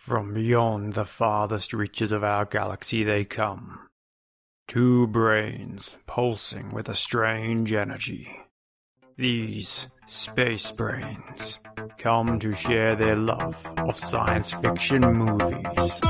From beyond the farthest reaches of our galaxy they come. Two brains pulsing with a strange energy. These space brains come to share their love of science fiction movies.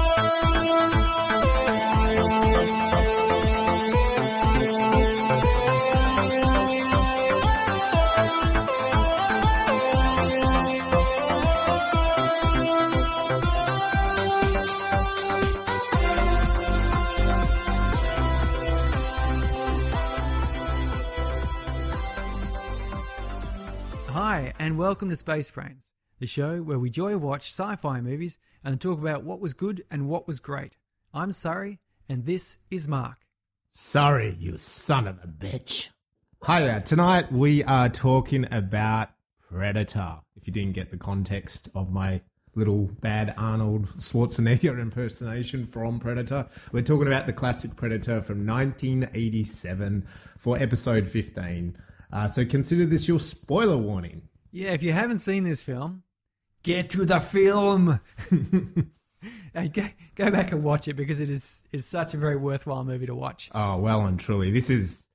Hi, and welcome to Space Brains, the show where we watch sci-fi movies and talk about what was good and what was great. I'm Surrey, and this is Mark. Surrey, you son of a bitch. Hiya, tonight we are talking about Predator. If you didn't get the context of my little bad Arnold Schwarzenegger impersonation from Predator, we're talking about the classic Predator from 1987 for episode 15. So consider this your spoiler warning. Yeah, if you haven't seen this film, get to the film. Go back and watch it because it's such a very worthwhile movie to watch. Oh, well and truly. This is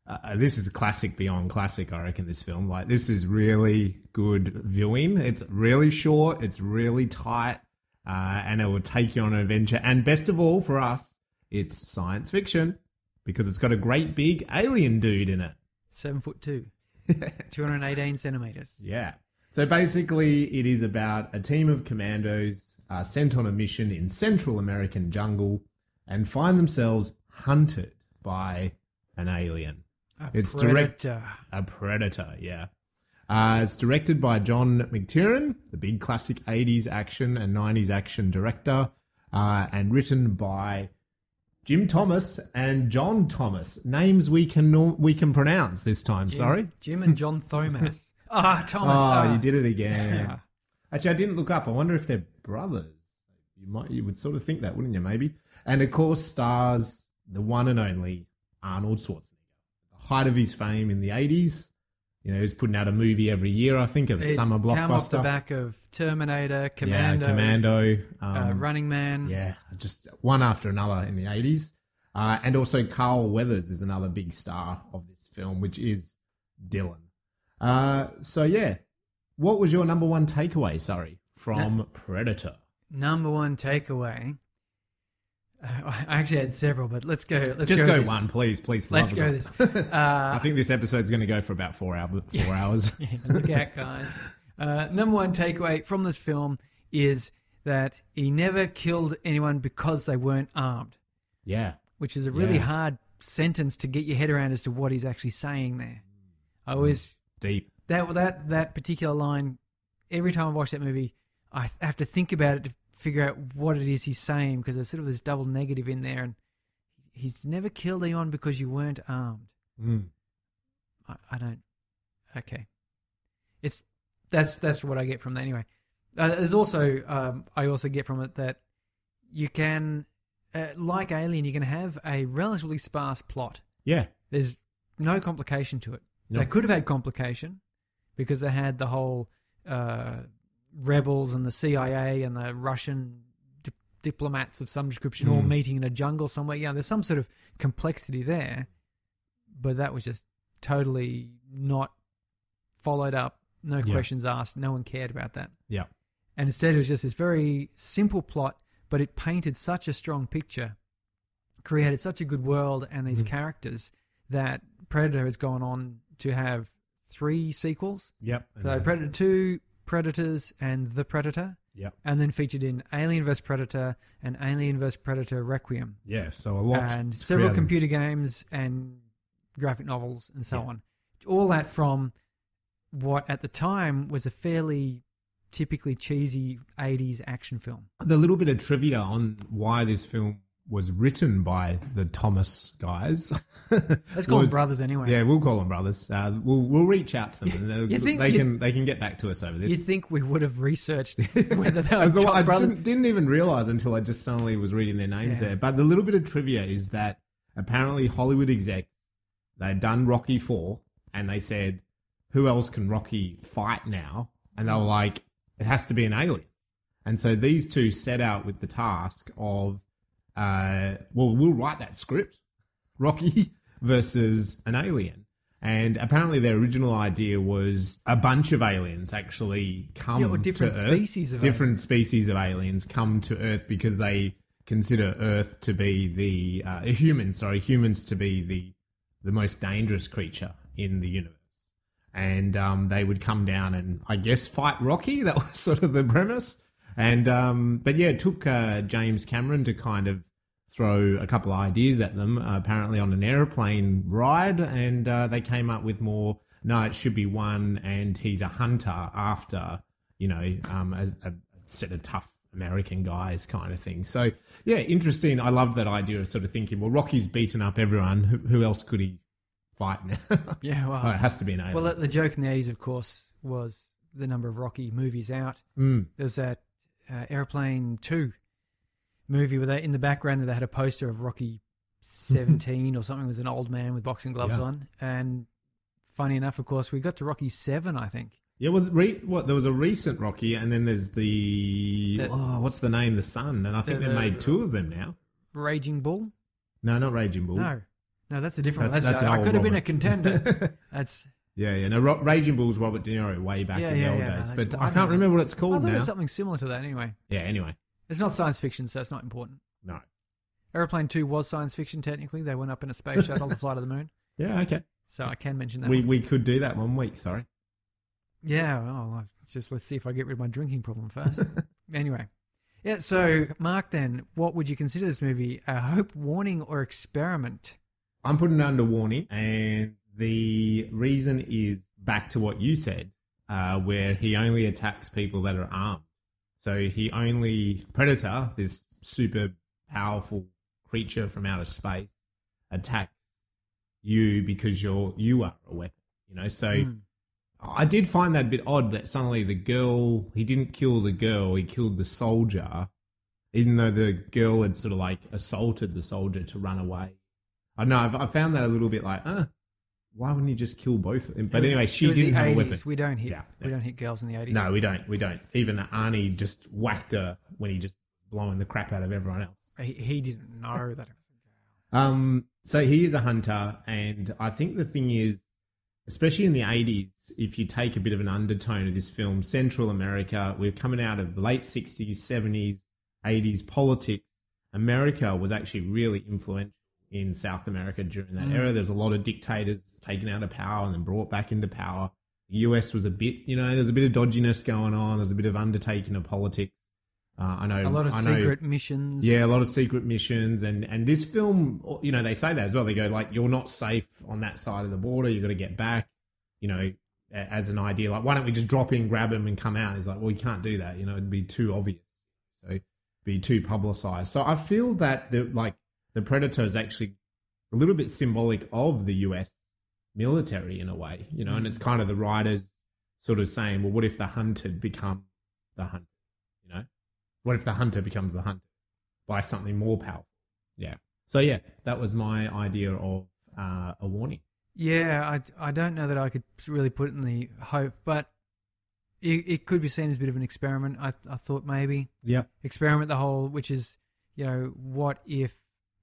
a classic beyond classic, I reckon, this film. Like, this is really good viewing. It's really short, it's really tight, and it will take you on an adventure. And best of all, for us, it's science fiction because it's got a great big alien dude in it. 7'2", 218 centimeters. Yeah. So basically, it is about a team of commandos sent on a mission in Central American jungle and find themselves hunted by an alien. A predator, yeah. It's directed by John McTiernan, the big classic 80s action and 90s action director, and written by Jim Thomas and John Thomas. Names we can pronounce this time, sorry. Jim and John Thomas. Thomas. Oh, you did it again. Yeah. Actually, I didn't look up. I wonder if they're brothers. You would sort of think that, wouldn't you, maybe? And, of course, stars the one and only Arnold Schwarzenegger. At the height of his fame in the 80s, you know, he was putting out a movie every year, I think, a summer blockbuster. Came off the back of Terminator, Commando, Running Man. Yeah, just one after another in the 80s. And also Carlweathers is another big star of this film, which is Dylan. What was your number one takeaway, from Predator? Number one takeaway? I actually had several, but let's go. Just go one, please. Let's go this. I think this episode's going to go for about 4 hours. Yeah, look out, guys. Number one takeaway from this film is that he never killed anyone because they weren't armed. Yeah. Which is a really hard sentence to get your head around as to what he's actually saying there. I always... Deep. That particular line, every time I watch that movie, I have to think about it to figure out what it is he's saying because there's sort of this double negative in there, and he's never killed anyone because you weren't armed. I don't. Okay, that's what I get from that anyway. There's also I also get from it that you can, like Alien, you can have a relatively sparse plot. Yeah, there's no complication to it. No. They could have had complication because they had the whole rebels and the CIA and the Russian diplomats of some description all meeting in a jungle somewhere. Yeah, there's some sort of complexity there, but that was just totally not followed up. No questions asked. No one cared about that. Yeah. And instead it was just this very simple plot, but it painted such a strong picture, created such a good world and these characters that Predator has gone on to have 3 sequels. Yep. So Predator 2, Predators, and The Predator. Yep. And then featured in Alien vs. Predator and Alien vs. Predator Requiem. Yeah, so a lot. And several computer games and graphic novels and so on. All that from what at the time was a fairly typically cheesy 80s action film. The little bit of trivia on why this film was written by the Thomas guys. Let's call them brothers anyway. Yeah, we'll call them brothers. We'll reach out to them. And they can get back to us over this. You'd think we would have researched whether they were brothers. I didn't even realise until I just suddenly was reading their names there. But the little bit of trivia is that apparently Hollywood execs, they'd done Rocky 4 and they said, who else can Rocky fight now? And they were like, it has to be an alien. And so these two set out with the task of, we'll write that script, Rocky versus an alien. And apparently their original idea was a bunch of aliens actually come or different to Earth. species of different aliens. species of aliens come to Earth because they consider Earth to be humans to be the most dangerous creature in the universe. And they would come down and, I guess, fight Rocky. That was sort of the premise. And but yeah, it took James Cameron to kind of throw a couple of ideas at them, apparently on an airplane ride, and they came up with more. No, it should be one, and he's a hunter after a set of tough American guys kind of thing. So yeah, interesting. I love that idea of sort of thinking, well, Rocky's beaten up everyone. Who else could he fight now? Yeah, well, it has to be an alien. Well, the joke in the 80s, of course, was the number of Rocky movies out. Mm. There was that Airplane 2 movie where in the background they had a poster of Rocky 17 or something. It was an old man with boxing gloves on. And funny enough, of course, we got to Rocky 7, I think. Yeah, well, there was a recent Rocky, and then there's what's the name? The Son, and I think they made two of them now. Raging Bull? No, not Raging Bull. No, that's a different one. That's an I old could have been Robert. a contender. That's... Yeah. No, Raging Bull's Robert De Niro way back in the old days, but I can't remember what it's I called thought now. it was something similar to that anyway. Yeah, anyway. It's not science fiction, so it's not important. No. Airplane 2 was science fiction, technically. They went up in a space shuttle to fly to the moon. Yeah, okay. So I can mention that. We could do that one week, sorry. Yeah, well, let's see if I get rid of my drinking problem first. Anyway. Yeah, so Mark then, what would you consider this movie? A hope, warning, or experiment? I'm putting it under warning, and the reason is back to what you said, where he only attacks people that are armed. So Predator, this super powerful creature from outer space, attacks you because you are a weapon, So I did find that a bit odd that suddenly he didn't kill the girl, he killed the soldier, even though the girl had sort of like assaulted the soldier to run away. I know, I found that a little bit like, why wouldn't you just kill both of them? But anyway, she didn't have a weapon. We don't hit girls in the 80s. No, we don't. Even Arnie just whacked her when he just blowing the crap out of everyone else. He didn't know that it was a girl. So he is a hunter, and I think the thing is, especially in the 80s, if you take a bit of an undertone of this film, Central America, we're coming out of the late 60s, 70s, 80s politics. America was actually really influential in South America during that era. There's a lot of dictators taken out of power and then brought back into power. The US was a bit, there's a bit of dodginess going on. There's a bit of undertaking of politics. I know a lot of secret missions. Yeah, a lot of secret missions. And this film, they say that as well. They go like, you're not safe on that side of the border. You've got to get back, as an idea. Like, why don't we just drop in, grab them and come out? It's like, well, you can't do that. It'd be too obvious. So it'd be too publicized. So I feel that the Predator is actually a little bit symbolic of the US military in a way, and it's kind of the writers sort of saying, well, what if the hunter become the hunter, What if the hunter becomes the hunter by something more powerful? Yeah. So, yeah, that was my idea of a warning. Yeah, I don't know that I could really put it in the hope, but it could be seen as a bit of an experiment, I thought maybe. Yeah. Experiment which is, what if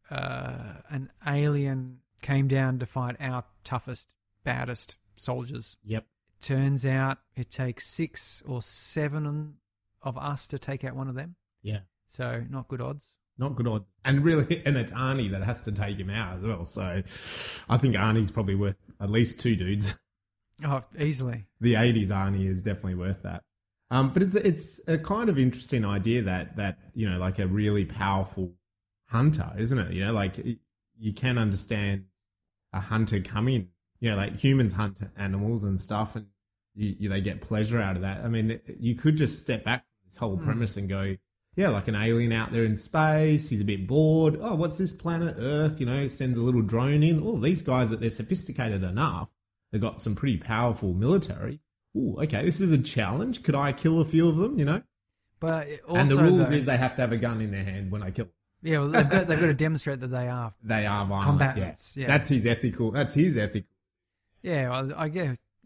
an alien came down to fight our toughest, baddest soldiers? Yep. Turns out it takes 6 or 7 of us to take out one of them. Yeah. So not good odds. Not good odds. And really, and it's Arnie that has to take him out as well. So I think Arnie's probably worth at least 2 dudes. Oh, easily. The 80s Arnie is definitely worth that. But it's a kind of interesting idea that like a really powerful hunter, isn't it? Like you can understand a hunter come in. Like humans hunt animals and stuff, and they get pleasure out of that. I mean, you could just step back from this whole premise and go, yeah, like an alien out there in space. He's a bit bored. Oh, what's this planet Earth? Sends a little drone in. Oh, these guys, they're sophisticated enough. They've got some pretty powerful military. Oh, okay, this is a challenge. Could I kill a few of them? But also, and the rules is they have to have a gun in their hand when I kill them. Yeah, well, they've got to demonstrate that they are violent. combatants. Yeah. Yeah. That's his ethical. Yeah, well,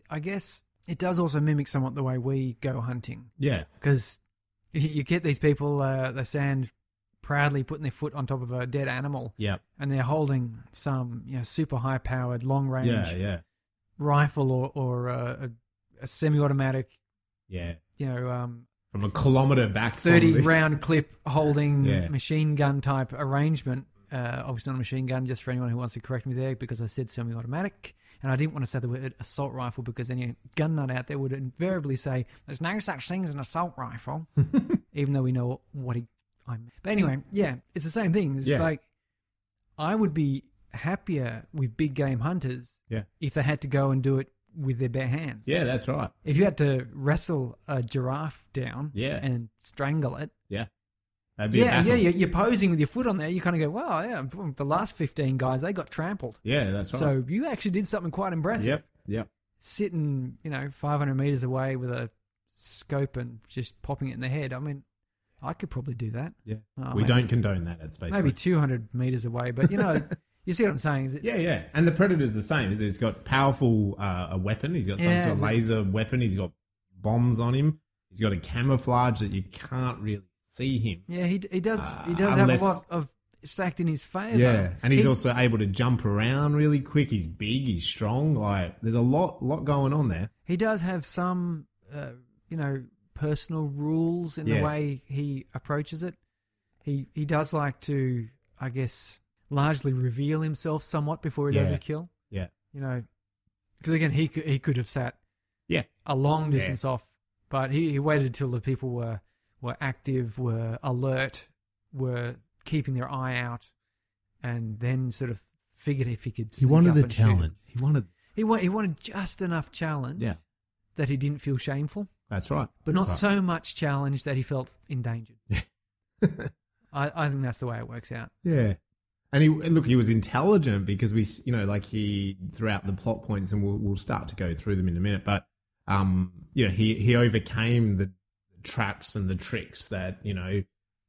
I guess it does also mimic somewhat the way we go hunting. Yeah. Because you get these people, they stand proudly putting their foot on top of a dead animal. Yep. And they're holding some super high-powered, long-range rifle or a semi-automatic, from a kilometre back. 30-round clip holding machine gun type arrangement. Obviously not a machine gun, just for anyone who wants to correct me there, because I said semi-automatic. And I didn't want to say the word assault rifle because any gun nut out there would invariably say, there's no such thing as an assault rifle, even though we know what I meant. But anyway, it's the same thing. It's like, I would be happier with big game hunters if they had to go and do it with their bare hands. Yeah, that's right. If you had to wrestle a giraffe down and strangle it. Yeah. That'd be a battle. You're posing with your foot on there. You kind of go, well, the last 15 guys, they got trampled. Yeah, that's right. So you actually did something quite impressive. Yep. Sitting, 500 metres away with a scope and just popping it in the head. I mean, I could probably do that. Yeah. We don't condone that at Space. Maybe 200 metres away, but, you see what I'm saying? Yeah. And the Predator's the same. He's got powerful a weapon. He's got some sort of laser weapon. He's got bombs on him. He's got a camouflage that you can't really see him. Yeah, he does have a lot of stacked in his favour. Yeah, and he's also able to jump around really quick. He's big, he's strong. Like, there's a lot going on there. He does have some, personal rules in the way he approaches it. He does like to, I guess, largely reveal himself somewhat before he does his kill. Yeah. Because again, he could have sat a long distance off, but he waited until the people were active, were alert, were keeping their eye out, and then sort of figured if he could. He wanted a challenge. He wanted just enough challenge that he didn't feel shameful. That's right. But not so much challenge that he felt endangered. I think that's the way it works out. Yeah. And he was intelligent because he throughout the plot points, and we'll start to go through them in a minute, but he overcame the traps and the tricks that,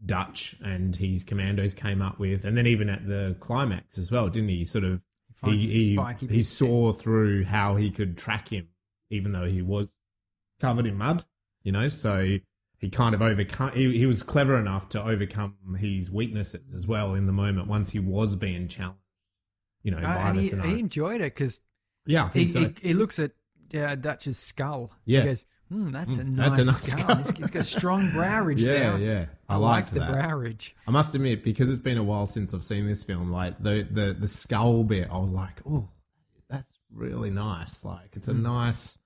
Dutch and his commandos came up with. And then even at the climax as well, didn't he? He saw through how he could track him, even though he was covered in mud, so he kind of overcome, he was clever enough to overcome his weaknesses as well in the moment once he was being challenged, by the scenario. He enjoyed it because I think so. He looks at Dutch's skull. Yeah. He goes, that's a nice skull. He's got a strong brow ridge there. Yeah. I like the brow ridge. I must admit, because it's been a while since I've seen this film, like the skull bit, I was like, oh, that's really nice. Like, it's a nice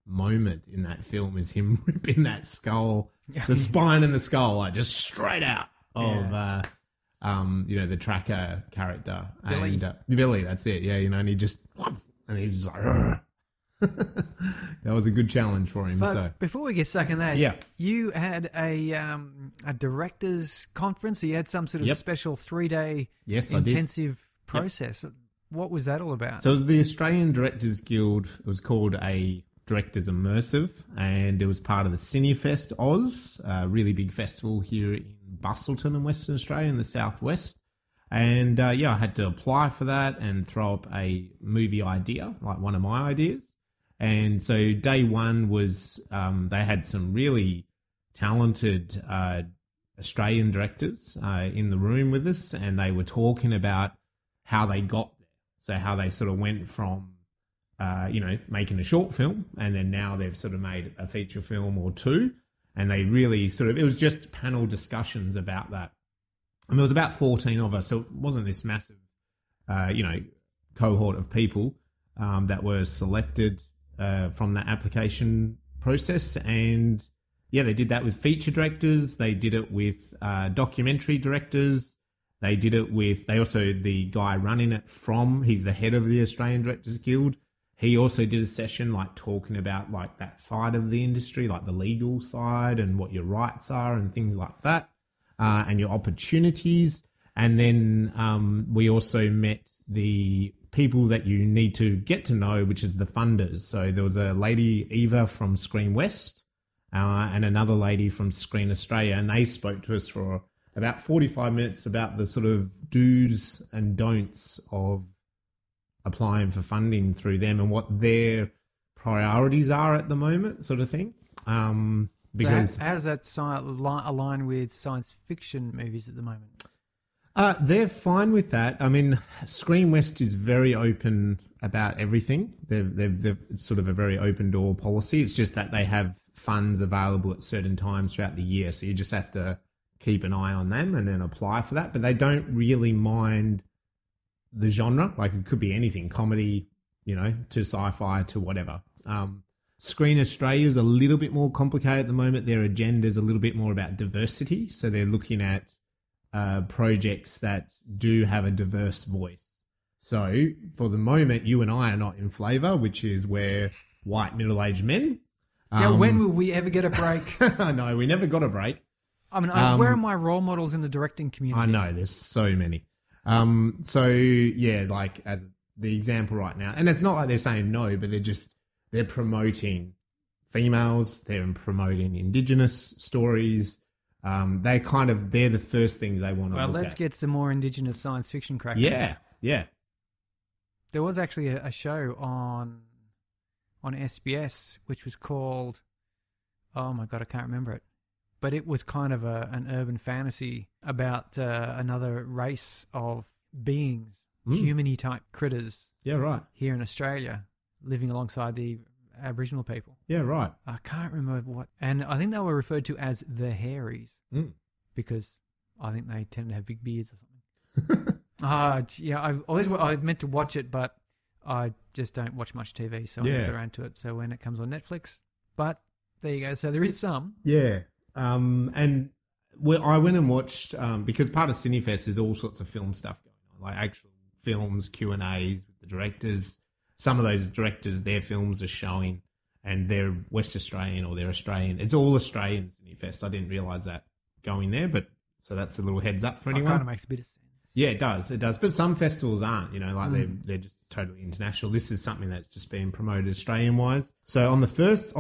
moment in that film is him ripping that skull, the spine and the skull, like just straight out of, the tracker character. Billy. And, Billy, that's it. Yeah, and he's just like, that was a good challenge for him. But before we get stuck in that, you had a director's conference. You had some sort of special 3-day intensive process. What was that all about? So it was the Australian Directors Guild. It was called a Directors Immersive, and it was part of the Cinefest Oz, a really big festival here in Busselton in Western Australia in the southwest. And I had to apply for that and throw up a movie idea, like one of my ideas. And so day one was they had some really talented Australian directors in the room with us, and they were talking about how they got there. So how they sort of went from, making a short film, and then now they've sort of made a feature film or two. And they really it was just panel discussions about that. And there was about 14 of us, so it wasn't this massive, cohort of people that were selected from that application process. And, they did that with feature directors. They did it with documentary directors. They did it with, the guy running it he's the head of the Australian Directors Guild. He also did a session like talking about like that side of the industry, like the legal side and what your rights are and things like that. And your opportunities. And then we also met the people that you need to get to know, which is the funders. So there was a lady, Eva, from Screen West, and another lady from Screen Australia, and they spoke to us for about 45 minutes about the sort of do's and don'ts of applying for funding through them and what their priorities are at the moment, sort of thing. Because so how does that align with science fiction movies at the moment? they're fine with that. I mean, Screen West is very open about everything. It's sort of a very open door policy. It's just that they have funds available at certain times throughout the year. So you just have to keep an eye on them and then apply for that. But they don't really mind the genre. Like it could be anything, comedy, to sci-fi, to whatever. Screen Australia is a little bit more complicated at the moment. Their agenda is a little bit more about diversity. So they're looking at projects that do have a diverse voice. So for the moment, you and I are not in flavour, which is where white middle-aged men. When will we ever get a break? No, we never got a break. I mean, where are my role models in the directing community? I know, there's so many. Like as the example right now, and it's not like they're saying no, but they're promoting females, they're promoting Indigenous stories. They're the first things they want to look at. Well, let's get some more Indigenous science fiction cracking. Yeah. There was actually a show on SBS which was called, oh my God, I can't remember it. But it was kind of an urban fantasy about another race of beings, human-y type critters. Yeah, right. Here in Australia, living alongside the Aboriginal people. Yeah, right. I can't remember what. And I think they were referred to as the Hairies because I think they tend to have big beards or something. I meant to watch it, but I just don't watch much TV, so I never get around to it. So when it comes on Netflix, but there you go. So there is some. Yeah. And I went and watched, because part of Cinefest is all sorts of film stuff going on, like actual films, Q&As with the directors. Some of those directors, their films are showing, and they're West Australian or they're Australian. It's all Australian Cinefest. I didn't realise that going there, but so that's a little heads up for anyone. It kind of makes a bit of sense. Yeah, it does. But some festivals aren't, they're just totally international. This is something that's just being promoted Australian-wise. So on the first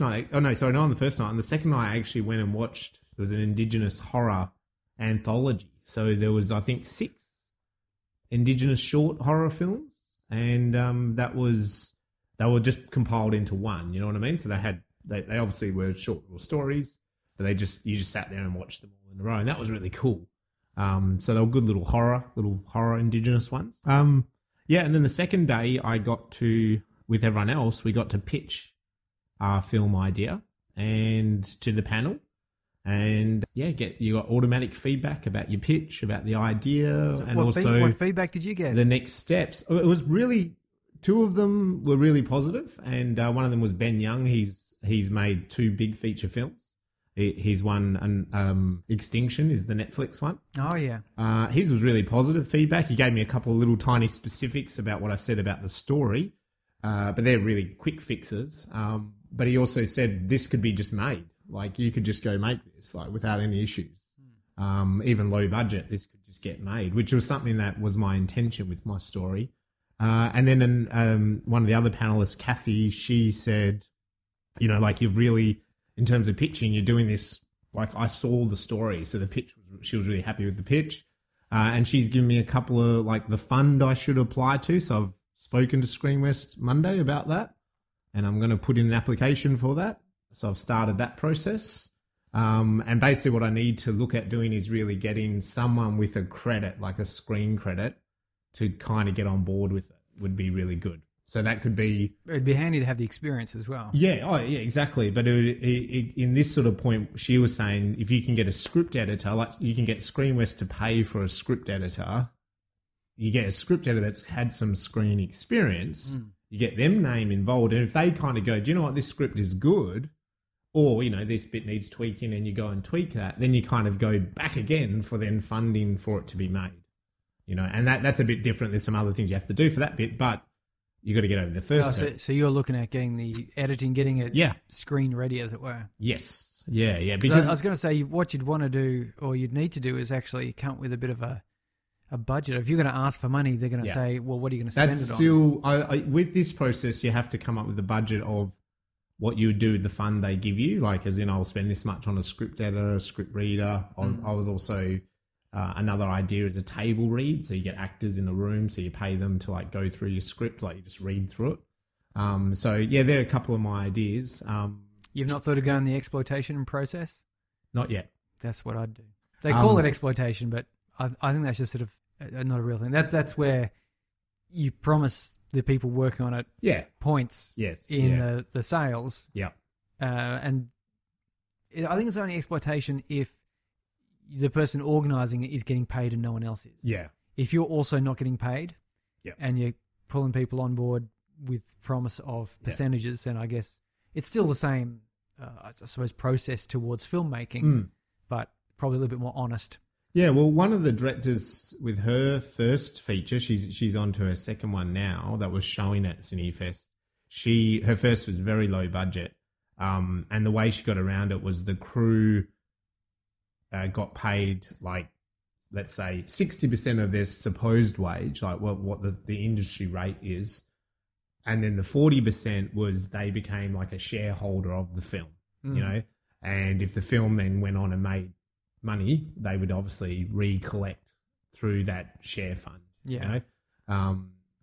night, on the second night I actually went and watched, there was an Indigenous horror anthology. So there was, I think, 6 Indigenous short horror films, and they were just compiled into one, you know what I mean? So they obviously were short little stories, but you just sat there and watched them all in a row, and that was really cool. So they were good little horror Indigenous ones. And then the second day with everyone else, we got to pitch our film idea and to the panel, and you got automatic feedback about your pitch, about the idea, So and what feedback did you get? The next steps. It was really, 2 of them were really positive, and one of them was Ben Young. He's made 2 big feature films. He's one, Extinction is the Netflix one. Oh, yeah. His was really positive feedback. He gave me a couple of little tiny specifics about what I said about the story, but they're really quick fixes. But he also said this could be just made. Like, you could just go make this, like, without any issues. Even low budget, this could just get made, which was something that was my intention with my story. And then one of the other panelists, Kathy, she said, you've really... in terms of pitching, you're doing this, like I saw the story. So she was really happy with the pitch. And she's given me a couple of, like, the fund I should apply to. So I've spoken to Screen West Monday about that. And I'm going to put in an application for that. So I've started that process. And basically what I need to look at doing is really getting someone with a credit, like a screen credit, to kind of get on board with it would be really good. So that could be... It'd be handy to have the experience as well. Yeah, exactly. But in this sort of point, she was saying if you can get a script editor, like you can get Screen West to pay for a script editor, you get a script editor that's had some screen experience, you get them name involved, and if they kind of go, do you know what, this script is good, or, this bit needs tweaking, and you go and tweak that, then you kind of go back again for then funding for it to be made. And that's a bit different. There's some other things you have to do for that bit, but you got to get over the first. So you're looking at getting the editing, getting it screen ready, as it were. Yes. Yeah. Because I was going to say what you'd want to do, or you'd need to do, is actually come up with a bit of a budget. If you're going to ask for money, they're going to say, "Well, what are you going to spend That's it on?" still with this process, you have to come up with a budget of what you would do with the fund they give you. Like, as in, I'll spend this much on a script editor, a script reader. I was also. Another idea is a table read. So you get actors in a room, so you pay them to like go through your script, like you just read through it. There are a couple of my ideas. You've not thought of going the exploitation process? Not yet. That's what I'd do. They call it exploitation, but I think that's just sort of not a real thing. That's where you promise the people working on it points in the sales. Yeah. And I think it's only exploitation if the person organising it is getting paid and no one else is. Yeah. If you're also not getting paid and you're pulling people on board with promise of percentages, then I guess it's still the same, I suppose, process towards filmmaking, but probably a little bit more honest. Yeah, well, one of the directors with her first feature, she's on to her second one now, that was showing at Cinefest. Her first was very low budget, and the way she got around it was the crew got paid, like, let's say 60% of their supposed wage, like what the industry rate is, and then the 40% was they became like a shareholder of the film, you know, and if the film then went on and made money, they would obviously recollect through that share fund, you know.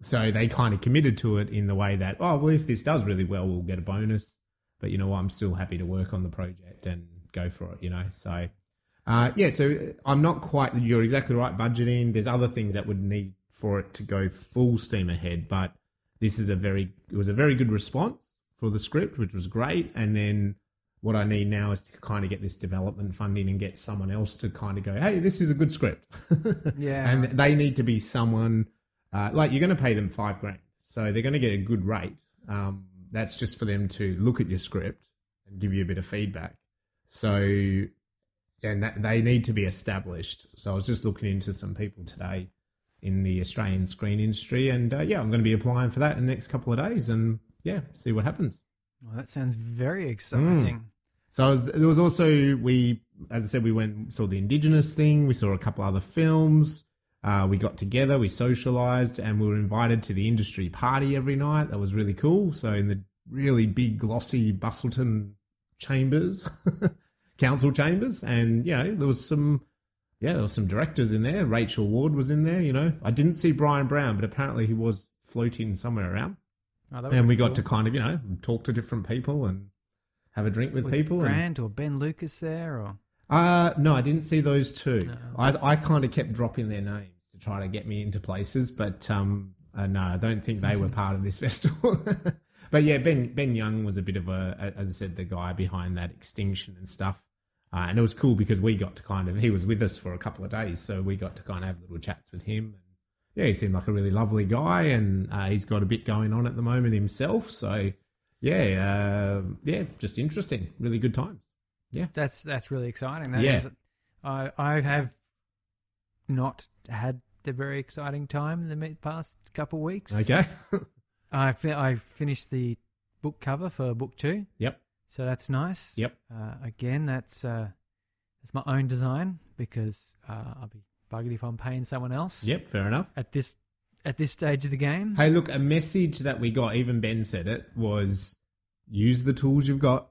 So they kind of committed to it in the way that, oh, well, if this does really well, we'll get a bonus, but you know what, I'm still happy to work on the project and go for it, you know. So so I'm not quite, you're exactly right, budgeting. There's other things that would need for it to go full steam ahead, but this is it was a very good response for the script, which was great. And then what I need now is to kind of get this development funding and get someone else to kind of go, hey, this is a good script. And they need to be someone, like you're going to pay them $5,000. So they're going to get a good rate. That's just for them to look at your script and give you a bit of feedback. So, and that they need to be established. So I was just looking into some people today in the Australian screen industry, and I'm going to be applying for that in the next couple of days, and see what happens. Well, that sounds very exciting. So there was also, as I said, we went and saw the Indigenous thing. We saw a couple other films. We got together, we socialised, and we were invited to the industry party every night. That was really cool. So in the really big, glossy Bustleton chambers, council chambers, and, you know, there was some directors in there. Rachel Ward was in there, you know. I didn't see Brian Brown, but apparently he was floating somewhere around. And we got to kind of, you know, talk to different people and have a drink with people. Grant or Ben Lucas there? Or no, I didn't see those two. No. I kind of kept dropping their names to try to get me into places, but no, I don't think they were part of this festival. But yeah, Ben Young was a bit of as I said, the guy behind that Extinction and stuff. And it was cool because we got to he was with us for a couple of days, so we got to kind of have little chats with him. And yeah, he seemed like a really lovely guy, and he's got a bit going on at the moment himself. So just interesting, really good times. Yeah, that's really exciting. That is, I have not had a very exciting time in the past couple of weeks. Okay, I finished the book cover for book 2. Yep. So that's nice. Yep. Again, that's my own design because I'll be buggered if I'm paying someone else. Yep, fair enough. At this stage of the game. Hey, look, a message that we got, even Ben said it, was use the tools you've got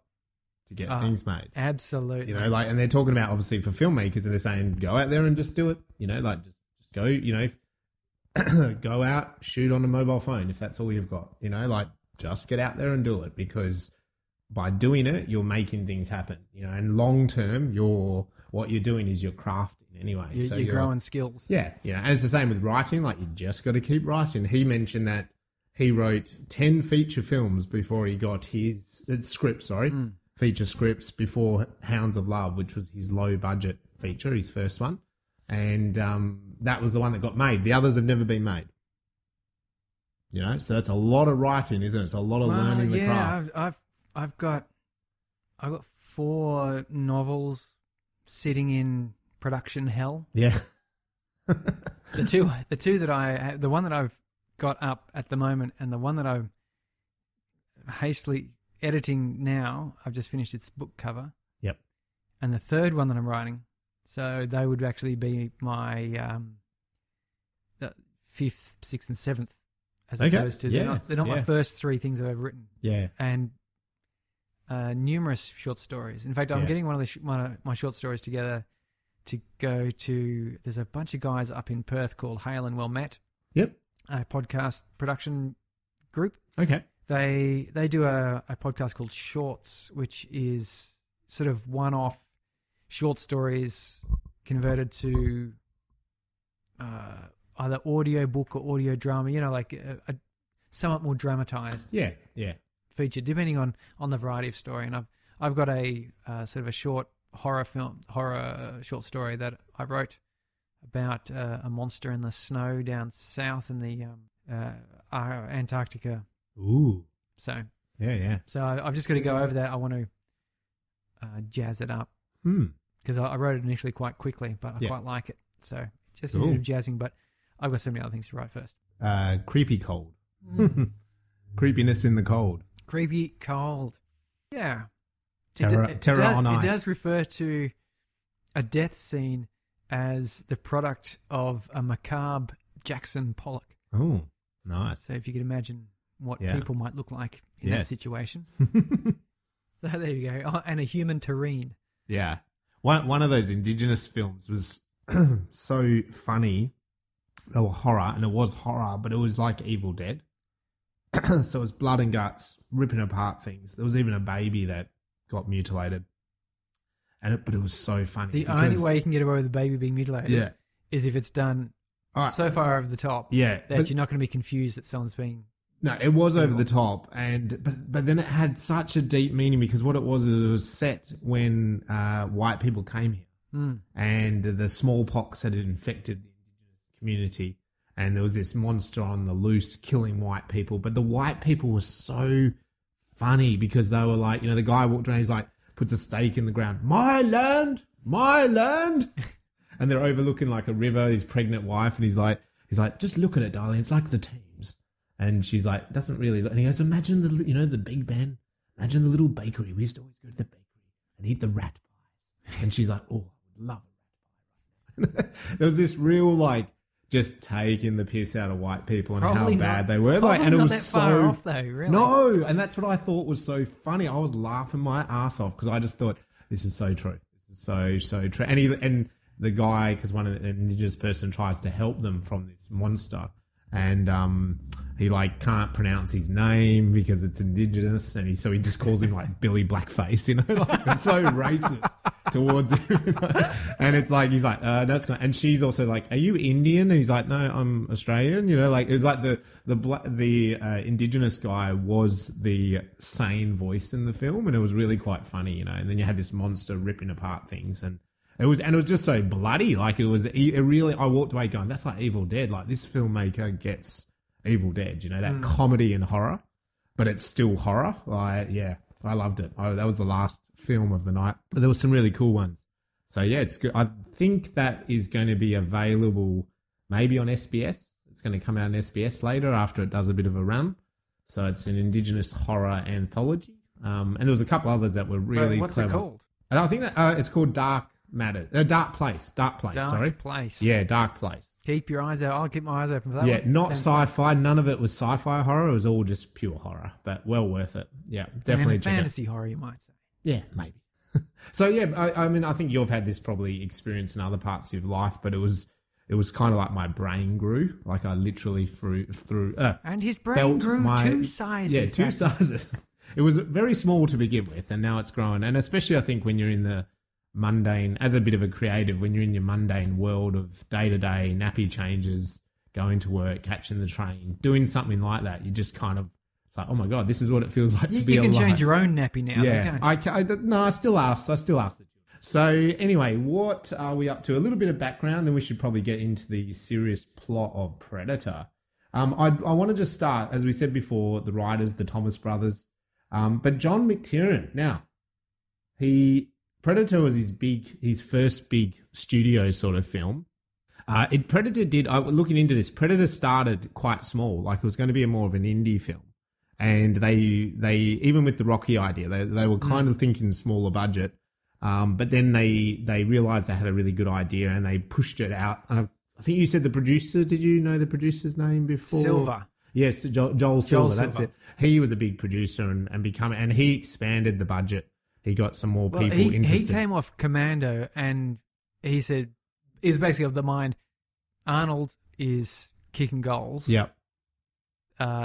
to get things made. Absolutely. You know, like, and they're talking about obviously for filmmakers, and they're saying go out there and just do it. You know, like just go. You know, go out, shoot on a mobile phone if that's all you've got. You know, like just get out there and do it, because by doing it, you're making things happen, you know, and long term, what you're doing is you're crafting anyway. You're growing skills. Yeah. You know, and it's the same with writing. Like, you just got to keep writing. He mentioned that he wrote 10 feature films before he got his feature scripts before Hounds of Love, which was his low budget feature, his first one. And that was the one that got made. The others have never been made. You know, so that's a lot of writing, isn't it? It's a lot of learning the craft. I've got 4 novels sitting in production hell. Yeah. the two that the one that I've got up at the moment, and the one that I'm hastily editing now, I've just finished its book cover. Yep. And the third one that I'm writing, so they would actually be my the 5th, 6th, and 7th, as opposed to they're not my first 3 things I've ever written. Yeah. And numerous short stories. In fact, I'm getting one of my short stories together to go to. There's a bunch of guys up in Perth called Hail and Well Met. Yep. A podcast production group. Okay. They do a podcast called Shorts, which is sort of one-off short stories converted to either audio book or audio drama, like a somewhat more dramatized feature, depending on the variety of story. And I've got a sort of a short horror short story that I wrote about a monster in the snow down south in the Antarctica. Ooh. So Yeah. So I've just got to go over that. I want to jazz it up because I wrote it initially quite quickly, but I quite like it. So just a bit of jazzing, but I've got so many other things to write first. Creepy cold. Creepiness in the cold. Creepy cold. Yeah. Terror on ice. It does refer to a death scene as the product of a macabre Jackson Pollock. Oh, nice. So if you could imagine what people might look like in that situation. So there you go. Oh, and a human terrain. Yeah. One of those Indigenous films was so funny. They were horror, and it was horror, but it was like Evil Dead. So it was blood and guts, ripping apart things. There was even a baby that got mutilated. But it was so funny. The only way you can get away with a baby being mutilated is if it's done so far over the top that you're not going to be confused that someone's being... No, it was over the top, but then it had such a deep meaning because what it was set when white people came here, and the smallpox had infected the indigenous community, and there was this monster on the loose killing white people. But the white people were so funny because they were like, the guy walked around, he's like, puts a stake in the ground, my land, and they're overlooking like a river, his pregnant wife, and he's like, just look at it, darling, it's like the Thames. And she's like, doesn't really look. And he goes, imagine the Big Ben. Imagine the little bakery. We used to always go to the bakery and eat the rat pies. And she's like, oh, I would love a rat pie. There was this real, just taking the piss out of white people and probably how bad they were. And it was that so far off, though, really. No, and that's what I thought was so funny. I was laughing my ass off because I just thought, this is so true. This is so true. And the guy, because an indigenous person tries to help them from this monster, and he can't pronounce his name because it's indigenous, and so he just calls him Billy Blackface, it's so racist towards him, and it's he's like, that's not, and she's also like, are you Indian? And he's like, no, I'm Australian, it's like the indigenous guy was the sane voice in the film, and it was really quite funny, and then you had this monster ripping apart things, and it was just so bloody. It really, I walked away going, that's like Evil Dead. This filmmaker gets Evil Dead, that comedy and horror, but it's still horror. I loved it. That was the last film of the night. But there were some really cool ones. So yeah, it's good. I think that is going to be available maybe on SBS. It's going to come out on SBS later after it does a bit of a run. So it's an Indigenous horror anthology. And there was a couple others that were really what's clever. It called? And I think that it's called Dark Place. Dark Sorry. Place. Yeah, Dark Place. Keep your eyes out. I'll keep my eyes open for that. Yeah, one. not sci-fi. None of it was sci-fi horror. It was all just pure horror, but well worth it. Yeah, definitely. Fantasy horror, you might say. Yeah, maybe. So yeah, I think you've had this probably experience in other parts of your life, but it was kind of like my brain grew. I literally through. And his brain grew 2 sizes. Yeah, 2 sizes. It was very small to begin with, and now it's grown. And especially, I think when you're in the mundane, as a bit of a creative, when you're in your mundane world of day-to-day nappy changes, going to work, catching the train, doing something like that, you just kind of, it's like, oh my God, this is what it feels like to be alive. You can change your own nappy now, yeah, can't you? No, I still ask the children. So anyway, what are we up to? A little bit of background, then we should probably get into the serious plot of Predator. I want to just start, as we said before, the writers, the Thomas brothers, but John McTiernan. Now, Predator was his first big studio sort of film. Looking into this, Predator started quite small, it was going to be more of an indie film. And they even with the Rocky idea, they were kind of thinking smaller budget. But then they realized they had a really good idea and they pushed it out. And I think you said the producer, did you know the producer's name before? Silver. Yes, Joel Silver, that's it. He was a big producer and he expanded the budget. He got some more people interested. He came off Commando and he said, he was basically of the mind, Arnold is kicking goals. Yep.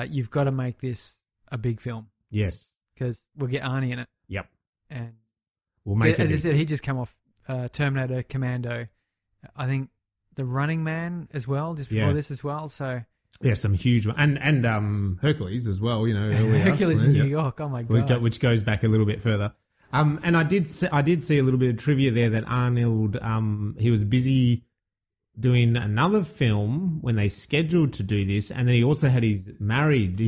You've got to make this a big film Yes. because we'll get Arnie in it. Yep. And We'll make it. as I said, he just come off Terminator, Commando. I think The Running Man as well, just before this as well. So yeah, some huge one. And Hercules as well, you know. Earlier. Hercules in New York. Oh my God. Which goes back a little bit further. And I did see a little bit of trivia there that Arnold, he was busy doing another film when they scheduled to do this, and then he also had his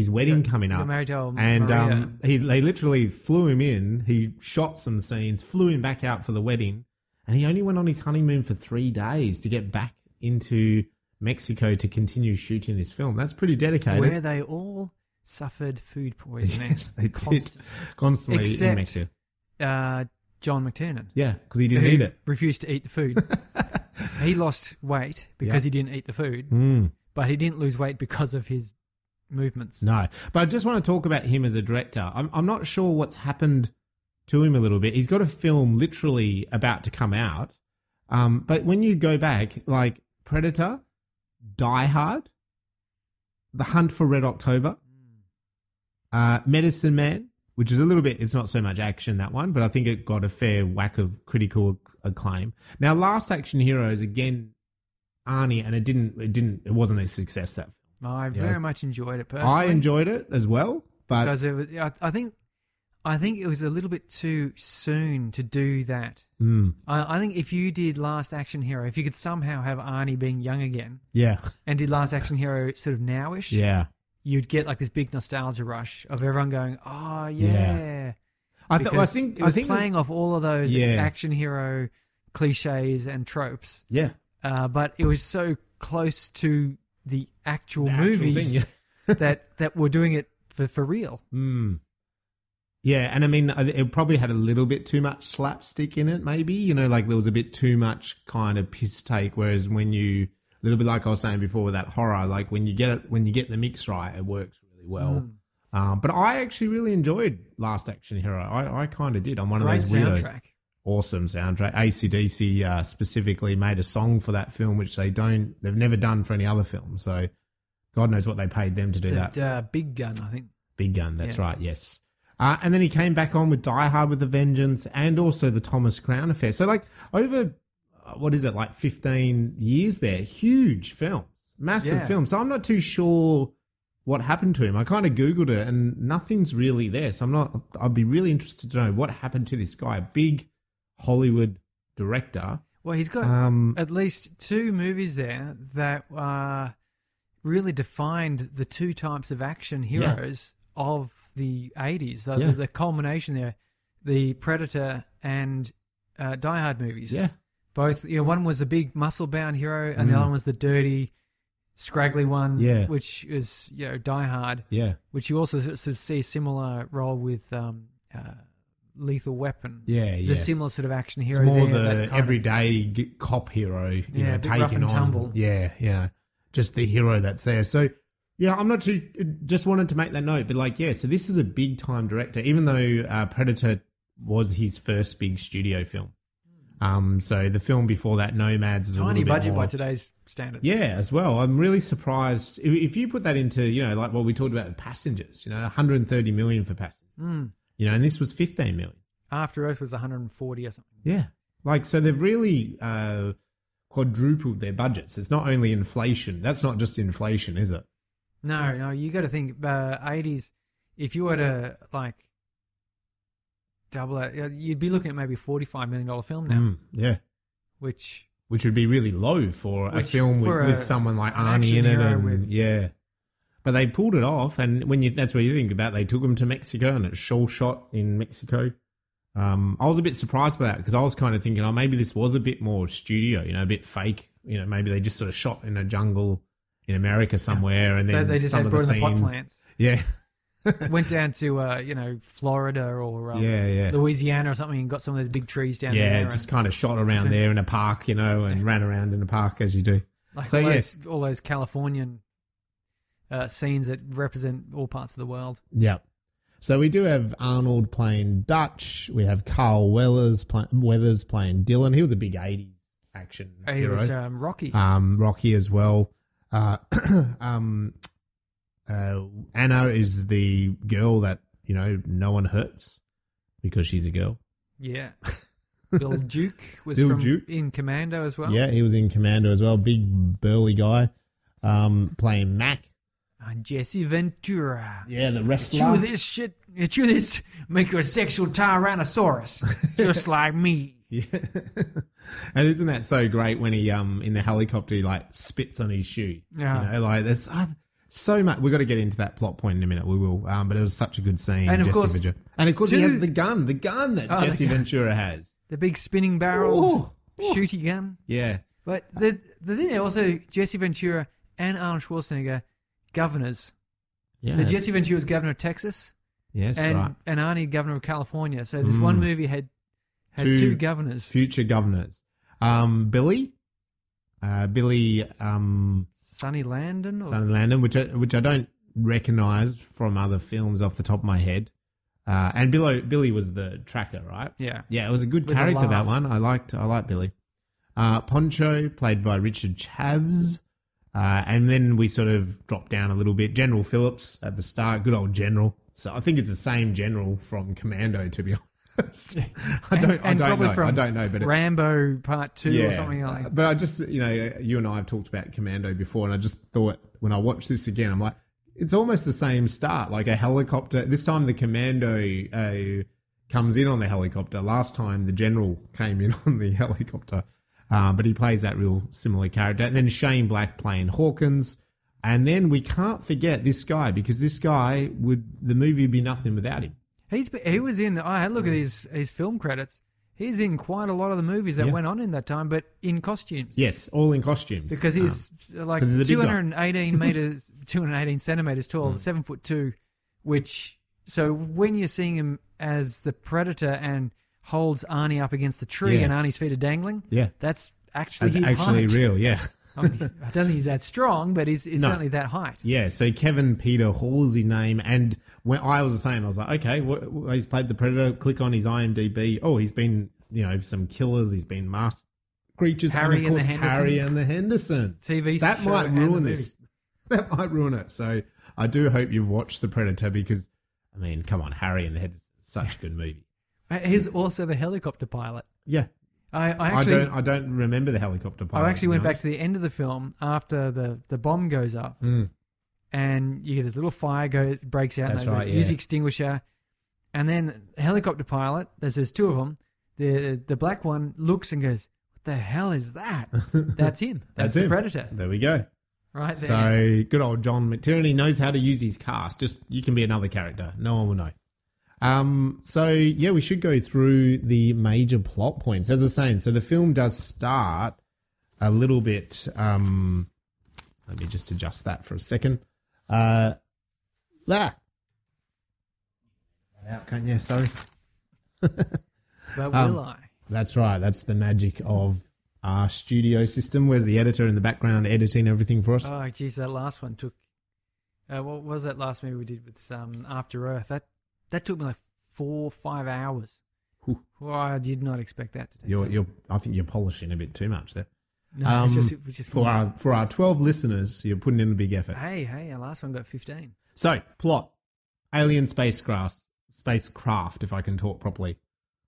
wedding coming up. Married to and Maria. they literally flew him in. He shot some scenes, flew him back out for the wedding, and he only went on his honeymoon for 3 days to get back into Mexico to continue shooting this film. That's pretty dedicated. Where they all suffered food poisoning. Yes, they did. Constantly Except, in Mexico. John McTiernan. Yeah, because he didn't eat it. Refused to eat the food. He lost weight because he didn't eat the food, but he didn't lose weight because of his movements. No, but I just want to talk about him as a director. I'm not sure what's happened to him a little bit. He's got a film literally about to come out, but when you go back, like Predator, Die Hard, The Hunt for Red October, Medicine Man, which is a little bit, it's not so much action, that one, but I think it got a fair whack of critical acclaim. Now, Last Action Heroes, again, Arnie, and it wasn't a success, that film. I very much enjoyed it personally. I enjoyed it as well, but because it was, I think it was a little bit too soon to do that. I think if you did Last Action Hero, if you could somehow have Arnie being young again, and did Last Action Hero sort of nowish, you'd get like this big nostalgia rush of everyone going, "Oh yeah." I think it was playing off all of those action hero cliches and tropes. Yeah, but it was so close to the actual movies that were doing it for real. Yeah, and I mean, it probably had a little bit too much slapstick in it, maybe. You know, like there was a bit too much kind of piss take, whereas when you... A little bit like I was saying before with that horror, like when you get the mix right, it works really well. But I actually really enjoyed Last Action Hero. I kind of did. I'm one of those weirdos. Soundtrack. Awesome soundtrack. AC/DC specifically made a song for that film, which they've never done for any other film. So God knows what they paid them to do that. Big Gun, I think. Big Gun, that's right. Yes. And then he came back on with Die Hard with a Vengeance and also the Thomas Crown Affair. So like over... what is it, like 15 years there? Huge films, massive films. So I'm not too sure what happened to him. I kind of Googled it and nothing's really there. So I'd be really interested to know what happened to this guy, a big Hollywood director. Well, he's got at least 2 movies there that really defined the 2 types of action heroes of the 80s. The culmination there, the Predator and Die Hard movies. Yeah. Both, one was a big muscle-bound hero, and the other one was the dirty, scraggly one, which is, Die Hard. Yeah. Which you also sort of see a similar role with Lethal Weapon. Yeah, It's a similar sort of action hero. It's more the everyday cop hero, taking on. Tumble. Yeah, just the hero that's there. So, I'm not too, just wanted to make that note, but so this is a big-time director, even though Predator was his first big studio film. So the film before that, Nomads, was tiny a little bit budget more, by today's standards. Yeah, as well. I'm really surprised if you put that into like what we talked about with Passengers. 130 million for Passengers. And this was 15 million. After Earth was 140 or something. Yeah, so they've really quadrupled their budgets. It's not only inflation. That's not just inflation, is it? No. You got to think 80s. If you were to double it, you'd be looking at maybe $45 million film now. Which would be really low for a film with someone like Arnie in it. But they pulled it off, and that's what you think about. They took him to Mexico, and it's all shot in Mexico. I was a bit surprised by that because I was kind of thinking, maybe this was a bit more studio, a bit fake. Maybe they just sort of shot in a jungle in America somewhere, and then they just some had of the brought in the pot scenes. plants. Yeah. Went down to Florida or Louisiana or something and got some of those big trees down there. Yeah, just kind of shot around there in a park, and ran around in the park as you do. All those Californian scenes that represent all parts of the world. Yeah. So we do have Arnold playing Dutch. We have Carl Weathers playing Dylan. He was a big 80s action hero. He was Rocky. Rocky as well. Anna is the girl that, no one hurts because she's a girl. Yeah. Bill Duke was in Commando as well. Yeah, he was in Commando as well. Big, burly guy playing Mac. And Jesse Ventura. Yeah, the wrestler. Chew this shit. You chew this, make you a sexual Tyrannosaurus, just like me. Yeah. And isn't that so great when he, in the helicopter, he, spits on his shoe? Yeah. There's so much. We've got to get into that plot point in a minute. We will. But it was such a good scene. And of course, he has the gun that Jesse Ventura has. The big spinning barrels, shooty gun. Yeah. But the thing also, Jesse Ventura and Arnold Schwarzenegger, governors. Yeah, so Jesse Ventura was governor of Texas. Yes, and, right. And Arnie, governor of California. So this one movie had two governors. Future governors. Billy. Sonny Landon? Sonny Landon, which I don't recognise from other films off the top of my head. And Billy was the tracker, right? Yeah. Yeah, it was a good character, that one. I liked Billy. Poncho, played by Richard Chavs. And then we sort of dropped down a little bit. General Phillips at the start, good old general. So I think it's the same general from Commando, to be honest. I don't know. But Rambo Part 2 or something like that. But I just, you and I have talked about Commando before, and I just thought when I watched this again, I'm like, it's almost the same start, like a helicopter. This time the Commando comes in on the helicopter. Last time the general came in on the helicopter. But he plays that real similar character. And then Shane Black playing Hawkins. And then we can't forget this guy, because this guy the movie would be nothing without him. He was in, I had a look at his film credits. He's in quite a a lot of the movies that went on in that time, but in costumes. Yes, all in costumes. Because he's 218 centimeters tall, 7'2", so when you're seeing him as the Predator and holds Arnie up against the tree and Arnie's feet are dangling, that's actually his height. Real, yeah. I don't think he's that strong, but he's certainly that height. Yeah, so kevinpeterhall is his name, and when I was the same, I was like, okay, he's played the Predator, click on his IMDb. Oh, he's been, some killers, he's been masked creatures, Harry and of course Harry and the Hendersons. TV that show might ruin this. That might ruin it. So I do hope you've watched The Predator, because, I mean, come on, Harry and the Hendersons, such a good movie. He's also the helicopter pilot. Yeah. I don't remember the helicopter pilot. I actually went back to the end of the film after the bomb goes up, and you get this little fire breaks out. That's and right. Use extinguisher, and then the helicopter pilot. There's two of them. The black one looks and goes, "What the hell is that?" That's him. That's the him. Predator. There we go. Right there. So good old John McTiernan. He knows how to use his cast. Just you can be another character. No one will know. We should go through the major plot points. As I was saying, so the film does start a little bit, let me just adjust that for a second. Sorry. But will I? That's right. That's the magic of our studio system. Where's the editor in the background editing everything for us? Oh, geez, that last one took, what was that last movie we did with After Earth? That took me like 4 or 5 hours. Well, I did not expect that to take I think you're polishing a bit too much there. No, it's just for our 12 listeners, you're putting in a big effort. Hey, our last one got 15. So, plot. Alien spacecraft, if I can talk properly,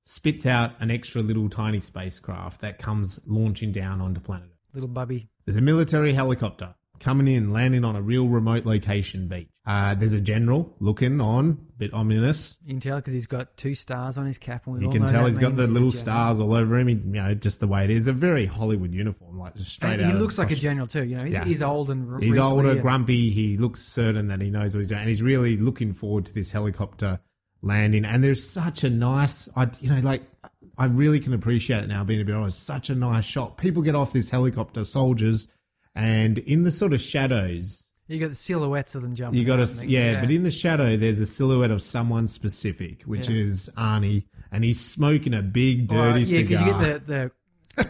spits out an extra little tiny spacecraft that comes launching down onto planet Earth. Little bubby. There's a military helicopter coming in, landing on a real remote location beach. There's a general looking on, a bit ominous. You can tell because he's got 2 stars on his cap. And you can tell he's got the little stars all over him. Just the way it is. A very Hollywood uniform, like just straight out. He looks like a general too. He's old and he's older, grumpy. He looks certain that he knows what he's doing, and he's really looking forward to this helicopter landing. And there's such a nice, I really can appreciate it now. Being a bit honest, such a nice shot. People get off this helicopter, soldiers. And in the sort of shadows, you got the silhouettes of them jumping. You got but in the shadow, there's a silhouette of someone specific, which is Arnie, and he's smoking a big dirty cigar. Yeah, because you get the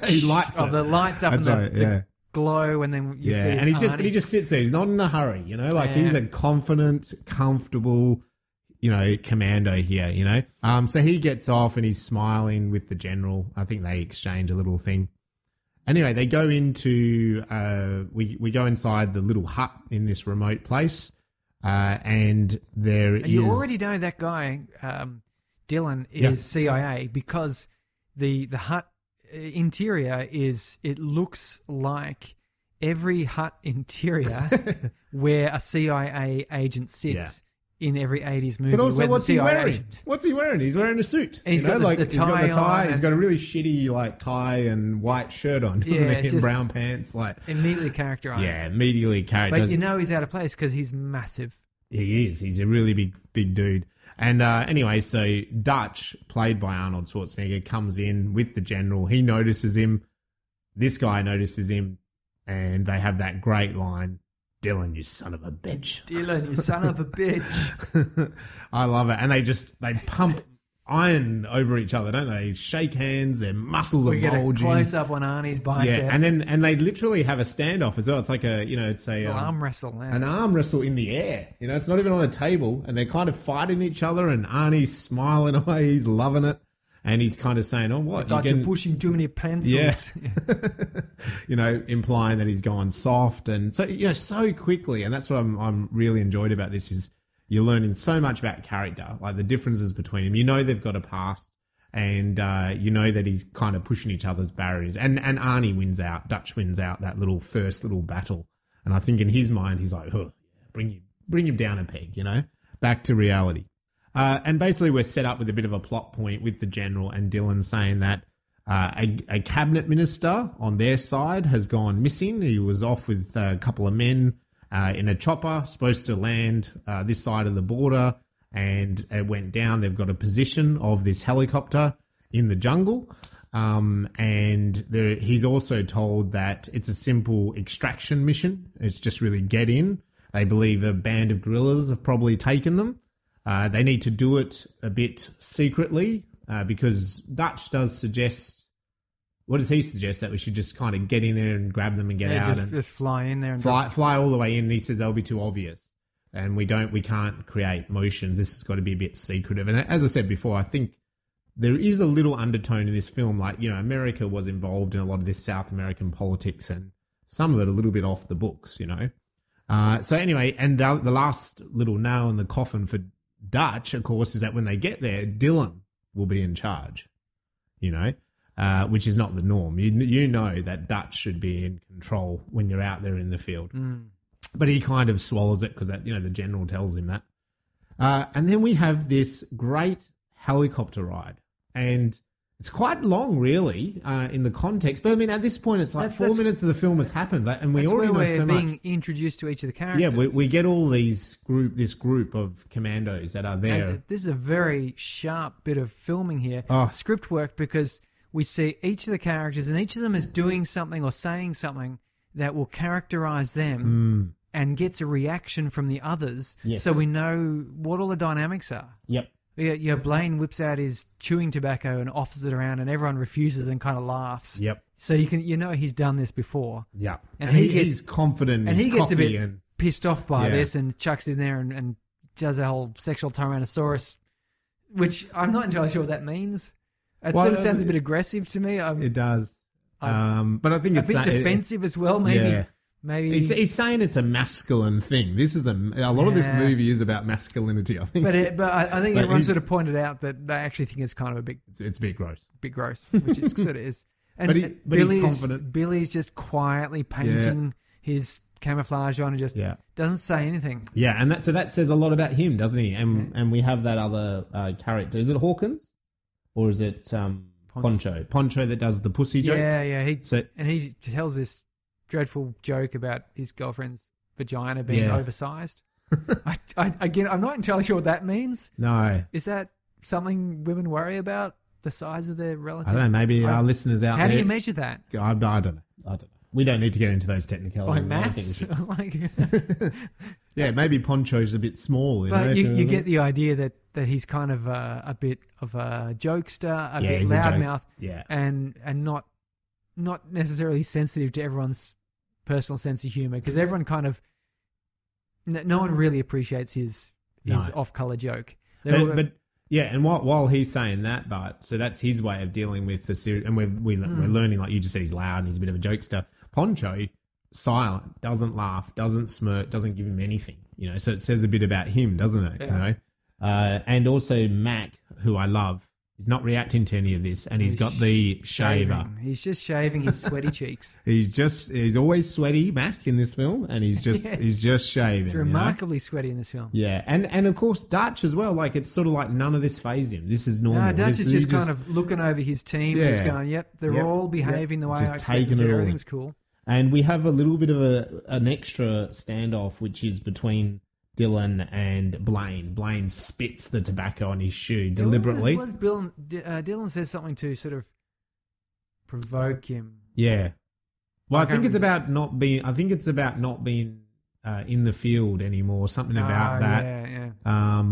he lights the lights up. That's and the glow, and then you see. And he just sits there. He's not in a hurry, he's a confident, comfortable, commando here. So he gets off and he's smiling with the general. I think they exchange a little thing. Anyway, they go into, we go inside the little hut in this remote place. And there is... You already know that guy, Dylan, is CIA because the hut interior it looks like every hut interior where a CIA agent sits in every 80s movie. But also, what's he wearing? Agent. What's he wearing? He's wearing a suit. And he's got the he's got the tie. on He's got a really shitty like tie and white shirt on, doesn't he? And brown pants, like immediately characterized. Yeah, immediately characterized. But you know he's out of place because he's massive. He is. He's a really big dude. And anyway, so Dutch, played by Arnold Schwarzenegger, comes in with the general. He notices him. This guy notices him, and they have that great line, "Dylan, you son of a bitch." Dylan, you son of a bitch. I love it. And they pump iron over each other, don't they? Shake hands, their muscles are bulging. We get a close up on Arnie's bicep. Yeah, and they literally have a standoff as well. It's like an arm wrestle. Yeah. An arm wrestle in the air. It's not even on a table, and they're kind of fighting each other, and Arnie's smiling away, he's loving it. And he's kind of saying, "Oh, what? You're pushing too many pencils." Yeah. Implying that he's gone soft, and so so quickly. And that's what I'm really enjoyed about this is you're learning so much about character, like the differences between them. They've got a past, and that he's kind of pushing each other's barriers. And Arnie wins out. Dutch wins out that first little battle. And I think in his mind, he's like, "Oh, bring him down a peg, back to reality." And basically we're set up with a bit of a plot point with the general and Dylan saying that a cabinet minister on their side has gone missing. He was off with a couple of men in a chopper, supposed to land this side of the border, and it went down. They've got a position of this helicopter in the jungle. And he's also told that it's a simple extraction mission. It's just really get in. They believe a band of guerrillas have probably taken them. They need to do it a bit secretly because Dutch does suggest... What does he suggest? That we should just kind of get in there and grab them and get out? Just fly in there. And fly all the way in. And he says they'll be too obvious. And we can't create motions. This has got to be a bit secretive. And as I said before, I think there is a little undertone in this film. Like, America was involved in a lot of this South American politics and some of it a little bit off the books, So anyway, and the last little nail in the coffin for Dutch, of course, is that when they get there, Dylan will be in charge, which is not the norm. You know that Dutch should be in control when you're out there in the field. But he kind of swallows it because the general tells him that. And then we have this great helicopter ride. And it's quite long, really, in the context. But, at this point, it's like 4 minutes of the film has happened. And we already know so much. We're being introduced to each of the characters. Yeah, we get all this group of commandos that are there. And this is a very sharp bit of filming here. Script work, because we see each of the characters, and each of them is doing something or saying something that will characterize them and gets a reaction from the others. Yes. So we know what all the dynamics are. Yep. Yeah, Blaine whips out his chewing tobacco and offers it around, and everyone refuses and kind of laughs. Yep. So he's done this before. Yeah. And he's confident. And he gets a bit pissed off by this and chucks it in there and does a whole sexual Tyrannosaurus, which I'm not entirely sure what that means. It sort of sounds a bit aggressive to me. It does. But I think it's a bit defensive as well, maybe. Yeah. Maybe he's saying it's a masculine thing. This is a lot of this movie is about masculinity, I think. But I think everyone sort of pointed out that they actually think it's kind of a bit... It's a bit gross. Which it sort of is. And but he's confident. Billy's just quietly painting his camouflage on and just doesn't say anything. Yeah, and that says a lot about him, doesn't he? And we have that other character. Is it Hawkins? Or is it Poncho? Poncho that does the pussy jokes? Yeah. He tells this dreadful joke about his girlfriend's vagina being oversized. I'm not entirely sure what that means. No. Is that something women worry about, the size of their relative? I don't know. Maybe our listeners out there... How do you measure that? I don't know. We don't need to get into those technicalities. By mass? Yeah, maybe Poncho's a bit small. But you get the idea that he's kind of a bit of a jokester, a bit loudmouth, and not necessarily sensitive to everyone's personal sense of humor, because everyone kind of no one really appreciates his off-color joke. But and while he's saying that, so that's his way of dealing with the series, and we're learning, like you just said, he's loud and he's a bit of a jokester. Poncho silent, doesn't laugh, doesn't smirk, doesn't give him anything. You know, so it says a bit about him, doesn't it? Yeah. You know, and also Mac, who I love, is not reacting to any of this, and he's got the shaver. He's just shaving his sweaty cheeks. He's always sweaty, Mac, in this film, and he's just shaving. He's remarkably sweaty in this film. Yeah, and of course Dutch as well. Like, it's sort of like none of this phase him. This is normal. No, Dutch is just kind of looking over his team, Yeah. just going, "Yep, they're all behaving the way Just I expect taking them it to. all in. Everything's cool." And we have a little bit of an extra standoff, which is between Dylan and Blaine. Blaine spits the tobacco on his shoe deliberately. Dylan says something to sort of provoke him. Yeah. Well, I think it's remember. about not being. I think it's about not being in the field anymore. Something about that. Yeah.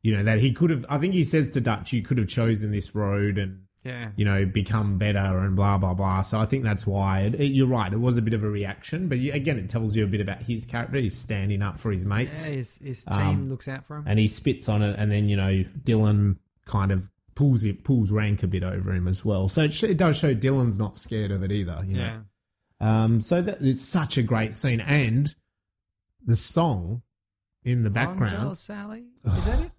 You know, that he could have. I think he says to Dutch, "You could have chosen this road and Yeah. you know, become better and blah blah blah." So I think that's why you're right. It was a bit of a reaction, but again, it tells you a bit about his character. He's standing up for his mates. Yeah, his team looks out for him. And he spits on it, and then, you know, Dylan kind of pulls rank a bit over him as well. So it does show Dylan's not scared of it either, you know. So that it's such a great scene, and the song in the background. Angel Sally, is that it?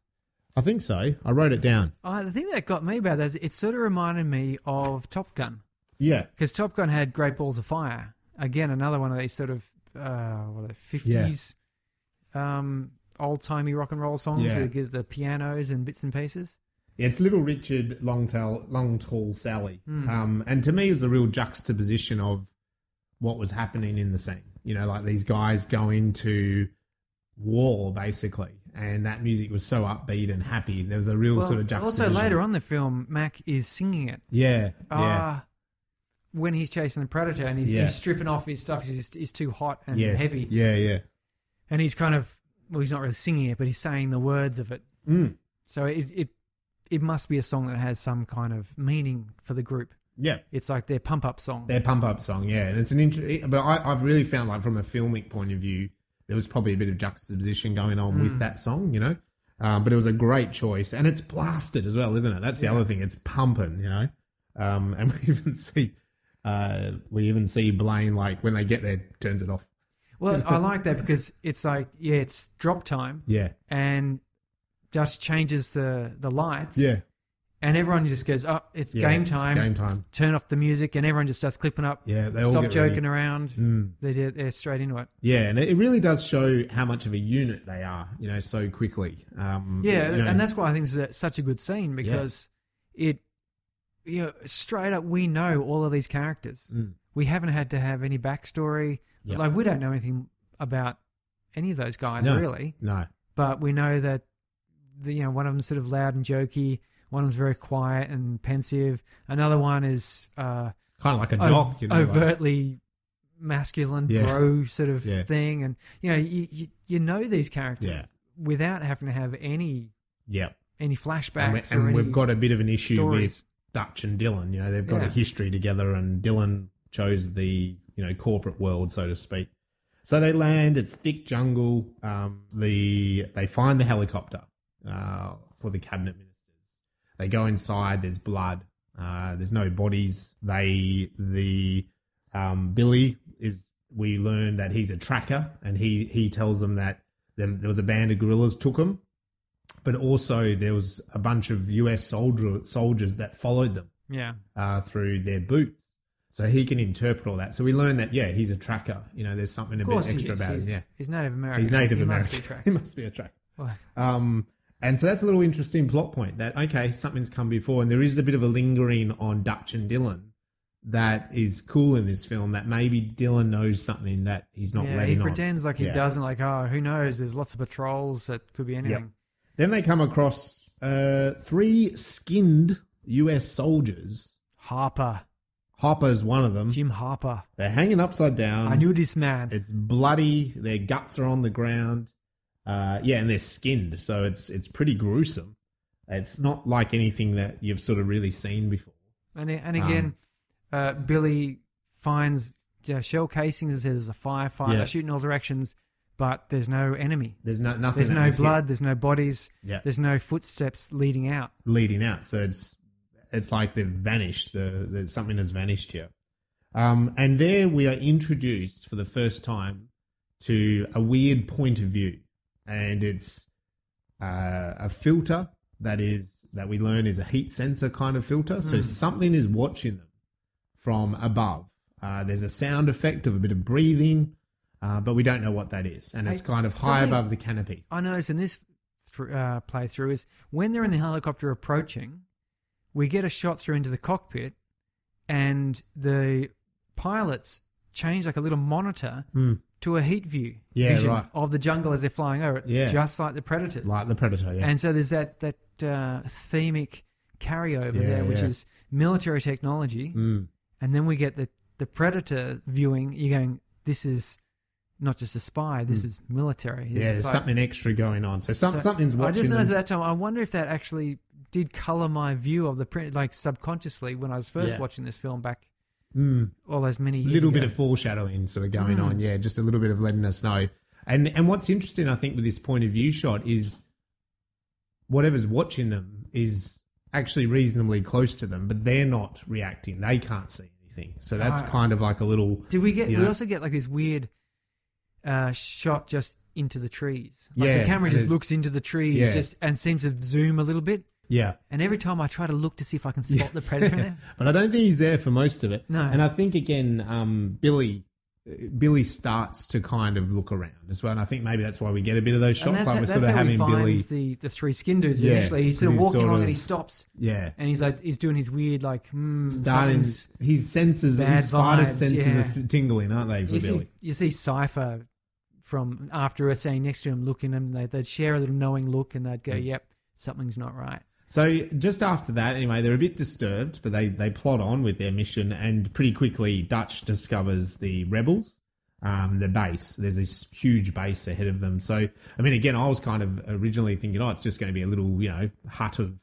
I think so. I wrote it down. The thing that got me about that is it sort of reminded me of Top Gun, Yeah, because Top Gun had Great Balls of Fire. Again, another one of these sort of 50s old-timey rock and roll songs with the pianos and bits and pieces. Yeah, it's Little Richard, Long Tall Sally. And to me, it was a real juxtaposition of what was happening in the scene. You know, like these guys go into war, basically, and that music was so upbeat and happy. There was a real sort of juxtaposition. Also, later on in the film, Mac is singing it. Yeah. When he's chasing the Predator and he's stripping off his stuff because he's too hot and heavy. Yeah. And he's kind of, well, he's not really singing it, but he's saying the words of it. So it must be a song that has some kind of meaning for the group. Yeah. It's like their pump-up song. Their pump-up song, yeah. And it's an interesting... But I've really found, like, from a filmic point of view, there was probably a bit of juxtaposition going on with that song, you know? But it was a great choice. And it's blasted as well, isn't it? That's the other thing. It's pumping, you know? And we even see Blaine, like, when they get there, turns it off. Well, I like that because it's like, it's drop time. Yeah. And Dutch changes the lights. Yeah. And everyone just goes, "Oh, it's game time. Game time. Turn off the music," and everyone just starts clipping up. Yeah, they all stop get joking ready. around. They're straight into it. Yeah, and it really does show how much of a unit they are, you know, so quickly. And that's why I think it's such a good scene because it, you know, straight up we know all of these characters. We haven't had to have any backstory. Yep. Like we don't know anything about any of those guys really. No. But we know that one of them's sort of loud and jokey. One of them's very quiet and pensive. Another one is kind of like a jock, you know, overtly masculine, bro sort of thing. And you know these characters without having to have any flashbacks. And we've got a bit of an issue stories. with Dutch and Dylan. You know, they've got a history together, and Dylan chose the corporate world, so to speak. So they land. It's thick jungle. They find the helicopter for the cabinet ministers. They go inside. There's blood. There's no bodies. Billy is. We learn that he's a tracker, and he tells them that there was a band of guerrillas took him, but also there was a bunch of US soldiers that followed them. Through their boots. So he can interpret all that. So we learn that he's a tracker. You know, there's something a bit extra about him. Yeah, he's Native American. He's Native American. Must be a tracker. He must be a tracker. Well, And so that's a little interesting plot point that, something's come before, and there is a bit of a lingering on Dutch and Dylan that is cool in this film, that maybe Dylan knows something that he's not letting on. He pretends like he doesn't, like, who knows, there's lots of patrols, that could be anything. Yep. Then they come across 3 skinned US soldiers. Harper's one of them. Jim Harper. They're hanging upside down. I knew this man. It's bloody. Their guts are on the ground. And they're skinned, so it's pretty gruesome. It's not like anything that you've sort of really seen before. And again, Billy finds shell casings and says there's a firefighter shooting all directions, but there's no enemy. There's nothing. There's no blood. There's no bodies. Yeah. There's no footsteps leading out. So it's like they've vanished. Something has vanished here. And there we are introduced for the first time to a weird point of view. And it's a filter that we learn is a heat sensor kind of filter. So something is watching them from above. There's a sound effect of a bit of breathing, but we don't know what that is. And it's kind of high above the canopy. I noticed in this playthrough is when they're in the helicopter approaching, we get a shot through into the cockpit and the pilots change like a little monitor to a heat view vision of the jungle as they're flying over it, just like the Predators. Like the Predator, yeah. And so there's that themic carryover there, which is military technology. And then we get the Predator viewing. You're going, this is not just a spy, this is military. There's something extra going on. So something's watching I just noticed them. at that time, I wonder if that actually did colour my view of the print, like subconsciously when I was first watching this film back all those many years little ago. bit of foreshadowing sort of going on, just a little bit of letting us know. And what's interesting, I think, with this point of view shot is whatever's watching them is actually reasonably close to them, but they're not reacting. They can't see anything. So that's kind of like a little... Did we get... We also get like this weird shot just into the trees. Like the camera just looks into the trees and seems to zoom a little bit. Yeah. And every time I try to look to see if I can spot the Predator in there. But I don't think he's there for most of it. No. And I think, again, Billy starts to kind of look around as well. And I think maybe that's why we get a bit of those shots. Like we're sort of having Billy... the three skin dudes initially. He's sort of walking along and he stops. Yeah. And he's like, he's doing his weird starting his senses, his spider senses are tingling, aren't they, for Billy? You see Sci-Fi from after a scene next to him looking, and they'd share a little knowing look and they'd go, yep, something's not right. So just after that, anyway, they're a bit disturbed, but they plot on with their mission, and pretty quickly Dutch discovers the rebels, the base. There's this huge base ahead of them. So, I mean, again, I was kind of originally thinking, it's just going to be a little, hut of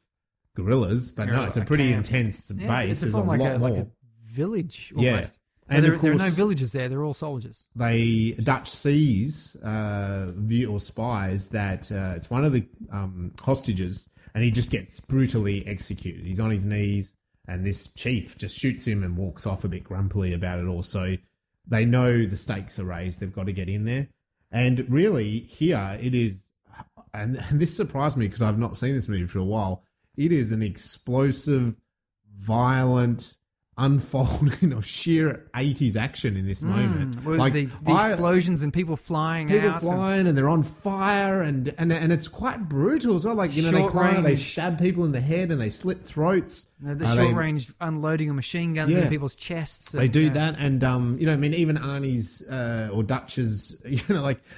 guerrillas, but no, it's a pretty intense base. There's a lot more. Like a village almost. Yeah. And there are no villagers there. They're all soldiers. Dutch sees or spies that it's one of the hostages, and he just gets brutally executed. He's on his knees, and this chief just shoots him and walks off a bit grumpily about it all. So they know the stakes are raised. They've got to get in there. And really, here it is, and this surprised me because I've not seen this movie for a while. It is an explosive, violent unfolding of sheer 80s action in this moment. Like the explosions and people flying and they're on fire and it's quite brutal as well. Like, they stab people in the head and they slit throats. The short range unloading of machine guns into people's chests. They do that. And, even Arnie's or Dutch's,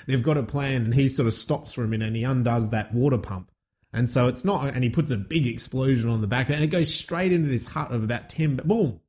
they've got a plan, and he sort of stops for a minute and he undoes that water pump. And so it's not, and he puts a big explosion on the back and it goes straight into this hut of about 10, boom.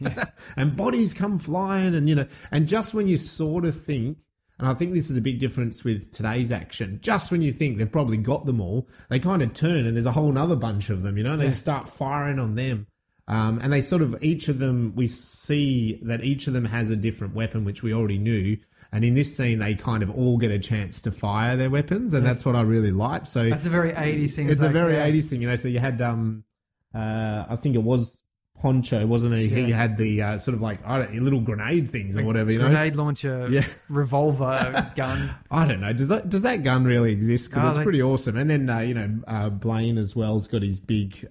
Yeah. And bodies come flying and just when you sort of think, and I think this is a big difference with today's action, just when you think they've probably got them all, they kind of turn and there's a whole other bunch of them, and they just start firing on them. And they sort of, each of them, we see that each of them has a different weapon, which we already knew. And in this scene, they kind of all get a chance to fire their weapons, and that's what I really like. So that's a very 80s thing. It's a very 80s thing, So you had, I think it was Poncho, wasn't he? Yeah. He had the sort of like little grenade things or whatever, Grenade launcher, revolver gun. I don't know. Does that gun really exist? Because it's pretty awesome. And then Blaine as well has got his big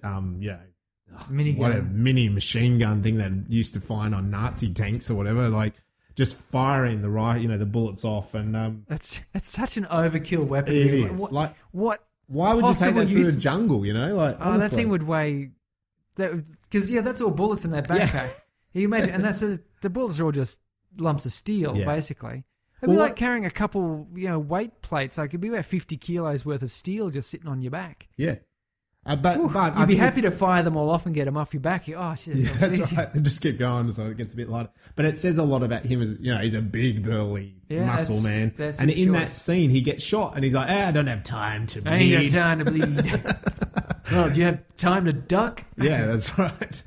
mini machine gun thing that used to find on Nazi tanks or whatever, like just firing the bullets off. And that's such an overkill weapon. It is. What? Why would you take that through the jungle? That thing would weigh. Because that's all bullets in that backpack. You imagine, and the bullets are all just lumps of steel, basically. It'd be like carrying a couple, weight plates. Like it'd be about 50 kilos worth of steel just sitting on your back. Yeah, but you'd be happy to fire them all off and get them off your back. That's right. And just keep going so it gets a bit lighter. But it says a lot about him as he's a big burly muscle man. And in that scene, he gets shot, and he's like, I don't have time to bleed. I ain't got time to bleed. Oh, do you have time to duck? Yeah, that's right.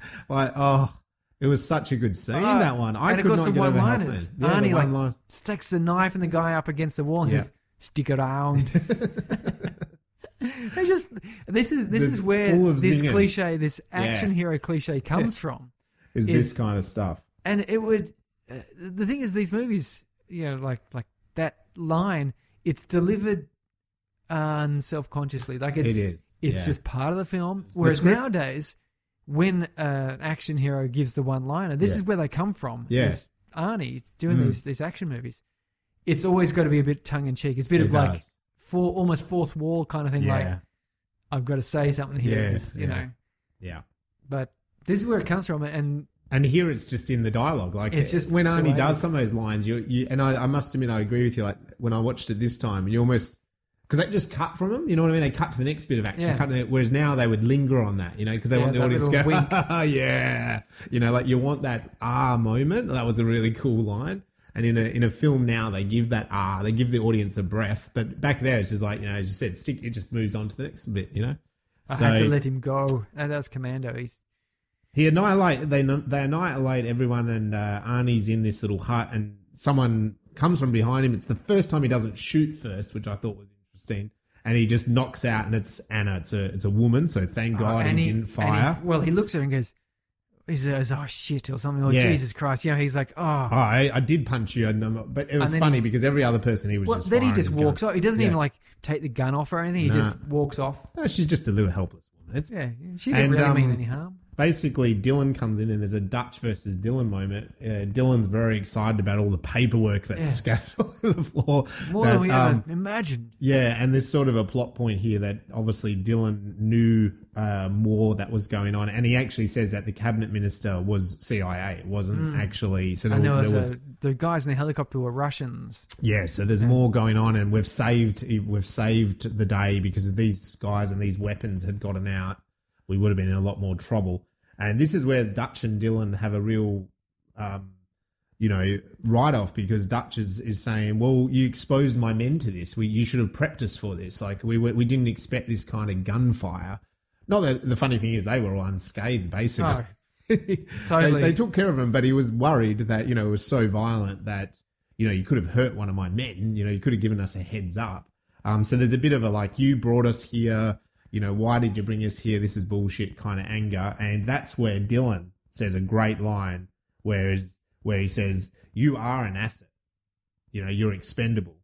It was such a good scene, that one. I could not get over how scene. Arnie sticks the knife and the guy up against the wall and says, stick around. This is where this cliche, this action hero cliche comes from. Is this kind of stuff. And it would. The thing is, these movies, like that line, it's delivered self-consciously. Like it is. It's just part of the film. Whereas nowadays, when an action hero gives the one-liner, this is where they come from. Yeah. Is Arnie doing these action movies. It's always got to be a bit tongue-in-cheek. It's a bit of like almost fourth wall kind of thing. Yeah. Like, I've got to say something here. You know. Yeah. But this is where it comes from. And here it's just in the dialogue. Like it's just when Arnie does some of those lines, you and I must admit I agree with you. Like when I watched it this time, you almost because they just cut from them. You know what I mean? They cut to the next bit of action. Whereas now they would linger on that. Because they want the audience to go, yeah. Like you want that moment. That was a really cool line. And in a film now, they give that they give the audience a breath. But back there, it's just like as you said, it just moves on to the next bit. I had to let him go. And that was Commando. They annihilate everyone, and Arnie's in this little hut, and someone comes from behind him. It's the first time he doesn't shoot first, which I thought was interesting, and he just knocks out, and it's Anna. It's a woman, so thank God he didn't fire. He looks at her and goes, he says, "Oh shit," or something, or Jesus Christ. He's like, "Oh, I did punch you," but it was funny because every other person he was just. Then he just walks off. He doesn't even like take the gun off or anything. He just walks off. No, she's just a little helpless woman. She didn't really mean any harm. Basically, Dylan comes in and there's a Dutch versus Dylan moment. Dylan's very excited about all the paperwork that's scattered all over the floor. More than we ever imagined. Yeah, and there's sort of a plot point here that obviously Dylan knew more that was going on. And he actually says that the cabinet minister was CIA. It wasn't actually. So there was the guys in the helicopter were Russians. Yeah, so there's more going on, and we've saved the day because if these guys and these weapons had gotten out, we would have been in a lot more trouble. And this is where Dutch and Dylan have a real, write-off because Dutch is saying, well, you exposed my men to this. You should have prepped us for this. Like, we didn't expect this kind of gunfire. Not that the funny thing is they were all unscathed, basically. Oh, totally. They took care of him, but he was worried that, it was so violent that, you could have hurt one of my men. You could have given us a heads up. So there's a bit of a, like, you brought us here. Why did you bring us here? This is bullshit kind of anger. And that's where Dylan says a great line where he says, you are an asset. You're expendable.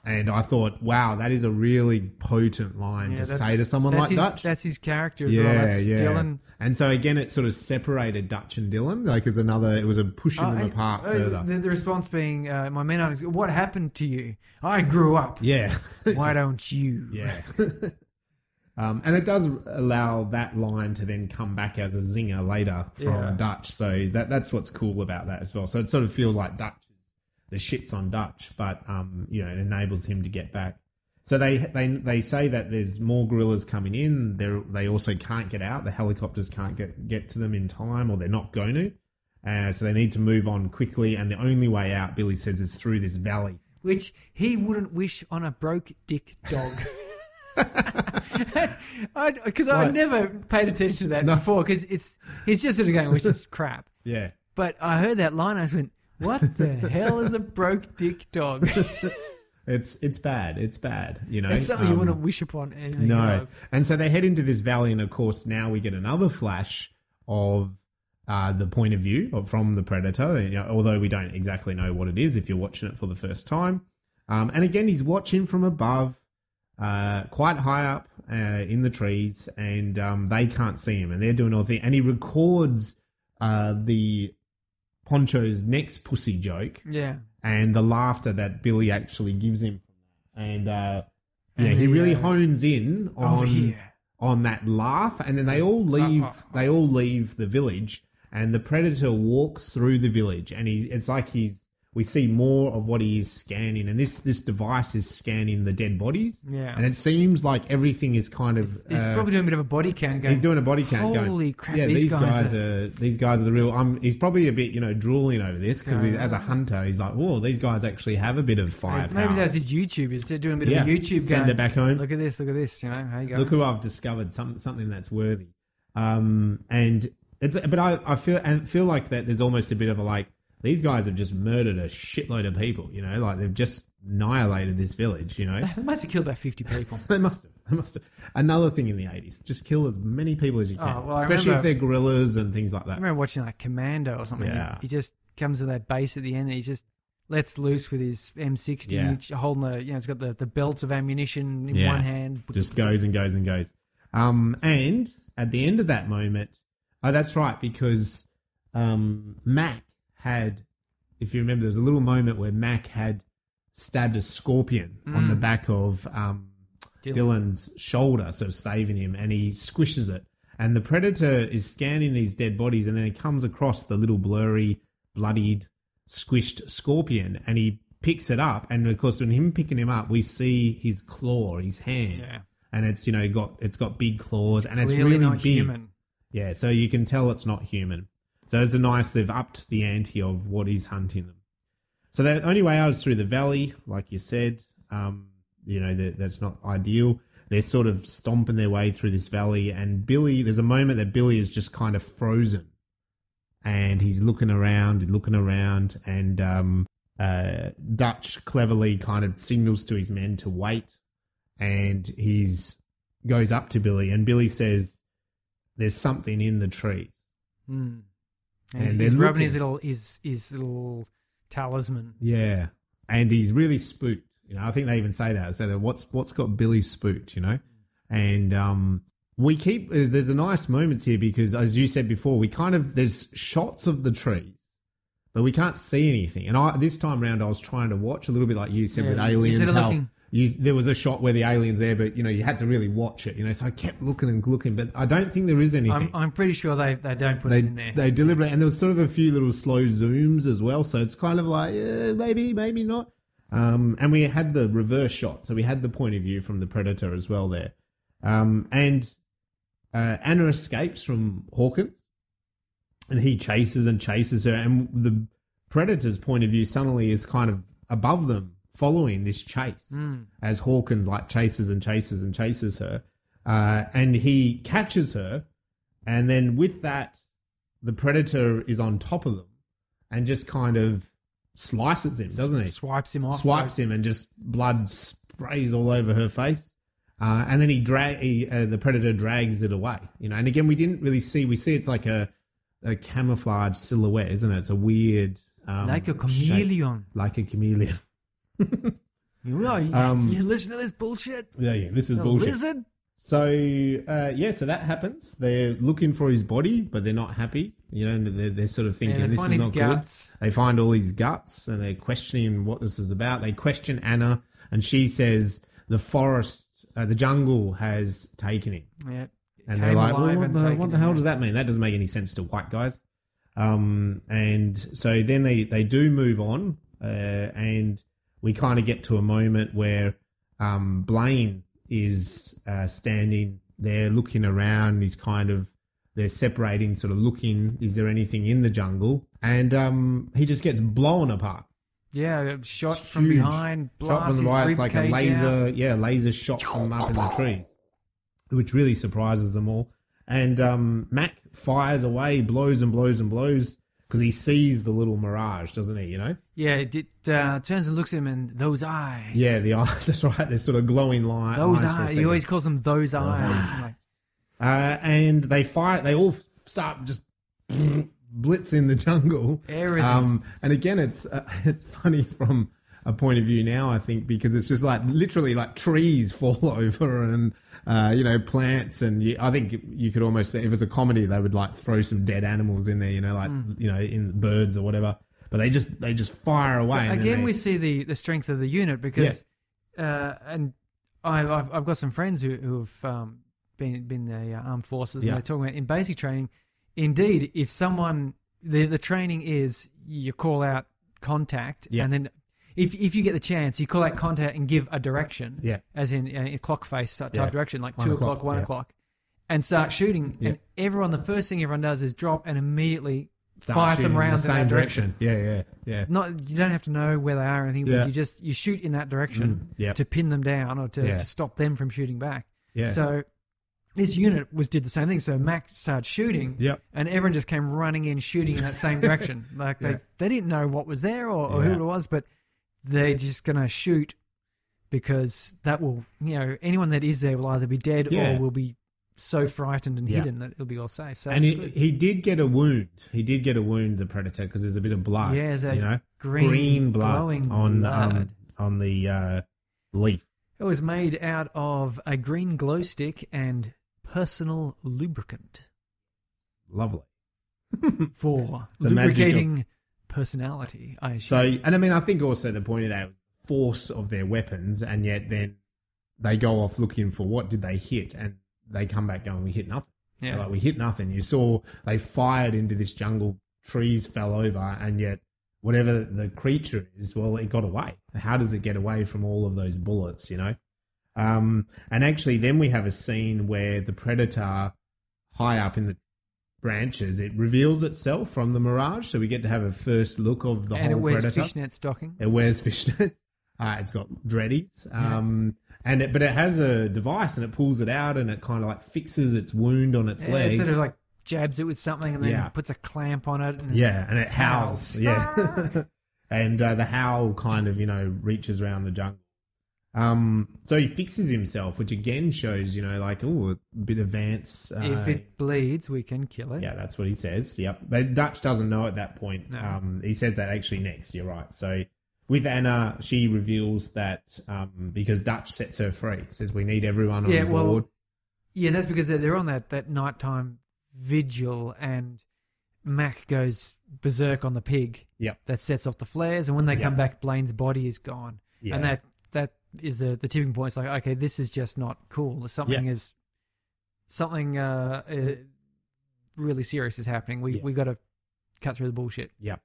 And I thought, wow, that is a really potent line to say to someone like Dutch. That's his character as well. That's Dylan. And so again, it sort of separated Dutch and Dylan. Like it was a pushing them apart further. The response being, my men aren't, what happened to you? I grew up. Yeah. Why don't you? Yeah. And it does allow that line to then come back as a zinger later from Dutch. So that's what's cool about that as well. So it sort of feels like Dutch is the shits on Dutch, but it enables him to get back. So they say that there's more guerrillas coming in. They also can't get out. The helicopters can't get to them in time, or they're not going to. So they need to move on quickly. And the only way out, Billy says, is through this valley. Which he wouldn't wish on a broke dick dog. Because I never paid attention to that before, because he's just sort of going, which is crap. Yeah. But I heard that line, I just went, what the hell is a broke dick dog? It's bad. It's bad. It's something you wouldn't wish upon anything. No. And so they head into this valley, and of course now we get another flash of the point of view from the Predator, although we don't exactly know what it is if you're watching it for the first time. And again, he's watching from above, quite high up in the trees, and they can't see him, and they're doing all the thing. And he records the Poncho's next pussy joke, and the laughter that Billy actually gives him, and he really hones in on that laugh, and then they all leave. They all leave the village, and the Predator walks through the village, and we see more of what he is scanning, and this device is scanning the dead bodies. Yeah. And it seems like everything is kind of... He's probably doing a bit of a body count going. He's doing a body count going. Holy crap, yeah, these guys are the real... he's probably a bit, drooling over this, because as a hunter, he's like, whoa, these guys actually have a bit of firepower. Maybe that's his YouTube. He's doing a bit of a YouTube Send it back home. Look at this, how you go. Look who I've discovered, something that's worthy. And it's... But I feel like that there's almost a bit of a like, these guys have just murdered a shitload of people, you know, like they've just annihilated this village, you know. They must have killed about 50 people. They must have. Another thing in the 80s, just kill as many people as you can, especially if they're guerrillas and things like that. I remember watching like Commando or something. Yeah. He just comes to that base at the end and he just lets loose with his M60, holding it's got the belt of ammunition in one hand. Just goes and goes and goes. And at the end of that moment, that's right, because Mac had, if you remember, there was a little moment where Mac had stabbed a scorpion on the back of Dylan's shoulder, sort of saving him, and he squishes it. And the Predator is scanning these dead bodies, and then he comes across the little blurry, bloodied, squished scorpion, and he picks it up. And of course, when him picking him up, we see his claw, his hand, and it's got big claws, and it's really not big. Human. Yeah, so you can tell it's not human. So it's they've upped the ante of what is hunting them. So the only way out is through the valley, like you said. That's not ideal. They're sort of stomping their way through this valley, and there's a moment that Billy is just kind of frozen, and he's looking around, and Dutch cleverly kind of signals to his men to wait, and goes up to Billy, and Billy says, "There's something in the trees." And he's rubbing his little talisman. Yeah, and he's really spooked. You know, I think they even say that. So what's got Billy spooked, you know? And there's a nice moments here because, as you said before, there's shots of the trees, but we can't see anything. And this time around, I was trying to watch a little bit like you said with aliens. There was a shot where the alien's there, but, you know, you had to really watch it, you know, so I kept looking and looking, but I don't think there is anything. I'm pretty sure they don't put it in there. They deliberately, and there was sort of a few little slow zooms as well, so it's kind of like, maybe not. And we had the reverse shot, so we had the point of view from the Predator as well there. And Anna escapes from Hawkins, and he chases and chases her, and the Predator's point of view suddenly is kind of above them, following this chase as Hawkins like chases and chases and chases her. And he catches her, and then with that, the Predator is on top of them and just kind of slices him, doesn't he? Swipes him off. Swipes him, and just blood sprays all over her face. And then the Predator drags it away, you know. And again, we didn't really see. We see it's like a camouflage silhouette, isn't it? It's a weird, like a chameleon. Shape, like a chameleon. You listen to this bullshit. Yeah, this is bullshit. Lizard. So so that happens. They're looking for his body, but they're not happy. You know, and they're sort of thinking this is not guts. Good. They find all his guts, and they're questioning what this is about. They question Anna, and she says the forest, the jungle has taken him. Yeah, and they're like, well, what the hell does that mean? That doesn't make any sense to white guys. And so then they do move on, and we kind of get to a moment where Blaine is standing there looking around. They're separating, sort of looking, is there anything in the jungle? And he just gets blown apart. Yeah, shot from behind, shot from the right. It's like a laser, laser shot from up in the trees, which really surprises them all. And Mac fires away, blows and blows and blows, because he sees the little mirage, doesn't he, you know? Yeah, it turns and looks at him, and those eyes. Yeah, the eyes, that's right. They're sort of glowing light. Those eyes. He always calls them those eyes. And they fire, they all start just blitzing the jungle. Everything. And again, it's funny from a point of view now, I think, because it's just like literally like trees fall over and, plants. And I think you could almost say if it's a comedy, they would like throw some dead animals in there, in birds or whatever. But they just fire away. But again, we see the strength of the unit because, and I've got some friends who have been in the armed forces, and they're talking about in basic training. Indeed, if someone the training is you call out contact, and then if you get the chance, you call out contact and give a direction, as in a clock face type direction, like 2 o'clock, 1 o'clock, and start shooting. And the first thing everyone does is drop and immediately fire some rounds in that direction. Yeah. You don't have to know where they are or anything, but you shoot in that direction to pin them down or to stop them from shooting back. Yeah. So this unit did the same thing. So Mac started shooting, and everyone just came running in, shooting in that same direction. Like they didn't know what was there or who it was, but they're just going to shoot because that will, anyone that is there will either be dead or will be so frightened and hidden that it'll be all safe. So and he did get a wound. He did get a wound, the Predator, because there's a bit of blood. Yeah, there's that green blood on the leaf. It was made out of a green glow stick and personal lubricant. Lovely. For lubricating personality, I assume. So, and I mean, I think also the point of that force of their weapons, and yet then they go off looking for what did they hit, and they come back going, we hit nothing. Yeah. Like, we hit nothing. You saw they fired into this jungle, trees fell over, and yet whatever the creature is, well, it got away. How does it get away from all of those bullets, And actually then we have a scene where the Predator, high up in the branches, it reveals itself from the mirage, so we get to have a first look of the whole Predator. And it wears fishnet stockings. It wears fishnets. It's got dreadies. But it has a device, and it pulls it out, and it kind of like fixes its wound on its leg. It sort of like jabs it with something, and then puts a clamp on it. And it howls. Yeah. And the howl kind of, reaches around the jungle. So he fixes himself, which again shows, a bit of Vance. If it bleeds, we can kill it. Yeah, that's what he says. Yep. But Dutch doesn't know at that point. No. He says that actually next. You're right. So with Anna, she reveals that because Dutch sets her free. Says we need everyone on board. Yeah, that's because they're on that nighttime vigil, and Mac goes berserk on the pig. Yep. That sets off the flares, and when they come back, Blaine's body is gone. Yeah. And that is the tipping point. It's like, okay, this is just not cool. Something really serious is happening. We got to cut through the bullshit. Yep.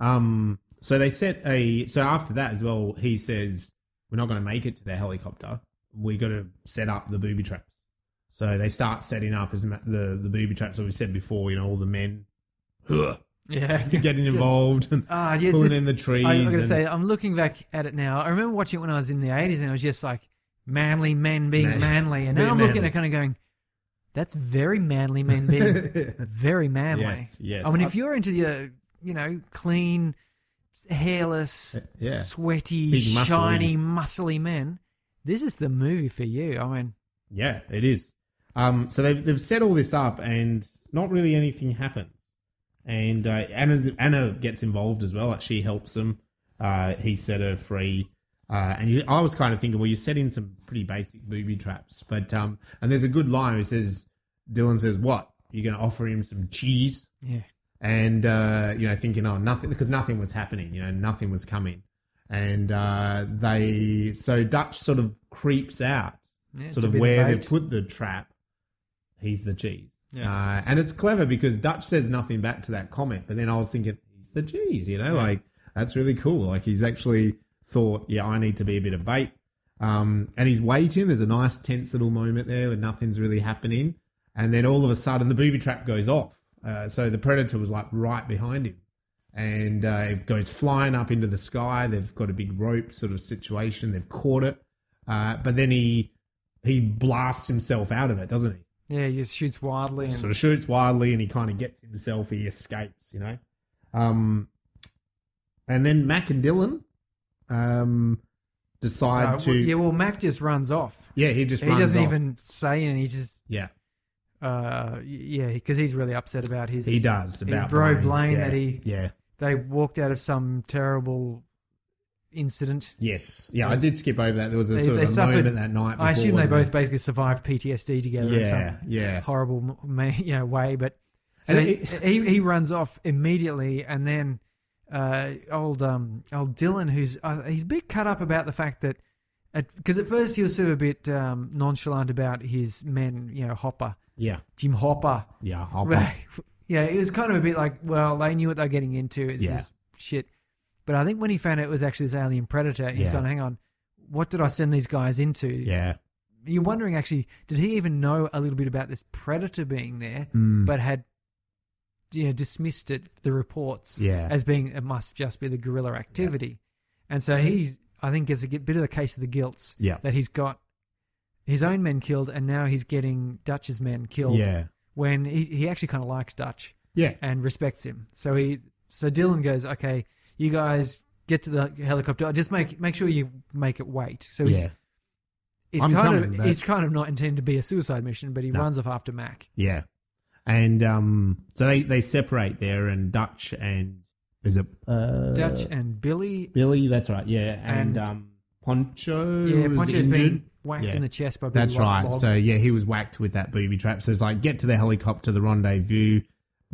So they so after that as well, he says, we're not going to make it to the helicopter. We got to set up the booby traps. So they start setting up the booby traps that we said before, all the men getting involved and pulling in the trees. I'm going to say, I'm looking back at it now. I remember watching it when I was in the 80s, and it was just like manly men being manly. And now I'm looking at it kind of going, that's very manly men being very manly. Yes. I mean, if you're into the, clean, hairless, sweaty, big, shiny, muscly men, this is the movie for you. I mean... Yeah, it is. So they've set all this up, and not really anything happens. And Anna gets involved as well. Like, she helps them. He set her free. I was kind of thinking, well, you set in some pretty basic booby traps. But and there's a good line. Dylan says, what? You're going to offer him some cheese? Yeah. And, thinking, nothing, because nothing was happening. Nothing was coming. And so Dutch sort of creeps out. Yeah, sort of where they put the trap, he's the cheese. Yeah. And it's clever because Dutch says nothing back to that comment, but then I was thinking, he's the cheese, like, that's really cool. Like, he's actually thought, I need to be a bit of bait. And he's waiting. There's a nice tense little moment there where nothing's really happening. And then all of a sudden the booby trap goes off. So the Predator was like right behind him. And it goes flying up into the sky. They've got a big rope sort of situation. They've caught it. But then he blasts himself out of it, doesn't he? Yeah, he just shoots wildly. Sort of shoots wildly, and he kind of gets himself. He escapes, And then Mac and Dylan decide to... Yeah, well, Mac just runs off. Yeah, he runs off. He doesn't even say anything. He just... Yeah. Because he's really upset about his... He does. About his bro Blaine that he... Yeah. They walked out of some terrible... incident. Yes. Yeah, I did skip over that. There was a sort of moment that night before. I assume they both basically survived PTSD together in some horrible way. But so he runs off immediately, and then old Dylan, who's he's a bit cut up about the fact that because at first he was sort of a bit nonchalant about his men, Hopper. Yeah. Jim Hopper. Yeah, Hopper. Yeah, it was kind of a bit like, well, they knew what they're getting into. It's just shit. But I think when he found out it was actually this alien predator, he's gone, hang on, what did I send these guys into? Yeah. You're wondering, actually, did he even know a little bit about this predator being there, but had dismissed the reports as being, it must just be the guerrilla activity. And so I think, gets a bit of the case of the guilts that he's got his own men killed, and now he's getting Dutch's men killed. Yeah. When he actually kind of likes Dutch. Yeah. And respects him. So Dylan goes, okay, you guys get to the helicopter. Just make sure you make it wait. So it's kind of not intended to be a suicide mission, but he runs off after Mac. Yeah. And so they separate there, and Dutch and is it Dutch and Billy? Billy, that's right. Yeah, and Poncho. Yeah, Poncho's been whacked in the chest by Billy. That's right. Log. So yeah, he was whacked with that booby trap. So it's like, get to the helicopter, the rendezvous.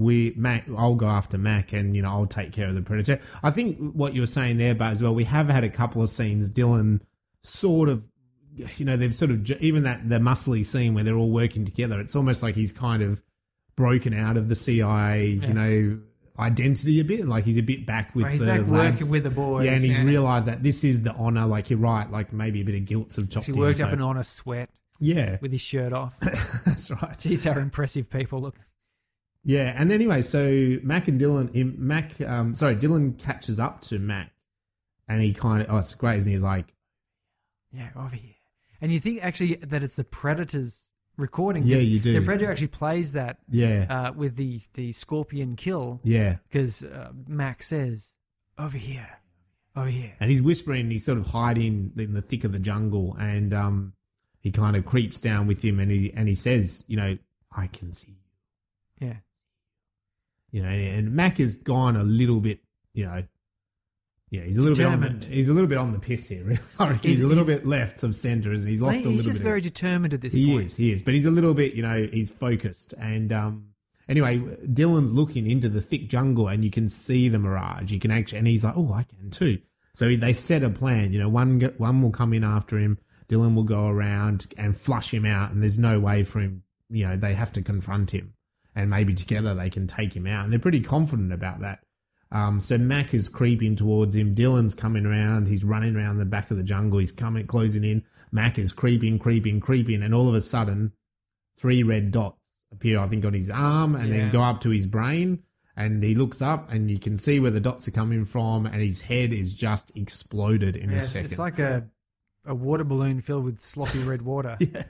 I'll go after Mac, and I'll take care of the predator. I think what you were saying there, but as well, we have had a couple of scenes. Dylan sort of, they've sort of even the muscly scene where they're all working together. It's almost like he's kind of broken out of the CIA, identity a bit. Like he's a bit back with he's the back lads. Working with the boys. Yeah, and he's realised that this is the honour. Like you're right. Like maybe a bit of guilt sort of chopped in. He worked up an honour sweat. Yeah, with his shirt off. That's right. Jeez, how impressive people look. Yeah, and anyway, so Dylan catches up to Mac, and he kind of, it's great, and he's like, yeah, over here. And you think actually that it's the Predator's recording. Yeah, you do. The Predator actually plays that with the scorpion kill. Yeah. Because Mac says, over here. And he's whispering, he's sort of hiding in the thick of the jungle, and he kind of creeps down with him, and he says, I can see you. Yeah. And Mac has gone a little bit, he's a little bit on the piss here. Really. He's a little bit left of centre, and he's lost a little bit. He's just very determined at this point. He is, but he's a little bit, he's focused. And anyway, Dylan's looking into the thick jungle, and you can see the mirage. You can actually, and he's like, oh, I can too. So they set a plan. One will come in after him. Dylan will go around and flush him out, and there's no way for him. They have to confront him. And maybe together they can take him out. And they're pretty confident about that. So Mac is creeping towards him. Dylan's coming around. He's running around the back of the jungle. He's closing in. Mac is creeping. And all of a sudden, 3 red dots appear, I think, on his arm and then go up to his brain. And he looks up, and you can see where the dots are coming from. And his head is just exploded in a second. It's like a water balloon filled with sloppy red water. Yeah.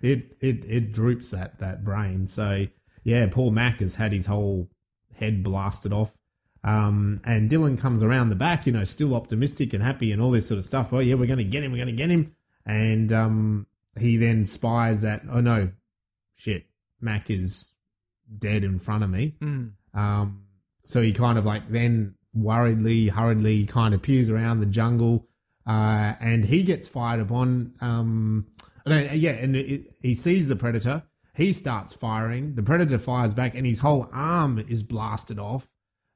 It droops that brain. So... yeah, poor Mac has had his whole head blasted off. And Dylan comes around the back, still optimistic and happy and all this sort of stuff. Oh, yeah, we're going to get him. And he then spies that, oh, no, shit, Mac is dead in front of me. So he kind of then hurriedly kind of peers around the jungle, and he gets fired upon. He sees the Predator. He starts firing. The Predator fires back, and his whole arm is blasted off.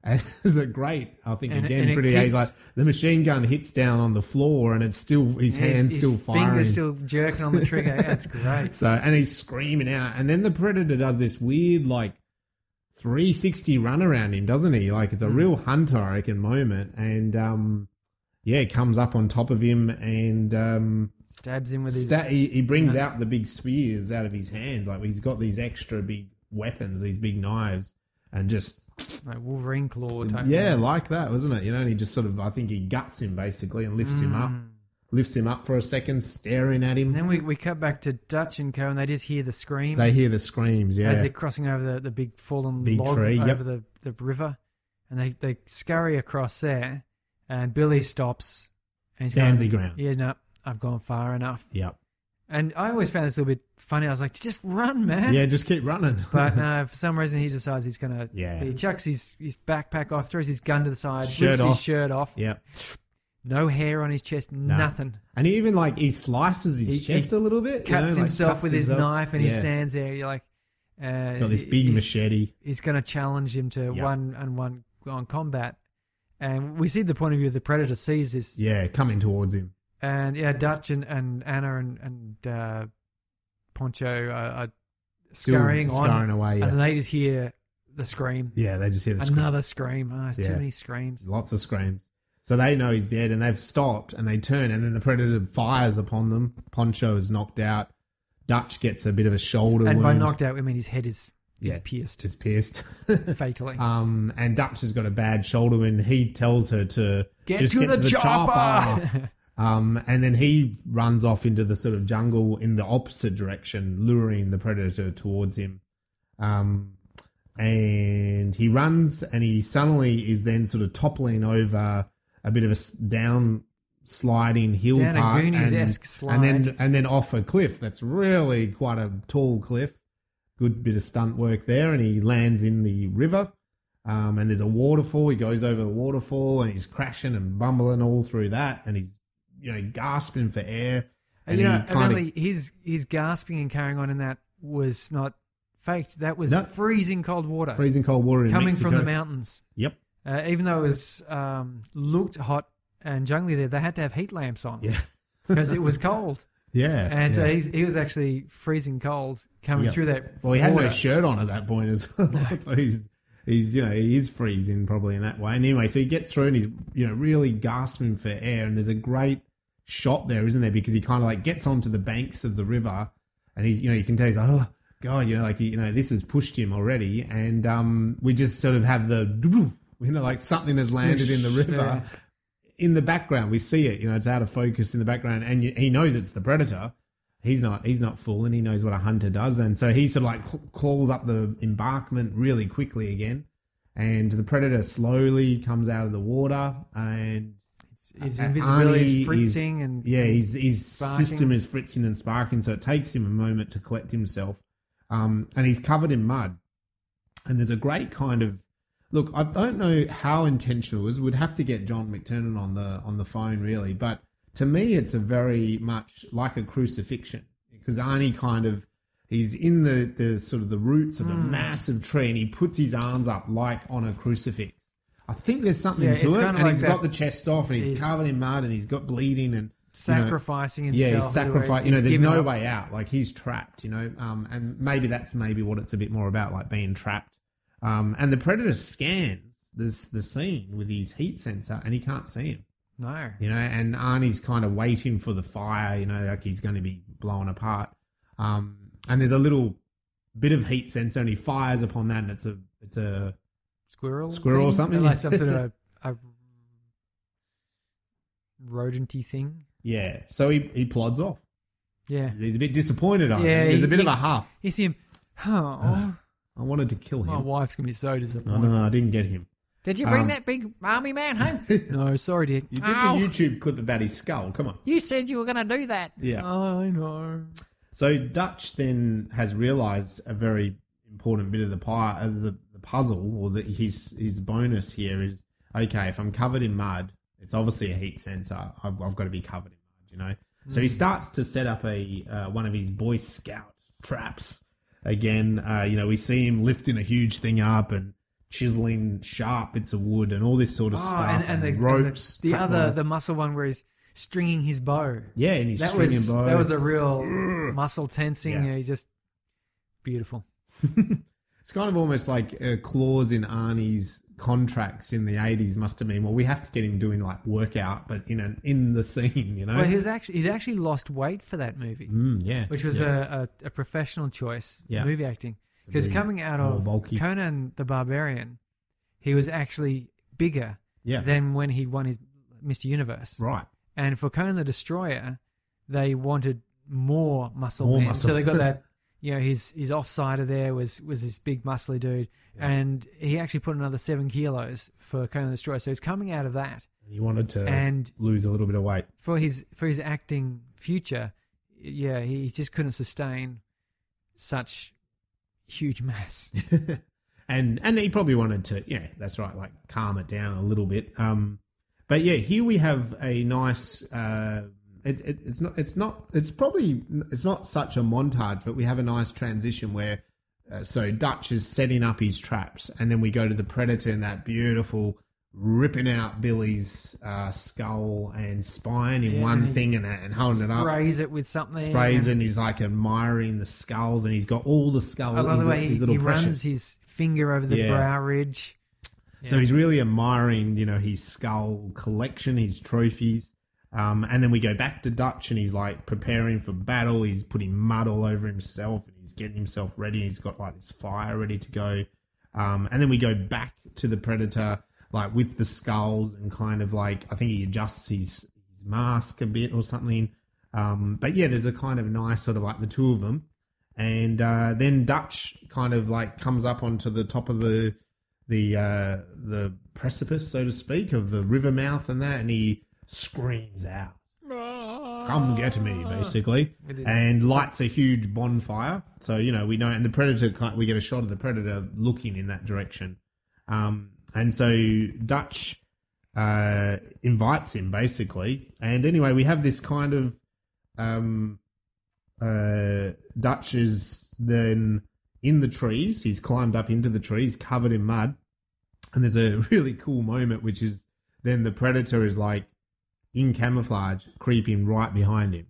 And it's great. I think the machine gun hits down on the floor, and it's still his hand's still firing. Fingers still jerking on the trigger. That's great. So, and he's screaming out, and then the Predator does this weird 360 run around him, doesn't he? It's a real Hunter, I reckon, moment, and comes up on top of him and stabs him with his... He brings out the big spears out of his hands. He's got these extra big weapons, these big knives, and just... Wolverine claw type. Yeah, things. Like that, wasn't it? And he just sort of, I think he guts him basically and lifts him up. Lifts him up for a second, staring at him. And then we cut back to Dutch and Co, and they just hear the screams. They hear the screams, yeah. As they're crossing over the big fallen log tree, over the river. And they scurry across there, and Billy stops. And stands his ground. Yeah, no, I've gone far enough. Yep. And I always found this a little bit funny. I was like, just run, man. Yeah, just keep running. But no, for some reason he decides he's going to... Yeah. He chucks his backpack off, throws his gun to the side, rips his shirt off. Yep. No hair on his chest, nothing. And he even he slices his chest a little bit. Cuts himself with his knife, and he stands there. You're like... he's got this big machete. He's going to challenge him to one-on-one combat. And we see the point of view of the Predator sees this. Yeah, coming towards him. And Dutch and Anna and Poncho are scurrying away. And they just hear the scream. Yeah, they just hear the scream. Another scream. Oh, there's too many screams. Lots of screams. So they know he's dead, and they've stopped, and they turn, and then the Predator fires upon them. Poncho is knocked out. Dutch gets a bit of a shoulder wound. And by knocked out, we mean his head is pierced. Is pierced. Fatally. And Dutch has got a bad shoulder wound. He tells her to get to the chopper. And then he runs off into the sort of jungle in the opposite direction, luring the predator towards him. And he runs, and he suddenly is then sort of toppling over a bit of a down sliding hill Down part, a Goonies-esque slide. and then off a cliff that's really quite a tall cliff. Good bit of stunt work there, and he lands in the river. And there's a waterfall. He goes over the waterfall, and he's crashing and bumbling all through that, and he's gasping for air. And apparently his gasping and carrying on in that was not faked. That was freezing cold water. Freezing cold water in coming Mexico. from the mountains. Yep. Even though it was looked hot and jungly there, they had to have heat lamps on. Yeah. Because it was cold. Yeah. And so he was actually freezing cold coming through that. Well, he had no water. shirt on at that point as well. No. So he's he is freezing probably in that way. And anyway, so he gets through and he's really gasping for air. And there's a great shot there, isn't there? Because he kind of like gets onto the banks of the river, and he you can tell he's like, oh God, this has pushed him already. And we just sort of have the like something has landed in the river. Yeah. In the background, we see it. It's out of focus in the background, and he knows it's the predator. He's not fooling. He knows what a hunter does, and so he sort of like claws up the embankment really quickly again, and the predator slowly comes out of the water, and his invisibility is fritzing his sparking. system is fritzing and sparking, so it takes him a moment to collect himself, and he's covered in mud, and there's a great kind of. Look, I don't know how intentional it was. We'd have to get John McTiernan on the phone, really. But to me, it's a very much like a crucifixion, because Arnie he's in the sort of the roots of a massive tree, and he puts his arms up like on a crucifix. I think there's something to it, and he's got the chest off, and he's covered in mud, and he's got bleeding, and sacrificing himself. Yeah, he's sacrificing. There's no way out. Like he's trapped. And maybe that's what it's a bit more about, like being trapped. And the predator scans the scene with his heat sensor, and he can't see him. No. And Arnie's kind of waiting for the fire, like he's going to be blown apart. And there's a little bit of heat sensor, and he fires upon that, and it's a squirrel or something. Like some sort of a rodenty thing. Yeah. So he plods off. Yeah. He's a bit disappointed on yeah, him. There's a bit of a huff. You see him, I wanted to kill him. My wife's going to be so disappointed. No, I didn't get him. Did you bring that big army man home? No, sorry, dear. You did the YouTube clip about his skull. Come on. You said you were going to do that. Yeah. I know. So Dutch then has realised a very important bit of the puzzle, or his bonus here is, okay, if I'm covered in mud, it's obviously a heat sensor. I've got to be covered in mud, So he starts to set up one of his Boy Scout traps. Again, we see him lifting a huge thing up and chiseling sharp bits of wood and all this sort of stuff. And the ropes. The muscle one where he's stringing his bow. Yeah, and he's stringing bow. That was a real muscle tensing. Yeah. He's just beautiful. It's kind of almost like a clause in Arnie's contracts in the 80s must have been, well, we have to get him doing like workout, but in the scene, Well, he'd actually lost weight for that movie. Which was a professional choice, movie acting. Because coming out of Conan the Barbarian, he was actually bigger than when he won his Mr. Universe. Right. And for Conan the Destroyer, they wanted more muscle men. So they got that. His offsider there was this big muscly dude, and he actually put another 7 kilos for Conan the Destroyer. So he's coming out of that. He wanted to lose a little bit of weight for his acting future. Yeah, he just couldn't sustain such huge mass, and he probably wanted to. Yeah, that's right. Like calm it down a little bit. But yeah, here we have a nice. It's not such a montage, but we have a nice transition where so Dutch is setting up his traps, and then we go to the predator and that beautiful ripping out Billy's skull and spine in one thing and holding it up. Sprays it with something. Sprays it, and he's like admiring the skulls, and he's got all the skulls. I love the way he runs his finger over the brow ridge. Yeah. So he's really admiring, his skull collection, his trophies. And then we go back to Dutch, and he's like preparing for battle. He's putting mud all over himself, and he's getting himself ready. He's got like this fire ready to go. And then we go back to the predator, like with the skulls, and kind of like, I think he adjusts his mask a bit or something. But yeah, there's a kind of nice sort of like the two of them. And then Dutch kind of like comes up onto the top of the precipice, so to speak, of the river mouth and that, and he screams out, "Come get me," basically, and lights a huge bonfire. So, we know, and the predator, we get a shot of the predator looking in that direction. And so Dutch invites him, basically. And anyway, we have this kind of Dutch is then in the trees. He's climbed up into the trees, covered in mud. And there's a really cool moment, which is then the predator is like in camouflage, creeping right behind him.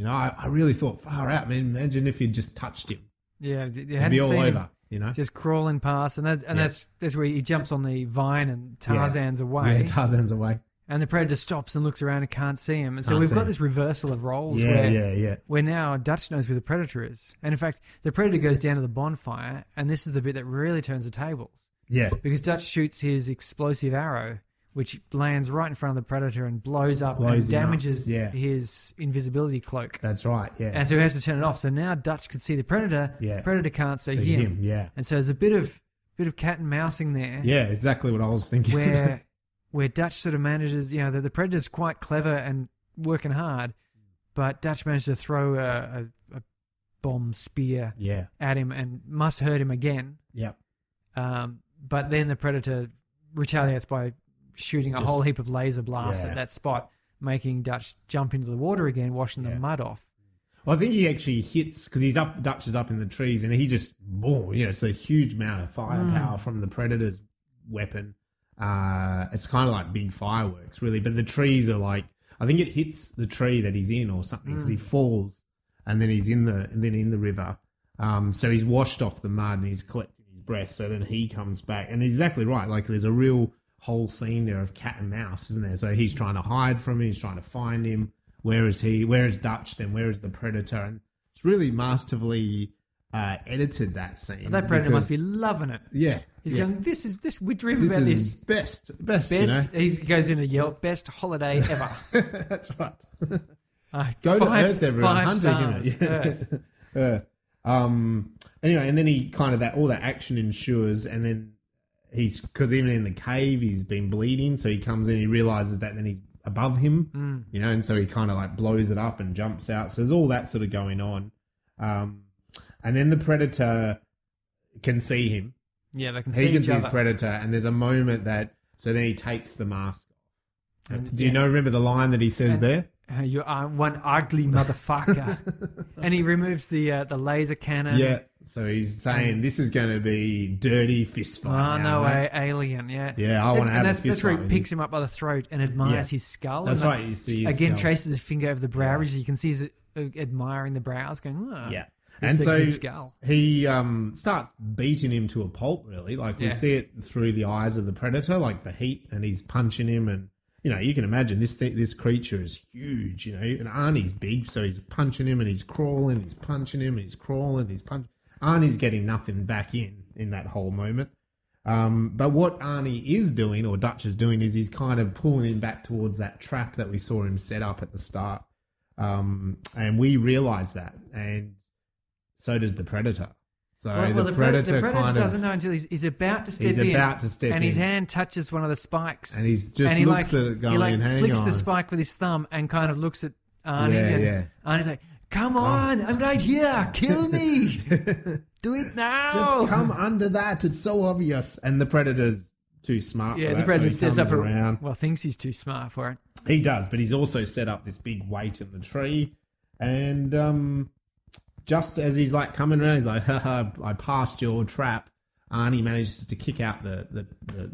I really thought, far out, man. Imagine if you'd just touched him. Yeah, it'd be all over. Just crawling past, and that's where he jumps on the vine and Tarzan's away. Yeah, Tarzan's away. And the predator stops and looks around and can't see him. And so we've got this reversal of roles where now Dutch knows where the predator is. And in fact, the predator goes down to the bonfire, and this is the bit that really turns the tables. Yeah. Because Dutch shoots his explosive arrow, which lands right in front of the predator and blows up and damages his invisibility cloak. That's right, yeah. And so he has to turn it off. So now Dutch can see the predator. Yeah. Predator can't see him. Yeah. And so there's a bit of cat and mousing there. Yeah, exactly what I was thinking. Where Dutch sort of manages, the predator's quite clever and working hard, but Dutch managed to throw a bomb spear at him and must hurt him again. Yep. But then the predator retaliates by shooting a whole heap of laser blasts at that spot, making Dutch jump into the water again, washing the mud off. Well, I think he actually hits, because Dutch is up in the trees, and he just, boom, it's a huge amount of firepower from the predator's weapon. It's kind of like big fireworks, really. But the trees are like, I think it hits the tree that he's in or something, because he falls, and then he's in the river. So he's washed off the mud and he's collecting his breath. So then he comes back, and exactly right. Like there's a real whole scene there of cat and mouse, isn't there? So he's trying to hide from him. He's trying to find him. Where is he? Where is Dutch? Then where is the predator? And it's really masterfully edited, that scene. That predator must be loving it. Yeah. He's going, we dream about this. Best, you know? He goes in to yell, best holiday ever. That's right. Go to Earth, everyone. Hunting him. Yeah. Anyway, and then he kind of all that action ensures, and then because even in the cave he's been bleeding, so he comes in, he realizes that, and then he's above him, and so he kind of like blows it up and jumps out. So there's all that sort of going on, and then the predator can see him. Yeah, they can see each other. He can see his predator, and there's a moment that, so then he takes the mask off. Do you remember the line that he says there? You are one ugly motherfucker. And he removes the laser cannon. Yeah, so he's saying this is going to be dirty fist fight. Oh, no way, alien, yeah. Yeah, I want to have a fist fight. That's where he picks him up by the throat and admires his skull. That's right, you see his skull. Traces his finger over the brow ridge. You can see he's admiring the brows, going, oh, yeah. And so he starts beating him to a pulp, really. Like we see it through the eyes of the predator, like the heat, and he's punching him. And, you can imagine this creature is huge, and Arnie's big, so he's punching him and he's crawling, he's punching him, he's crawling, he's punching. Arnie's getting nothing back in that whole moment. But what Arnie is doing, or Dutch is doing, is he's kind of pulling him back towards that trap that we saw him set up at the start. And we realise that. And so does the predator. So the predator kind of doesn't know until he's about to step in. He's about to step in. And his hand touches one of the spikes. And he's just looks at it going, hang on. He flicks the spike with his thumb and kind of looks at Arnie. Yeah. Arnie's like, come on, I'm right here. Kill me. Do it now. Just come under that. It's so obvious. And the predator's too smart for that. The predator so steps up around. Thinks he's too smart for it. He does, but he's also set up this big weight in the tree. And just as he's like coming around, he's like, haha, I passed your trap. Arnie manages to kick out the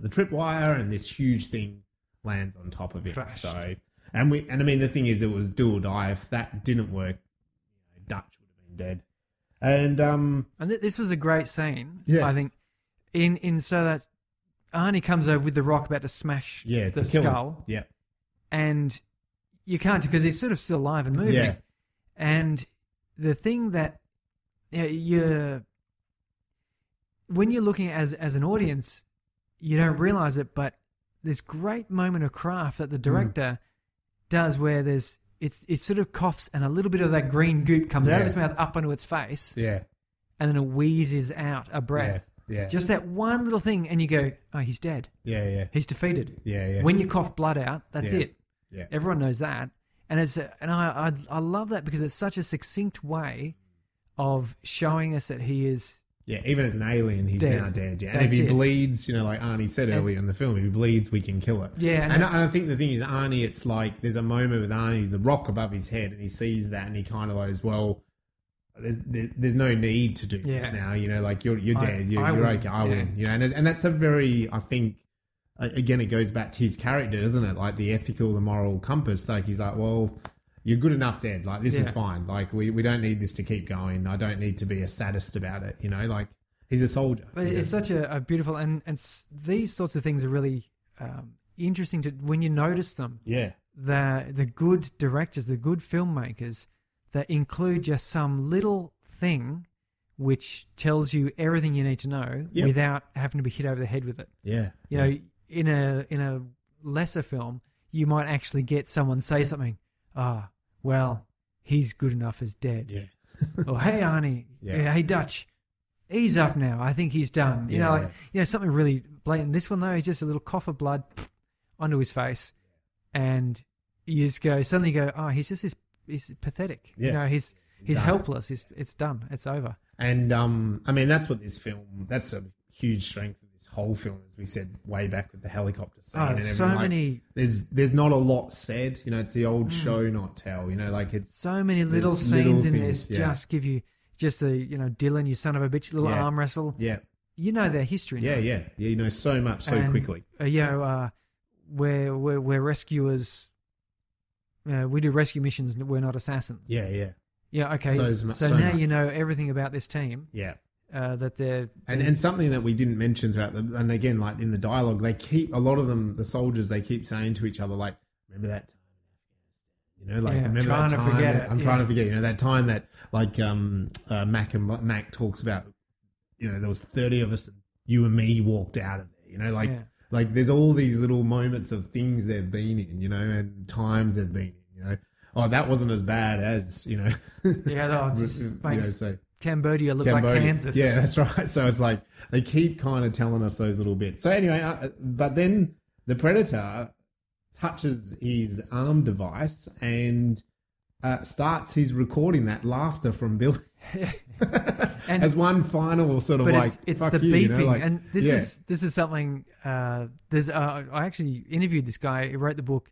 tripwire, and this huge thing lands on top of him. Crashed. So, and I mean, the thing is, it was do or die. If that didn't work, Dutch would have been dead. And this was a great scene. Yeah. I think in so that Arnie comes over with the rock about to smash the skull. Yeah. And you can't, because he's sort of still alive and moving. Yeah. And the thing that when you're looking as an audience, you don't realize it, but this great moment of craft that the director does where it sort of coughs and a little bit of that green goop comes out of its mouth up onto its face. Yeah. And then it wheezes out a breath. Yeah. Just that one little thing, and you go, oh, he's dead. Yeah. He's defeated. Yeah. When you cough blood out, that's it. Yeah. Everyone knows that. And I love that because it's such a succinct way of showing us that he is... Yeah, even as an alien, he's dead. now dead. Yeah. And That's if he it. bleeds, like Arnie said earlier in the film, if he bleeds, we can kill it. Yeah. And I think the thing is, Arnie, it's like there's a moment with Arnie, the rock above his head, and he sees that and he kind of goes, well, there's no need to do this now. Like you're dead. You're okay. I win. And that's a very, I think, again, it goes back to his character, doesn't it? Like the ethical, the moral compass. Like he's like, well, you're good enough dead. Like this is fine. Like we don't need this to keep going. I don't need to be a sadist about it. Like he's a soldier. But it's such a beautiful, and these sorts of things are really interesting to when you notice them. Yeah. The good directors, the good filmmakers that include just some little thing which tells you everything you need to know without having to be hit over the head with it. Yeah. You know, in a lesser film, you might actually get someone say something. Well, he's good enough as dead. Yeah. Or, hey, Arnie. Yeah. Hey, Dutch. He's up now. I think he's done. Something really blatant. This one, though, is just a little cough of blood onto his face. And you just suddenly go, oh, he's just this, he's pathetic. Yeah. He's helpless. It's done. It's over. And, that's what this film, that's a huge strength of this whole film, as we said way back with the helicopter scene and everything. So many... There's not a lot said. It's the old show, not tell. It's so many little scenes in things, this just give you just the, Dylan, you son of a bitch, little arm wrestle. Yeah. You know their history now. Yeah. You know so much so quickly. We're rescuers. We do rescue missions. We're not assassins. Yeah. Yeah. Okay. So now you know everything about this team. Yeah. That they're and something that we didn't mention throughout and again, like in the dialogue, they keep a lot of them, the soldiers, they keep saying to each other, like, remember that time in Afghanistan? Remember that time? I'm trying to forget. That time that like Mac talks about. There was 30 of us, and you and me walked out of there. Like there's all these little moments of things they've been in, and times they've been in. Oh, that wasn't as bad as so Cambodia looked like Kansas. Yeah, that's right. So it's like they keep kind of telling us those little bits. So anyway, but then the Predator touches his arm device and starts his recording that laughter from Billy. And as one final sort of like, it's fuck the you, beeping, and this is something. I actually interviewed this guy who wrote the book.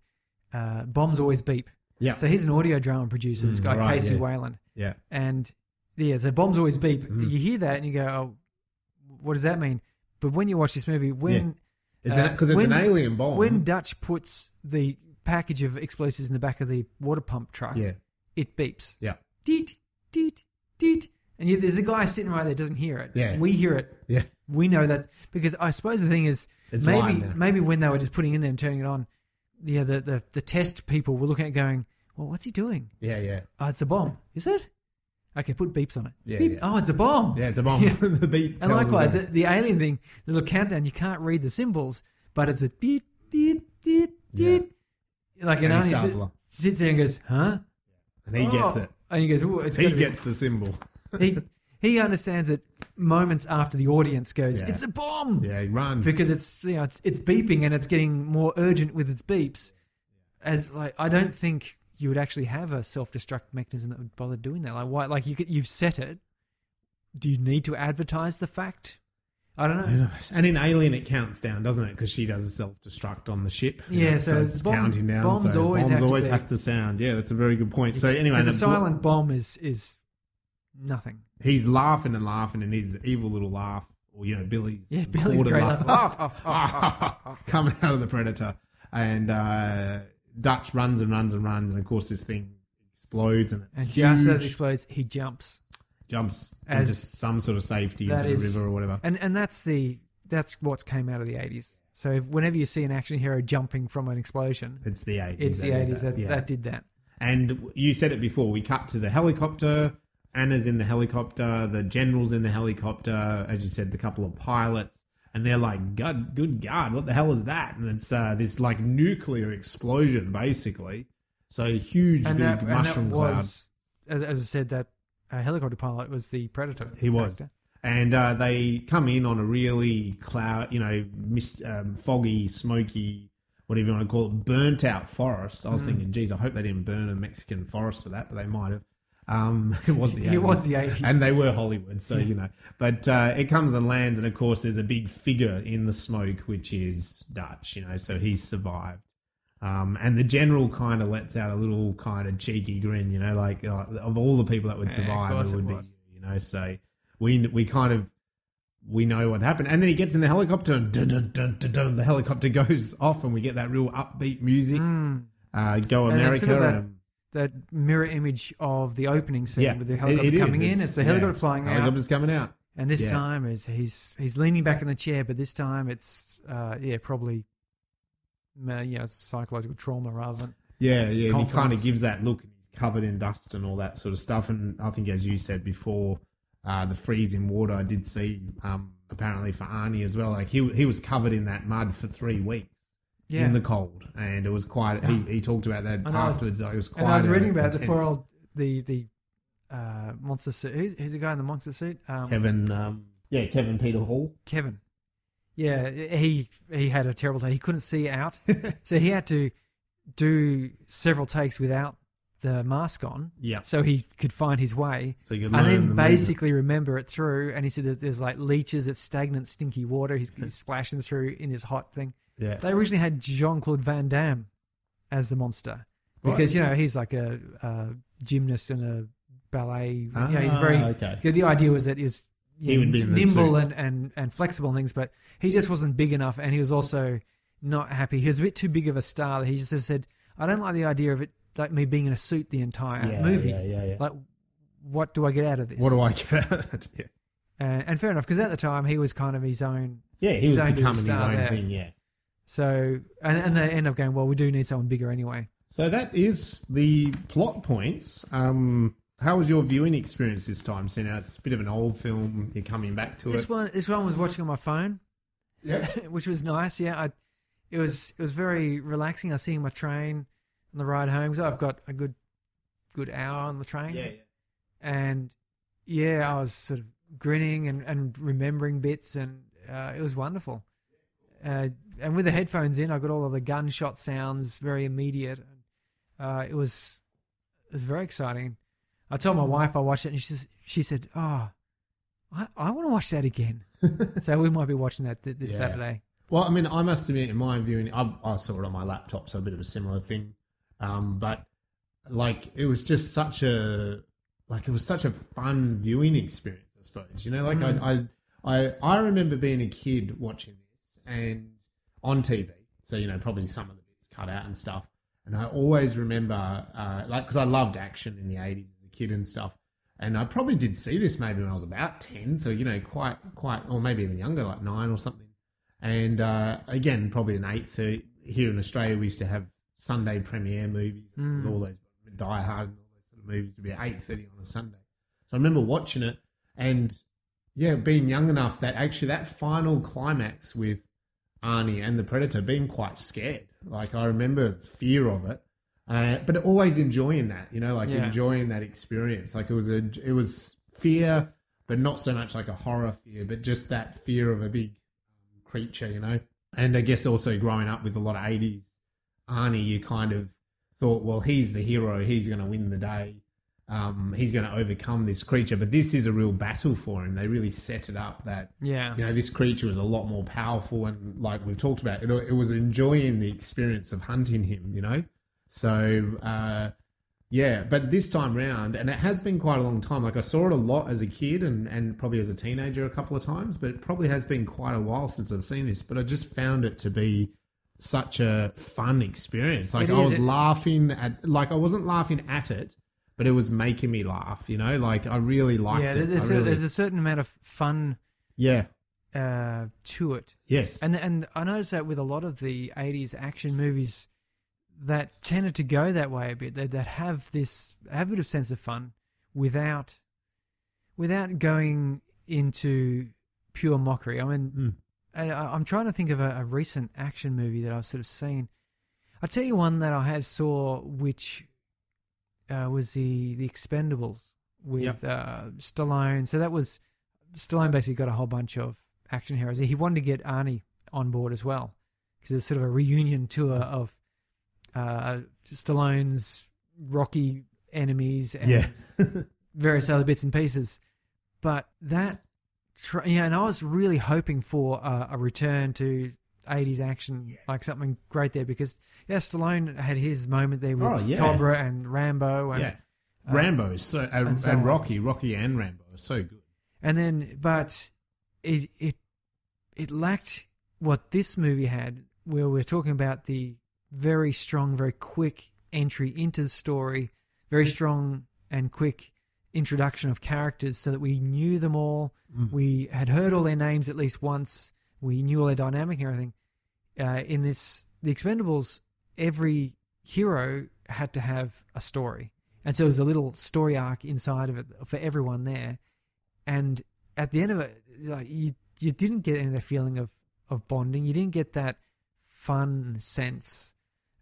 Bombs Always Beep. Yeah. So he's an audio drama producer. This guy, Casey Wayland. Yeah. And so bombs always beep. You hear that and you go, oh, what does that mean? But when you watch this movie, because it's an alien bomb. When Dutch puts the package of explosives in the back of the water pump truck, it beeps. Yeah. Deet, deet, deet. And there's a guy sitting right there doesn't hear it. Yeah. We hear it. Yeah. We know that because I suppose the thing is maybe when they were just putting it in there and turning it on, the test people were looking at it going, well, what's he doing? Yeah. Oh, it's a bomb. Is it? Okay, put beeps on it. Yeah, beep. yeah. Oh, it's a bomb. Yeah, it's a bomb. The beep. And likewise, the alien thing, the little countdown, you can't read the symbols, but it's a beep, beep, beep, beep. Like an Arnie sits there and goes, huh? And he gets it. And he goes, oh, he gets the symbol. He understands it moments after the audience goes, it's a bomb. Yeah, run. Because it's beeping and it's getting more urgent with its beeps. As like, I don't think you would actually have a self-destruct mechanism that would bother doing that. Like, why? Like, you've set it. Do you need to advertise the fact? I don't know. And in Alien, it counts down, doesn't it? Because she does a self-destruct on the ship. Yeah, so it's counting down. Bombs always have to sound. Yeah, that's a very good point. So anyway, a silent bomb is nothing. He's laughing and laughing, and his evil little laugh, or Billy's great laugh coming out of the Predator, and Dutch runs and runs and runs, and of course this thing explodes, and just as it explodes, he jumps into some sort of safety into the river or whatever. And that's what came out of the 80s. So whenever you see an action hero jumping from an explosion, it's the 80s. It's the 80s that did that. And you said it before. We cut to the helicopter. Anna's in the helicopter. The general's in the helicopter. As you said, the couple of pilots. And they're like, good God, what the hell is that? And it's this like nuclear explosion, basically. So a huge, and big that mushroom cloud. was, as I said, that helicopter pilot was the Predator. He was. character. And they come in on a really foggy, smoky, whatever you want to call it, burnt out forest. I was thinking, geez, I hope they didn't burn a Mexican forest for that, but they might have. It was the 80s. It was the 80s. And they were Hollywood, so, But it comes and lands, and, of course, there's a big figure in the smoke, which is Dutch, so he's survived. And the general kind of lets out a little kind of cheeky grin, like of all the people that would survive, it would be, so... We know what happened. And then he gets in the helicopter and dun, dun, dun, dun, dun, the helicopter goes off and we get that real upbeat music. Go America. Sort of that mirror image of the opening scene with the helicopter coming in. It's the helicopter flying out. Helicopter's coming out. And this time he's leaning back in the chair, but this time it's probably psychological trauma rather than and he kind of gives that look and he's covered in dust and all that sort of stuff. And I think, as you said before, the freeze in water, I did see apparently for Arnie as well. Like he was covered in that mud for 3 weeks in the cold, and it was quite. He talked about that afterwards. It was quite. And I was reading about intense. the poor old the monster suit. Who's the guy in the monster suit? Kevin. Kevin Peterhall. Kevin. Yeah, he had a terrible day. He couldn't see out, so he had to do several takes without the mask on, so he could find his way, so you could and then basically remember it through. And he said there's like leeches, it's stagnant, stinky water. He's splashing through in his hot thing. Yeah, they originally had Jean-Claude Van Damme as the monster because he's like a gymnast and a ballet. He's very good. The idea was that he would be nimble and flexible and things, but he just wasn't big enough, and he was also not happy. He was a bit too big of a star. He just said, I don't like the idea of it. Like me being in a suit the entire movie. Yeah. Like, what do I get out of this? What do I get out of it? Yeah. And fair enough, because at the time he was kind of his own. Yeah, he was becoming his own thing. Yeah. So and they end up going, well, we do need someone bigger anyway. So that is the plot points. How was your viewing experience this time? So now it's a bit of an old film. You're coming back to this it. This one was watching on my phone. Yeah, which was nice. Yeah, it was very relaxing. I was seeing my train on the ride home, so I've got a good hour on the train. Yeah. And I was sort of grinning and remembering bits, and it was wonderful. And with the headphones in, I got all of the gunshot sounds, very immediate. It was very exciting. I told my wife I watched it, and she said, "Oh, I want to watch that again." So we might be watching that this Saturday. Well, I mean, I must admit, in my viewing, I saw it on my laptop, so a bit of a similar thing. But like, it was just such a fun viewing experience, I suppose. I remember being a kid watching this and on TV. So, probably some of the bits cut out and stuff. And I always remember, because I loved action in the 80s as a kid and stuff. And I probably did see this maybe when I was about 10. So, quite, or maybe even younger, like 9 or something. And again, probably an 8:30 here in Australia. We used to have Sunday premiere movies with all those Die Hard and all those sort of movies to be at 8:30 on a Sunday. So I remember watching it and being young enough that actually that final climax with Arnie and the Predator, being quite scared. Like, I remember fear of it, but always enjoying that, enjoying that experience. Like, it was fear, but not so much like a horror fear, but just that fear of a big creature, And I guess also growing up with a lot of 80s Arnie, you kind of thought, well, he's the hero, he's going to win the day, he's going to overcome this creature. But this is a real battle for him. They really set it up that, this creature is a lot more powerful. And like we've talked about, it was enjoying the experience of hunting him, So, but this time round, and it has been quite a long time, like I saw it a lot as a kid and probably as a teenager a couple of times, but it probably has been quite a while since I've seen this. But I just found it to be such a fun experience. Like, I wasn't laughing at it, but it was making me laugh, like I really liked it. There's a certain amount of fun to it. Yes. And I noticed that with a lot of the 80s action movies that tended to go that way a bit, that have a bit of sense of fun without going into pure mockery. I mean, I'm trying to think of a recent action movie that I've sort of seen. I'll tell you one that I had saw, which was the Expendables with Stallone. So that was Stallone basically got a whole bunch of action heroes. He wanted to get Arnie on board as well because it's sort of a reunion tour of Stallone's Rocky enemies and various other bits and pieces. But that, and I was really hoping for a return to 80s action, like something great there, because Stallone had his moment there with Cobra and Rambo and Rambo and Rocky and Rambo are so good. And then, but it lacked what this movie had, where we're talking about the very strong, very quick entry into the story, very strong and quick introduction of characters so that we knew them all. We had heard all their names at least once. We knew all their dynamic and everything. In this, the Expendables, every hero had to have a story. And so there was a little story arc inside of it for everyone there. And at the end of it, like, you didn't get any of the feeling of bonding. You didn't get that fun sense.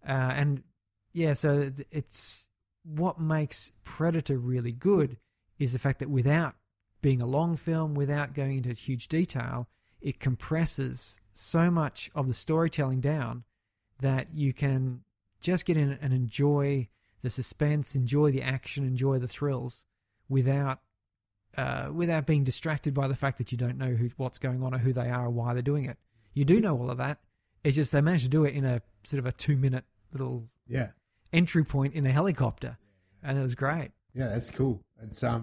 So it's what makes Predator really good is the fact that without being a long film, without going into huge detail, it compresses so much of the storytelling down that you can just get in and enjoy the suspense, enjoy the action, enjoy the thrills without being distracted by the fact that you don't know what's going on or who they are or why they're doing it. You do know all of that. It's just they managed to do it in a sort of a 2-minute little entry point in a helicopter, and it was great. Yeah, that's cool. It's it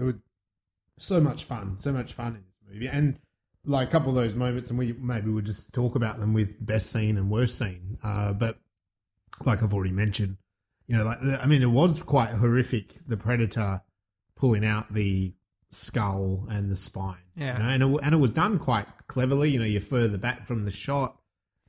was so much fun in this movie, and like a couple of those moments, and we'll just talk about them with best scene and worst scene. But like I've already mentioned, it was quite horrific. The Predator pulling out the skull and the spine, and it was done quite cleverly. You're further back from the shot.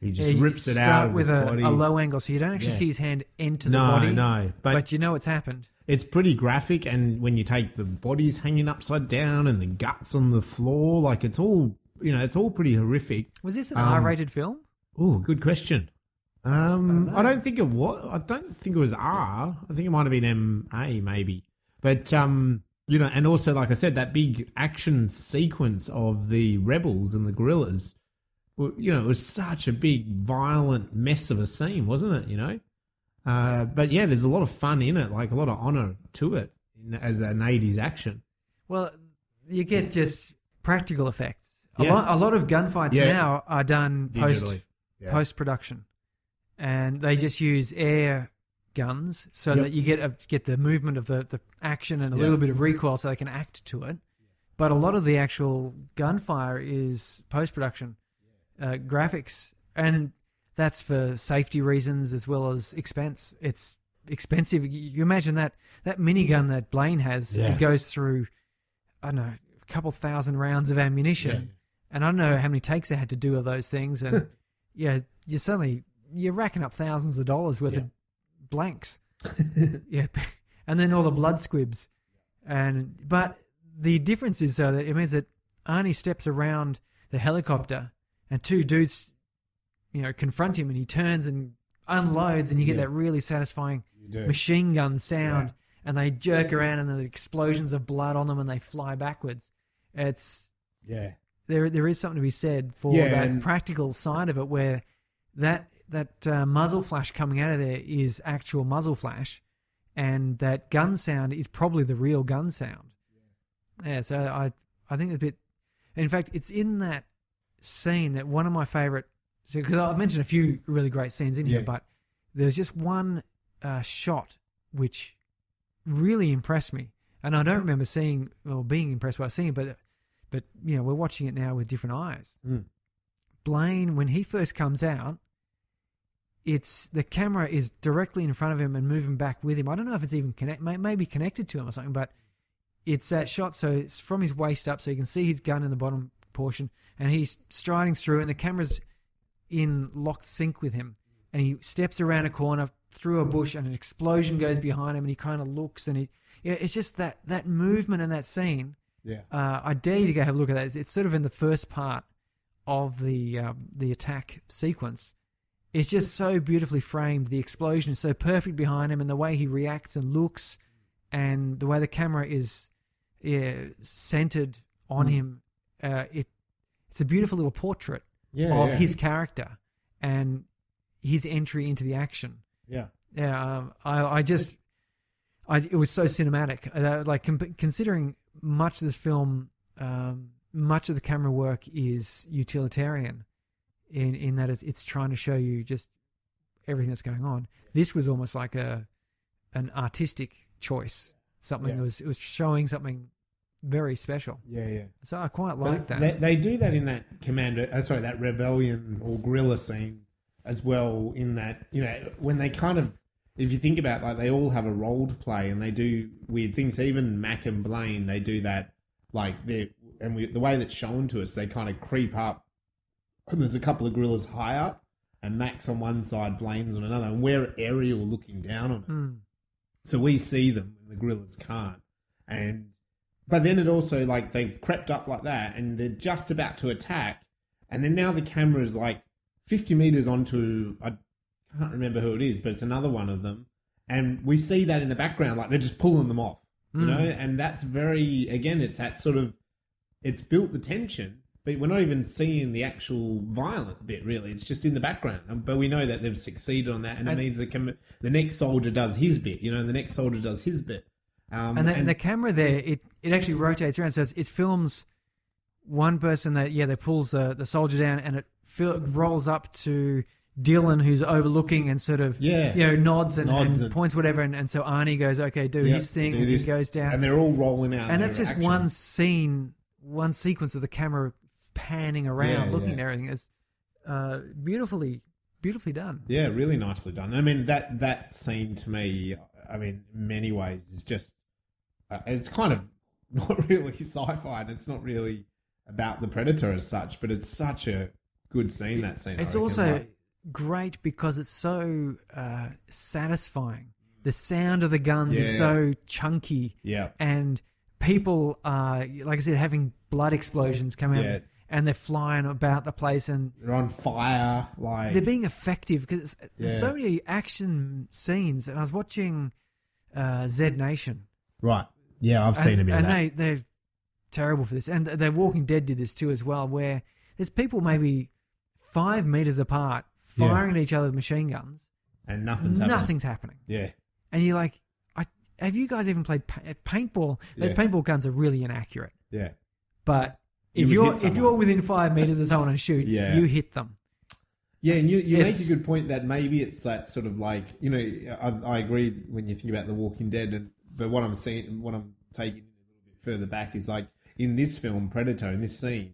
He just rips it out of his body. A low angle, so you don't actually see his hand enter the body. No, but you know it's happened. It's pretty graphic, and when you take the bodies hanging upside down and the guts on the floor, like it's all pretty horrific. Was this an R-rated film? Oh, good question. I don't think it was. I don't think it was R. I think it might have been MA maybe. But and also, like I said, that big action sequence of the rebels and the guerrillas. Well, it was such a big, violent mess of a scene, wasn't it? But yeah, there's a lot of fun in it, like a lot of honor to it as an 80s action. Well, you get just practical effects. A lot of gunfights now are done post-production, and they just use air guns so that you get the movement of the action and a little bit of recoil so they can act to it. But a lot of the actual gunfire is post-production. Graphics, and that's for safety reasons as well as expense. It's expensive. You imagine that minigun that Blaine has, it goes through, I don't know, a couple thousand rounds of ammunition, and I don't know how many takes they had to do of those things, and you're racking up thousands of dollars worth of blanks, and then all the blood squibs, but the difference is that it means that Arnie steps around the helicopter. And two dudes, confront him, and he turns and unloads, and you get that really satisfying machine gun sound, and they jerk around, and the explosions of blood on them, and they fly backwards. It's there is something to be said for that practical side of it, where that muzzle flash coming out of there is actual muzzle flash, and that gun sound is probably the real gun sound. So I think it's a bit. In fact, it's in that scene that one of my favorite, because I've mentioned a few really great scenes in here, but there's just one shot which really impressed me, and I don't remember seeing or being impressed by seeing it, but we're watching it now with different eyes. Blaine, when he first comes out, the camera is directly in front of him and moving back with him. I don't know if it's even maybe connected to him or something, but it's that shot, so it's from his waist up, so you can see his gun in the bottom portion, and he's striding through, and the camera's in locked sync with him, and he steps around a corner through a bush, and an explosion goes behind him, and he kind of looks, and it's just that movement in that scene. I dare you to go have a look at that. It's sort of in the first part of the attack sequence, it's just so beautifully framed. The explosion is so perfect behind him, and the way he reacts and looks, and the way the camera is centered on him. It's a beautiful little portrait of his character and his entry into the action. Yeah. Yeah. It was so cinematic. Like considering much of this film, much of the camera work is utilitarian in that it's trying to show you just everything that's going on. This was almost like an artistic choice. Something that was showing something very special. Yeah, yeah. So I quite like that. They do that in that that rebellion or guerrilla scene as well, in that, when they kind of, if you think about, like, they all have a role to play and they do weird things. Even Mac and Blaine, they do that, like, the way that's shown to us, they kind of creep up, and there's a couple of guerrillas high up, and Mac's on one side, Blaine's on another, and we're aerial looking down on them. So we see them and the guerrillas can't. But then it also, like, they've crept up like that and they're just about to attack, and then now the camera's like 50 metres onto, I can't remember who it is, but it's another one of them, and we see that in the background, like they're just pulling them off, and that's very, again, it's that sort of, it's built the tension, but we're not even seeing the actual violent bit, really. It's just in the background, but we know that they've succeeded on that, and it means the next soldier does his bit, and the next soldier does his bit. And the camera there, it actually rotates around, so it films one person that pulls the soldier down, and it rolls up to Dylan, who's overlooking and sort of nods and points whatever, and so Arnie goes, okay, do his thing, and he goes down, and they're all rolling out, and that's just action. One scene, one sequence of the camera panning around, looking at everything. Is beautifully done. Yeah, really nicely done. I mean, that scene to me, I mean, in many ways is just it's kind of not really sci-fi, and it's not really about the Predator as such, but it's such a good scene, that scene. It's also great because it's so satisfying. The sound of the guns is so chunky. Yeah. And people are, like I said, having blood explosions come out, and they're flying about the place, and they're on fire. Like, they're being effective because there's so many action scenes. And I was watching Z Nation. Right. Yeah, I've seen a bit of that. And they're terrible for this. And The Walking Dead did this too as well, where there's people maybe 5 meters apart firing at each other with machine guns. And nothing's happening. Yeah. And you're like, have you guys even played paintball? Those paintball guns are really inaccurate. Yeah. But if you're within 5 meters of someone and shoot, you hit them. Yeah, and you make a good point that maybe it's that sort of like, I agree when you think about The Walking Dead, but what I'm taking a little bit further back is, like, in this film, Predator, in this scene,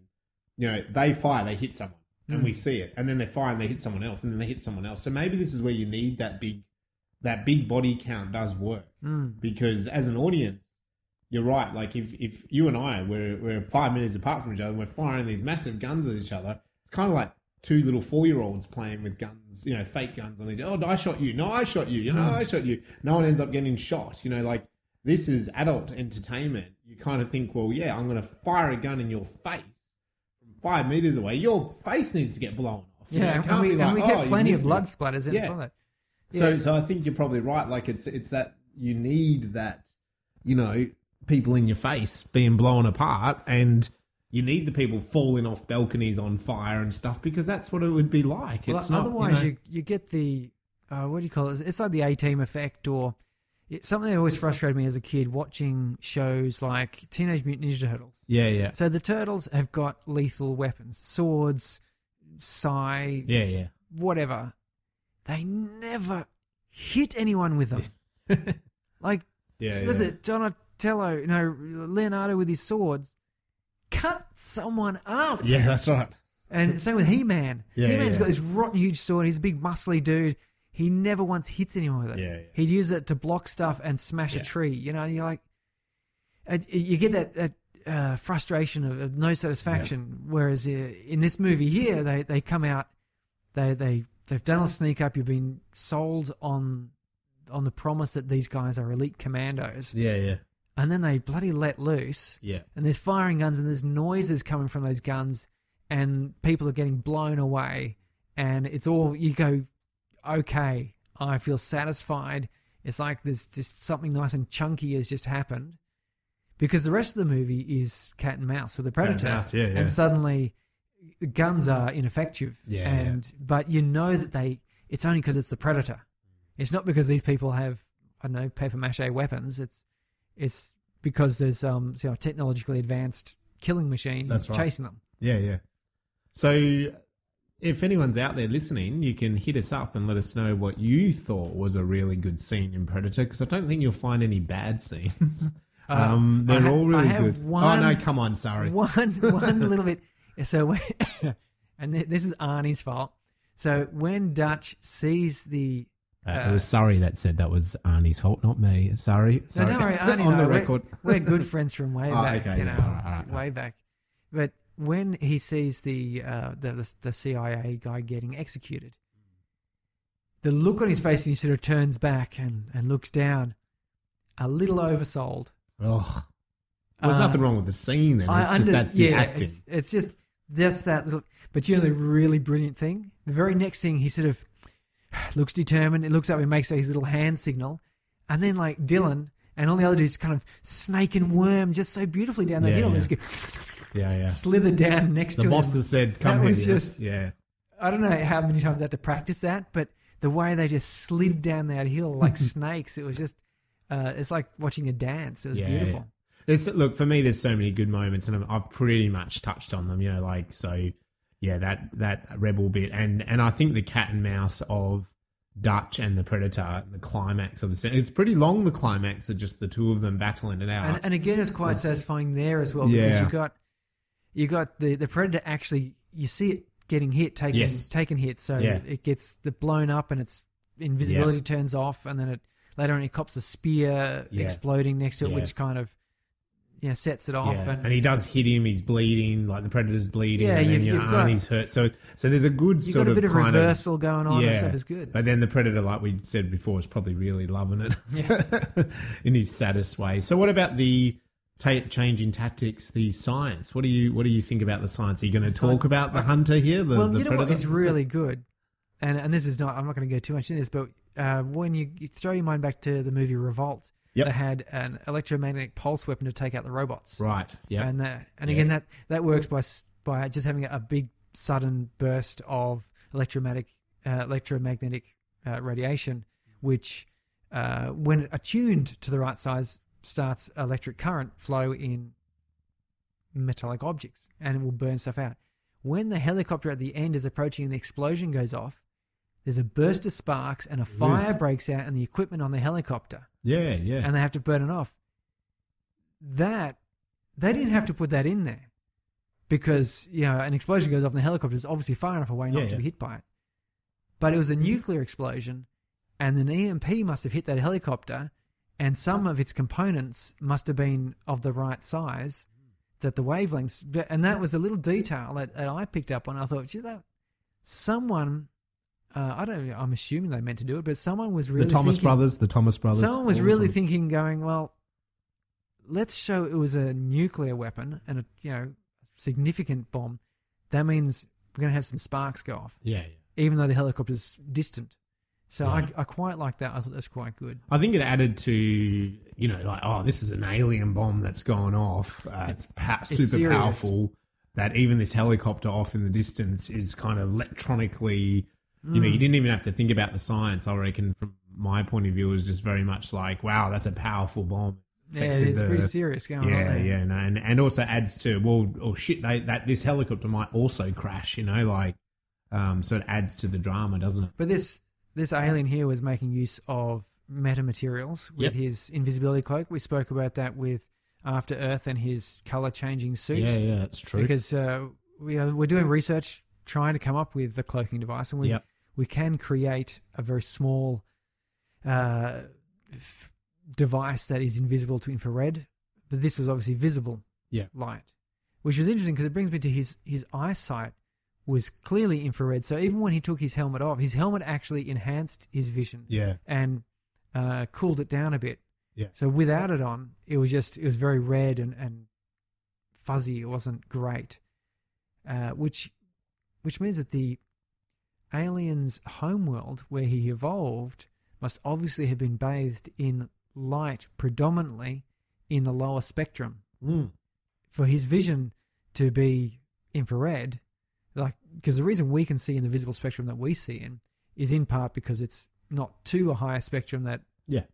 they fire, they hit someone, and we see it, and then they fire and they hit someone else, and then they hit someone else. So maybe this is where you need that big body count does work, because as an audience, you're right. Like, if you and I we're 5 minutes apart from each other and we're firing these massive guns at each other, it's kind of like two little 4-year-olds playing with guns, fake guns on each other. Oh, I shot you. No, I shot you. I shot you. No one ends up getting shot. Like, this is adult entertainment. You kind of think, well, yeah, I'm going to fire a gun in your face from 5 meters away. Your face needs to get blown off. Yeah, and we get plenty of blood splatters in for that. Yeah. So I think you're probably right. Like, it's that you need that, people in your face being blown apart, and you need the people falling off balconies on fire and stuff, because that's what it would be like. It's not, otherwise, you get the what do you call it? It's like the A-Team effect, or something that always frustrated me as a kid watching shows like Teenage Mutant Ninja Turtles. Yeah, yeah. So the Turtles have got lethal weapons, swords, whatever. They never hit anyone with them. Like, was it Donatello, Leonardo with his swords, cut someone up. Yeah, that's right. And same with He-Man. He-Man's got this rotten huge sword. He's a big muscly dude. He never once hits anyone with it. Yeah. He'd use it to block stuff and smash a tree. And you're like, you get that frustration of no satisfaction. Whereas in this movie here, they come out, they've done a sneak up. You've been sold on the promise that these guys are elite commandos. Yeah, yeah. And then they bloody let loose. Yeah. And there's firing guns and there's noises coming from those guns, and people are getting blown away. and it's all, you go, okay, I feel satisfied. It's like there's just something nice and chunky has just happened, because the rest of the movie is cat and mouse with the predator, and suddenly the guns are ineffective. But you know that it's only because it's the predator. It's not because these people have, I don't know, paper mache weapons. It's because there's technologically advanced killing machine chasing them. Yeah. So if anyone's out there listening, you can hit us up and let us know what you thought was a really good scene in Predator, because I don't think you'll find any bad scenes. They're all really good. Oh, no, come on, sorry. One little bit. So, and this is Arnie's fault. So when Dutch sees the... it was Surrey that said that was Arnie's fault, not me. Sorry. No, don't worry, Arnie. On the record. We're good friends from way back. Okay, all right. Way back. But when he sees the CIA guy getting executed, the look on his face, and he sort of turns back and looks down, a little oversold. Oh, there's nothing wrong with the scene. Then that's the acting. It's just that little. But you know the really brilliant thing. The very next thing, he sort of looks determined. It looks up. He makes his little hand signal, and then like Dylan and all the other dudes kind of snake and worm just so beautifully down the hill. Slither down next to him. The boss has said, "Come here." Just, I don't know how many times I had to practice that, but the way they just slid down that hill like snakes, it was just, it's like watching a dance. It was beautiful. Look, for me, there's so many good moments, and I've pretty much touched on them, that rebel bit, and I think the cat and mouse of Dutch and the Predator, the climax of the scene, it's pretty long, the climax of just the two of them battling it out. And again, it's quite satisfying there as well, because you got the Predator actually, you see it getting hit, taking hits, so it gets blown up and its invisibility turns off, and then later on it cops a spear exploding next to it, which kind of sets it off. And he does hit him, he's bleeding, like the Predator's bleeding, and then Arnie's hurt. So there's a good sort of... You've got a bit of reversal going on, and stuff is good. But then the Predator, like we said before, is probably really loving it in his saddest way. So what about the change in tactics, the science? What do you think about the science? Are you going to talk about the hunter here, the Predator? What is really good, and this is not... I'm not going to go too much into this, but when you throw your mind back to the movie Revolt, they had an electromagnetic pulse weapon to take out the robots. Right. Yeah. And again, that works by just having a big sudden burst of electromagnetic radiation, which when attuned to the right size, starts electric current flow in metallic objects, and it will burn stuff out. When the helicopter at the end is approaching and the explosion goes off, there's a burst of sparks and a fire breaks out in the equipment on the helicopter. Yeah. And they have to burn it off. They didn't have to put that in there, because an explosion goes off and the helicopter is obviously far enough away not to be hit by it. But it was a nuclear explosion, and an EMP must have hit that helicopter, and some of its components must have been of the right size, that the wavelengths... And that was a little detail that I picked up on. I thought, someone... I'm assuming they meant to do it, but someone was really the Thomas Brothers. Someone was really thinking, going, well, let's show it was a nuclear weapon and a significant bomb. That means we're going to have some sparks go off. Yeah. Even though the helicopter's distant. So I quite like that. I thought that's quite good. I think it added to, this is an alien bomb that's gone off. It's super serious. Powerful. That even this helicopter off in the distance is kind of electronically... you didn't even have to think about the science. I reckon, from my point of view, it was just very much like, wow, that's a powerful bomb. It's pretty serious going on there. And also adds to, this helicopter might also crash, so it adds to the drama, doesn't it? But this alien here was making use of metamaterials with his invisibility cloak. We spoke about that with After Earth and his color-changing suit. Yeah, that's true. Because we're doing research trying to come up with the cloaking device, and we can create a very small device that is invisible to infrared, but this was obviously visible light, which was interesting because it brings me to his eyesight was clearly infrared. So even when he took his helmet off, his helmet actually enhanced his vision and cooled it down a bit. Yeah. So without it on, it was very red and fuzzy. It wasn't great, which means that Alien's homeworld, where he evolved, must obviously have been bathed in light predominantly in the lower spectrum. For his vision to be infrared, because the reason we can see in the visible spectrum that we see in is in part because it's not to a higher spectrum that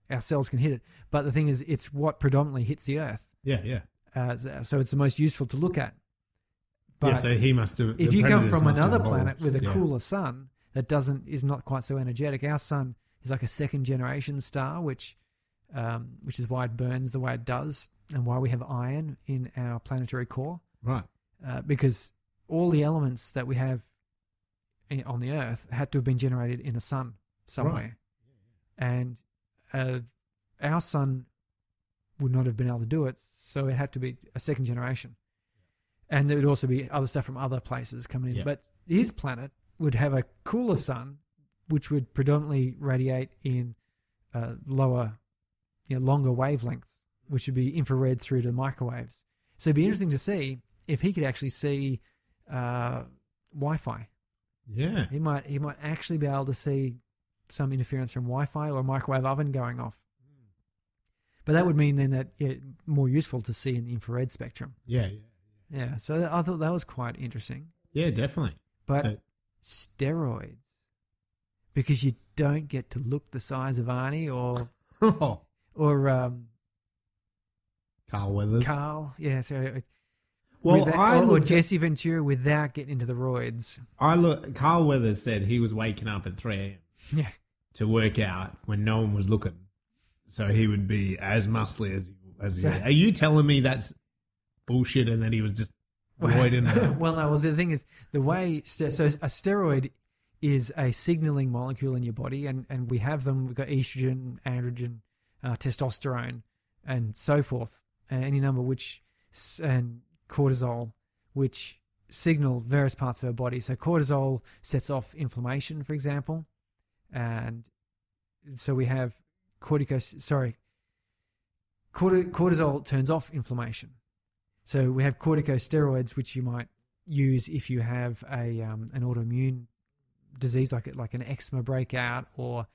our cells can hit it. But the thing is, it's what predominantly hits the Earth. So it's the most useful to look at. But so he must have. If you come from another planet with a cooler sun that is not quite so energetic, our sun is like a second generation star, which is why it burns the way it does, and why we have iron in our planetary core. Right. Because all the elements that we have on the Earth had to have been generated in a sun somewhere. Right. And our sun would not have been able to do it, so it had to be a second generation. And there would also be other stuff from other places coming in. Yeah. But his planet would have a cooler sun, which would predominantly radiate in longer wavelengths, which would be infrared through to microwaves. So it'd be interesting to see if he could actually see Wi-Fi. Yeah. He might actually be able to see some interference from Wi-Fi or a microwave oven going off. But that would mean then that more useful to see in the infrared spectrum. Yeah, so I thought that was quite interesting. Yeah, definitely. But steroids, because you don't get to look the size of Arnie or Carl Weathers. Yeah. So or Jesse Ventura without getting into the roids. Carl Weathers said he was waking up at 3 a.m. Yeah. To work out when no one was looking, so he would be as muscly as he. Are you telling me that's bullshit and that he was just roiding? Well, no. Well, the thing is, the way so a steroid is a signaling molecule in your body, and we have them. We've got estrogen, androgen, testosterone, and so forth. Any number and cortisol, which signal various parts of our body. So cortisol sets off inflammation, for example, and so we have cortisol turns off inflammation. So we have corticosteroids, which you might use if you have an autoimmune disease like an eczema breakout, or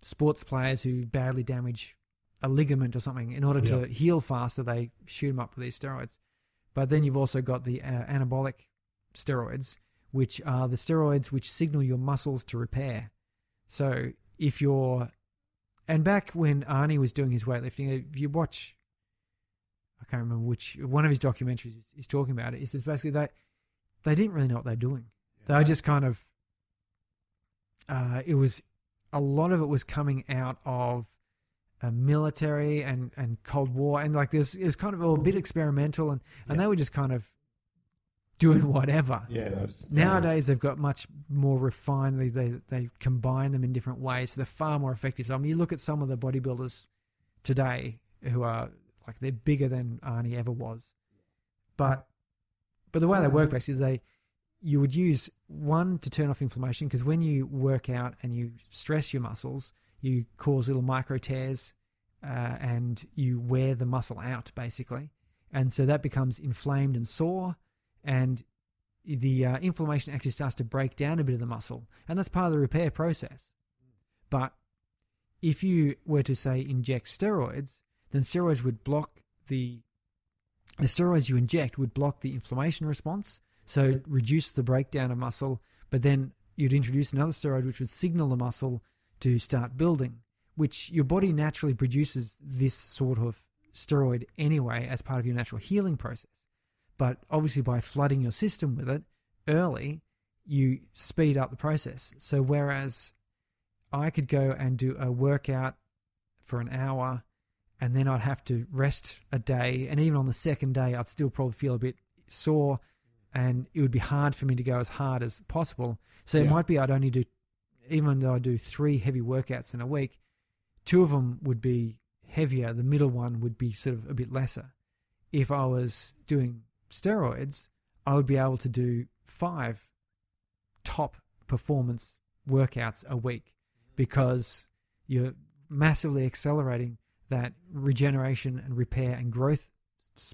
sports players who badly damage a ligament or something. In order to heal faster, they shoot them up with these steroids. But then you've also got the anabolic steroids, which are the steroids which signal your muscles to repair. So and back when Arnie was doing his weightlifting, if you watch, I can't remember which one of his documentaries he's talking about it. He says basically that they didn't really know what they're doing. They were just kind of, a lot of it was coming out of military and Cold War, and like it was kind of a bit experimental, and they were just kind of doing whatever. Nowadays they've got much more refined. They combine them in different ways, so they're far more effective. So I mean, you look at some of the bodybuilders today who are like, they're bigger than Arnie ever was, but the way they work basically is you would use one to turn off inflammation, because when you work out and you stress your muscles, you cause little micro tears, and you wear the muscle out basically, and so that becomes inflamed and sore, and the inflammation actually starts to break down a bit of the muscle, and that's part of the repair process. But if you were to say inject steroids, then steroids would block the steroids you inject would block the inflammation response, so reduce the breakdown of muscle, but then you'd introduce another steroid which would signal the muscle to start building, which your body naturally produces this sort of steroid anyway as part of your natural healing process. But obviously by flooding your system with it early, you speed up the process. So whereas I could go and do a workout for an hour, and then I'd have to rest a day, and even on the second day I'd still probably feel a bit sore, and it would be hard for me to go as hard as possible. So it might be I'd only do, even though I do 3 heavy workouts in a week, 2 of them would be heavier, the middle one would be sort of a bit lesser. If I was doing steroids, I would be able to do 5 top performance workouts a week, because you're massively accelerating that regeneration and repair and growth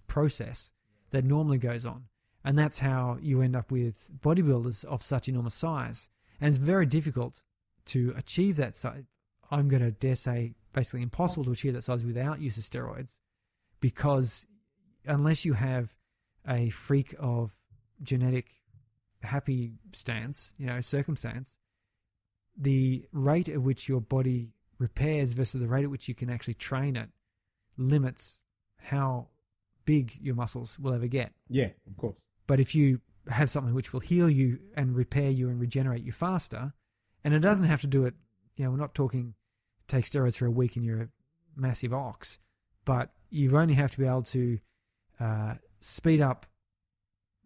process that normally goes on. And that's how you end up with bodybuilders of such enormous size. And it's very difficult to achieve that size. I'm going to dare say basically impossible to achieve that size without use of steroids, because unless you have a freak of genetic happy stance, circumstance, the rate at which your body repairs versus the rate at which you can actually train it limits how big your muscles will ever get. Yeah, of course. But if you have something which will heal you and repair you and regenerate you faster, and it doesn't have to do it, we're not talking take steroids for a week and you're a massive ox, but you only have to be able to speed up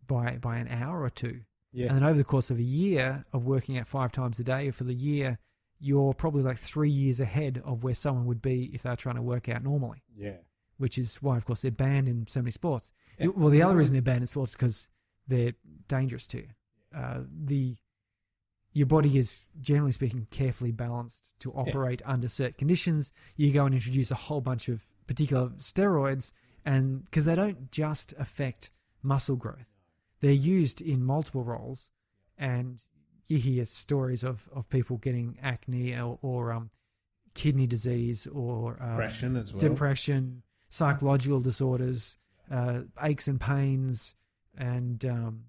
by an hour or two. Yeah. And then over the course of a year of working out 5 times a day, for the year, you're probably like 3 years ahead of where someone would be if they're trying to work out normally. Yeah. Which is why, of course, they're banned in so many sports. Yeah. Well, the other reason they're banned in sports is because they're dangerous to you. Your body is, generally speaking, carefully balanced to operate under certain conditions. You go and introduce a whole bunch of particular steroids, and because they don't just affect muscle growth. They're used in multiple roles, and you hear stories of people getting acne or kidney disease or depression as well. Depression, psychological disorders, aches and pains, and then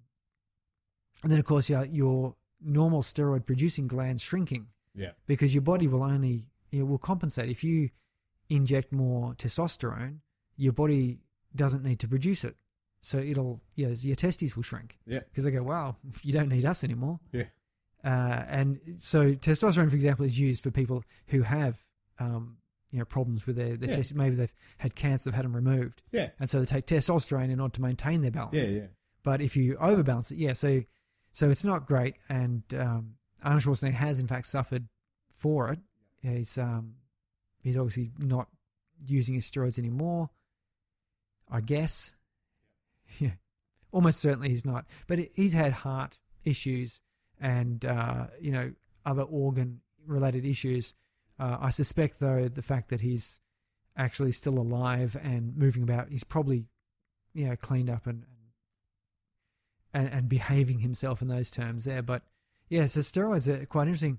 of course your normal steroid producing glands shrinking. Yeah. Because your body will only will compensate. If you inject more testosterone, your body doesn't need to produce it. So your testes will shrink. Yeah. Because they go, wow, you don't need us anymore. Yeah. And so testosterone, for example, is used for people who have, problems with their testes. Maybe they've had cancer, they've had them removed. Yeah. And so they take testosterone in order to maintain their balance. Yeah, yeah. But if you overbalance it, so it's not great. And Arnold Schwarzenegger has, in fact, suffered for it. He's obviously not using his steroids anymore, I guess. Yeah, almost certainly he's not. But he's had heart issues and, other organ-related issues. I suspect, though, the fact that he's actually still alive and moving about, he's probably, cleaned up and behaving himself in those terms there. But, yeah, so steroids are quite interesting.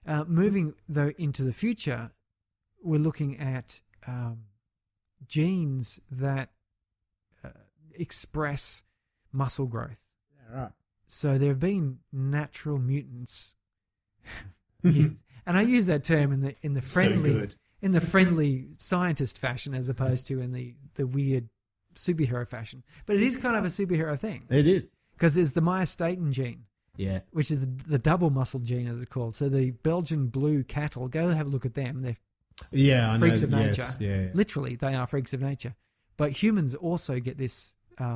Moving, though, into the future, we're looking at genes that express muscle growth. Yeah, right. So there have been natural mutants, and I use that term in the friendly scientist fashion as opposed to in the weird superhero fashion. But it is kind of a superhero thing. It is, because there's the myostatin gene, which is the double muscle gene, as it's called. So the Belgian blue cattle, go have a look at them. They're freaks of nature. Yeah. Literally, they are freaks of nature. But humans also get this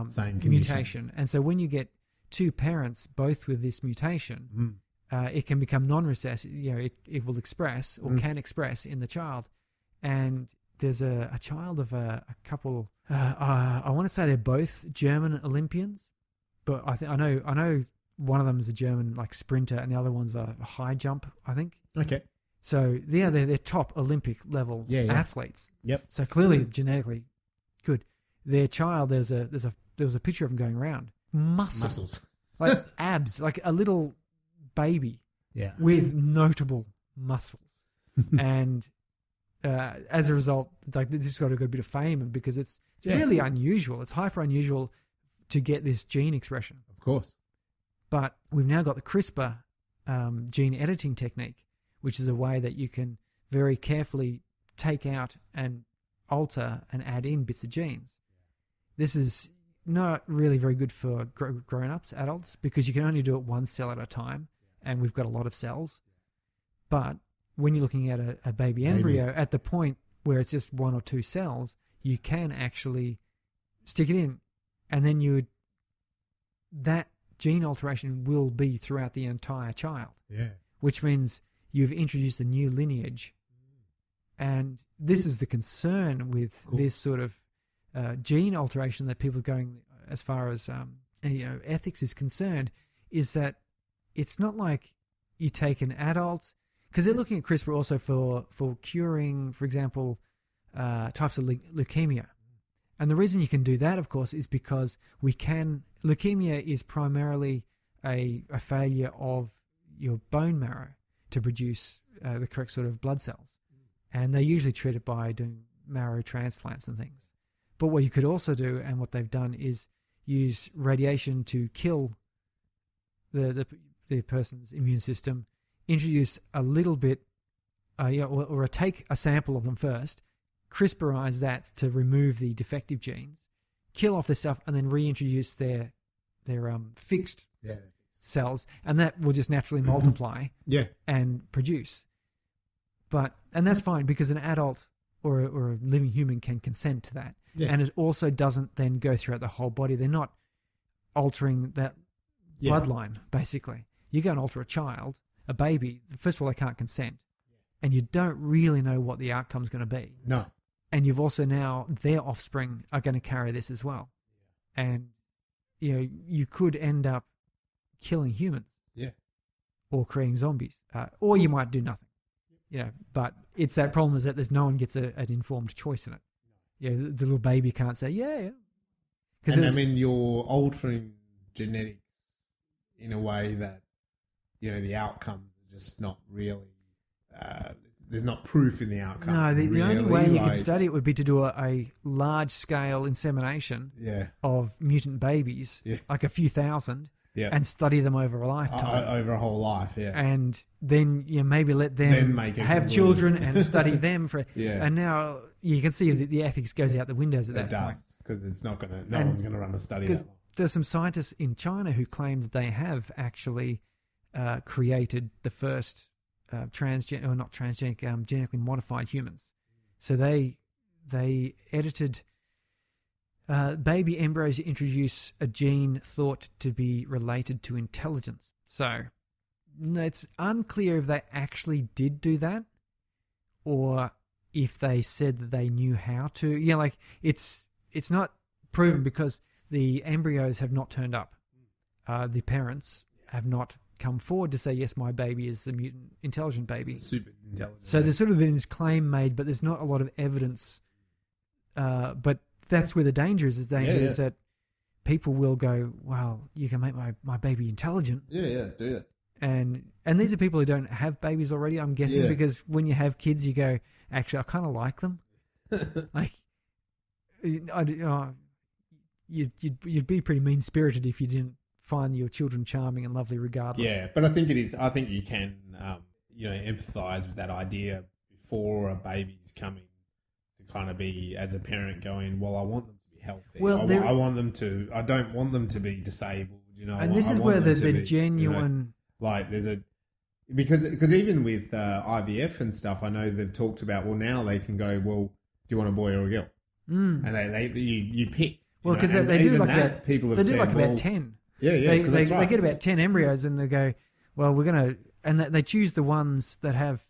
same mutation. And so when you get two parents both with this mutation, it can become non-recessive. It will express or can express in the child. And there's a child of a couple. I want to say they're both German Olympians, but I know one of them is a German sprinter, and the other one's a high jump, I think. Okay. So they're top Olympic level athletes. Yep. So clearly genetically good. Their child, there was a picture of them going around. Muscles. Like abs, like a little baby with notable muscles. And as a result, this has got a good bit of fame because it's really unusual. It's hyper unusual to get this gene expression. Of course. But we've now got the CRISPR gene editing technique, which is a way that you can very carefully take out and alter and add in bits of genes. This is not really very good for grown-ups, adults, because you can only do it one cell at a time, and we've got a lot of cells. But when you're looking at a baby embryo, at the point where it's just 1 or 2 cells, you can actually stick it in, and then that gene alteration will be throughout the entire child. Yeah. Which means you've introduced a new lineage. And this is the concern with this sort of gene alteration that people are going as far as ethics is concerned, is that it's not like you take an adult, because they're looking at CRISPR also for curing, for example, types of leukemia. And the reason you can do that, of course, is because leukemia is primarily a failure of your bone marrow to produce the correct sort of blood cells. And they usually treat it by doing marrow transplants and things. But what you could also do, and what they've done, is use radiation to kill the person's immune system, introduce a little bit, or take a sample of them first, CRISPRize that to remove the defective genes, kill off the stuff, and then reintroduce their fixed cells, and that will just naturally multiply and produce. And that's fine, because an adult or a living human can consent to that. Yeah. And it also doesn't then go throughout the whole body. They're not altering that bloodline, basically. You go and alter a child, a baby, first of all, they can't consent. And you don't really know what the outcome's going to be. No. And you've also now, their offspring are going to carry this as well. And, you could end up killing humans. Yeah. Or creating zombies. Or you might do nothing. But it's that problem, is that there's no one gets an informed choice in it. The little baby can't say, yeah. And you're altering genetics in a way that, the outcomes are just not really, there's not proof in the outcome. No, the only way you could study it would be to do a large-scale insemination of mutant babies, like a few thousand, and study them over a lifetime. Over a whole life, And then maybe let them have children and study them for. And now you can see that the ethics goes out the windows at that point. Because it's not going to. No one's going to run a study that long. There's some scientists in China who claim that they have actually created the first genetically modified humans. So they edited baby embryos to introduce a gene thought to be related to intelligence. So it's unclear if they actually did do that, or if they said that they knew how to. It's not proven, because the embryos have not turned up. The parents have not come forward to say, yes, my baby is the mutant intelligent baby. Super intelligent. So there's sort of been this claim made, but there's not a lot of evidence. But that's where the danger is. The danger is that people will go, well, you can make my baby intelligent. Yeah, do it. And these are people who don't have babies already, I'm guessing, because when you have kids, you go, actually, I kind of like them. You'd be pretty mean-spirited if you didn't find your children charming and lovely regardless. Yeah, but I think it is. I think you can, empathise with that idea before a baby's coming, to kind of be, as a parent, going, well, I want them to be healthy. Well, I want them to. I don't want them to be disabled. And this is where the genuine, because even with IVF and stuff, I know they've talked about. Well, now they can go, well, do you want a boy or a girl? And you pick. Well, because they do like about people have said, about 10. Yeah, they get about 10 embryos, and they go, well, we're going to, and they choose the ones that have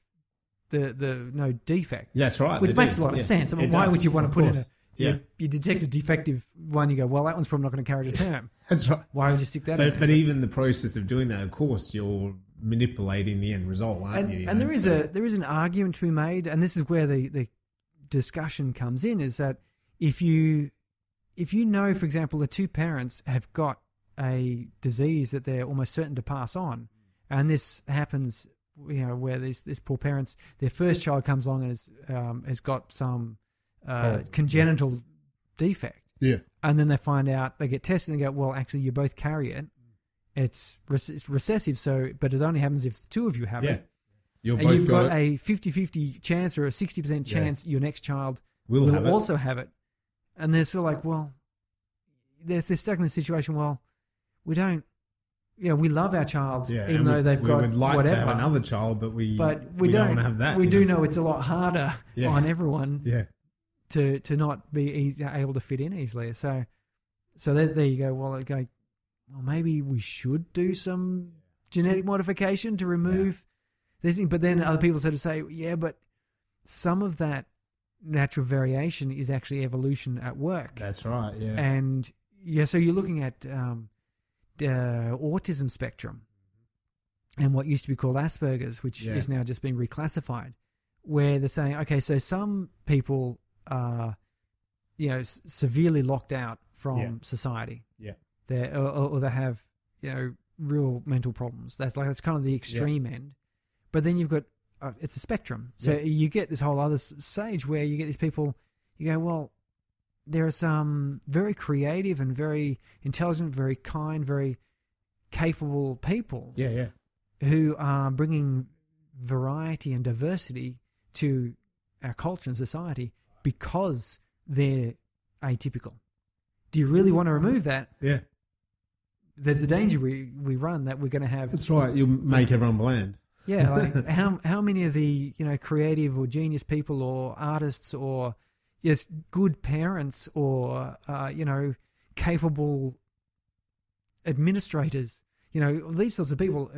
the no defect. That's right. Which makes a lot of sense. I mean, why would you want to put in you detect a defective one, you go, well, that one's probably not going to carry to term. That's right. Why would you stick that in there? But even the process of doing that, of course, you're manipulating the end result, aren't you? And there is an argument to be made, and this is where the discussion comes in, is that if you know, for example, the two parents have got a disease that they're almost certain to pass on, and this happens, where these poor parents, their first child comes along and has got some congenital defect. Yeah. And then they find out, they get tested and they go, well, actually, you both carry it. It's recessive, but it only happens if the two of you have it. You've got a 50-50 chance or a 60% chance your next child will also have it. And they're sort of like, well, they're stuck in the situation, well, we don't, we love our child, even though they've got whatever. We would like to have another child, but we don't want to have that. We do know it's a lot harder on everyone to not be able to fit in easily. So there you go. Well, maybe we should do some genetic modification to remove this thing. But then other people sort of say, but some of that natural variation is actually evolution at work. That's right, yeah. And, so you're looking at autism spectrum and what used to be called Asperger's, which is now just being reclassified, where they're saying, okay, so some people are, severely locked out from society. Yeah. Or they have, real mental problems. That's kind of the extreme end. But then you've got it's a spectrum. So you get this whole other stage where you get these people. You go, well, there are some very creative and very intelligent, very kind, very capable people. Who are bringing variety and diversity to our culture and society because they're atypical. Do you really want to remove that? Yeah. There's a danger we run that we're going to have. That's right. You'll make everyone bland. Yeah, like how many of the creative or genius people or artists or just good parents or capable administrators, these sorts of people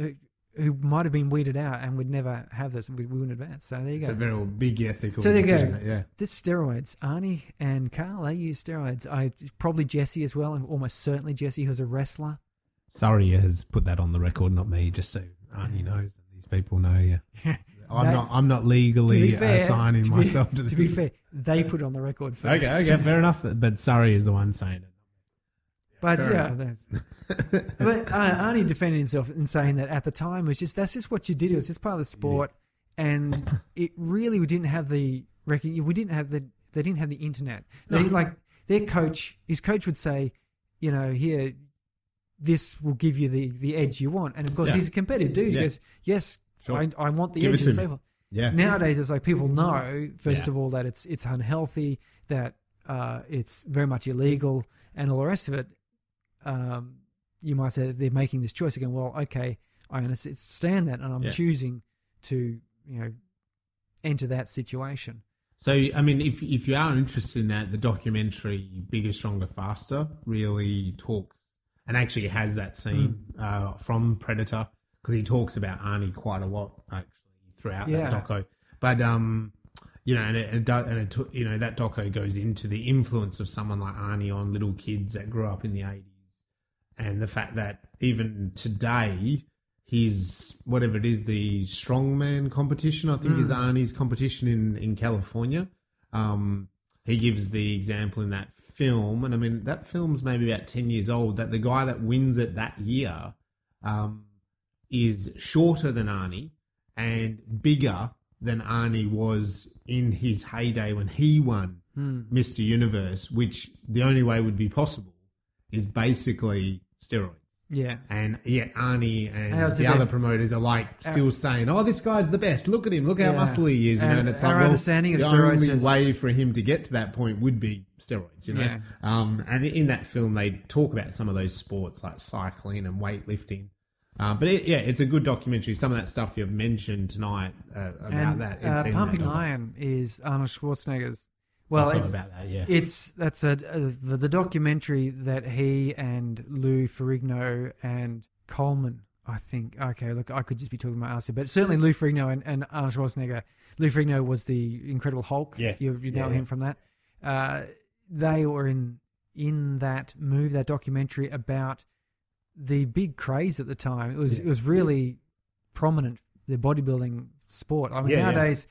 who might have been weeded out and would never have this, we wouldn't advance. So there you go. It's a very big ethical so there decision. You go. Yeah. This steroids, Arnie and Carl, they use steroids. Probably Jesse as well, and almost certainly Jesse, who's a wrestler. Surrey has put that on the record, not me, just so Arnie knows that these people know. Yeah. I'm not legally assigning myself to this. To be fair, they put it on the record first. Okay, fair enough. But Surrey is the one saying it. But but Arnie defended himself in saying that at the time that's just what you did. It was just part of the sport, and it really didn't have the they didn't have the internet. Their coach, his coach would say, here, this will give you the edge you want, and of course he's a competitive dude. He goes, yes, sure. I want the edge and so forth. Yeah. Nowadays, it's like people know first of all that it's unhealthy, that it's very much illegal, and all the rest of it. You might say that they're making this choice again. Well, okay, I understand that, and I'm choosing to, enter that situation. So, I mean, if you are interested in that, the documentary Bigger, Stronger, Faster really talks and actually has that scene from Predator, because he talks about Arnie quite a lot actually throughout that doco. But and that doco goes into the influence of someone like Arnie on little kids that grew up in the 80s. And the fact that even today, his, whatever it is, the strongman competition, I think is Arnie's competition in California. He gives the example in that film, and I mean, that film's maybe about 10 years old, that the guy that wins it that year is shorter than Arnie and bigger than Arnie was in his heyday when he won Mr. Universe, which the only way would be possible is basically steroids. Yeah. And yet Arnie and the other promoters are still saying, oh, this guy's the best. Look at him. Look how muscly he is. And it's like, well, the only way for him to get to that point would be steroids, Yeah. And in that film, they talk about some of those sports like cycling and weightlifting. But it's a good documentary. Some of that stuff you've mentioned tonight about that. Pumping Iron is Arnold Schwarzenegger's. Well, it's about that, that's the documentary that he and Lou Ferrigno and Coleman, I think. Okay, look, I could just be talking about us, but certainly Lou Ferrigno and Arnold Schwarzenegger. Lou Ferrigno was the Incredible Hulk. Yeah, you know him from that. They were in that movie, that documentary about the big craze at the time. It was really prominent, the bodybuilding sport. I mean, nowadays.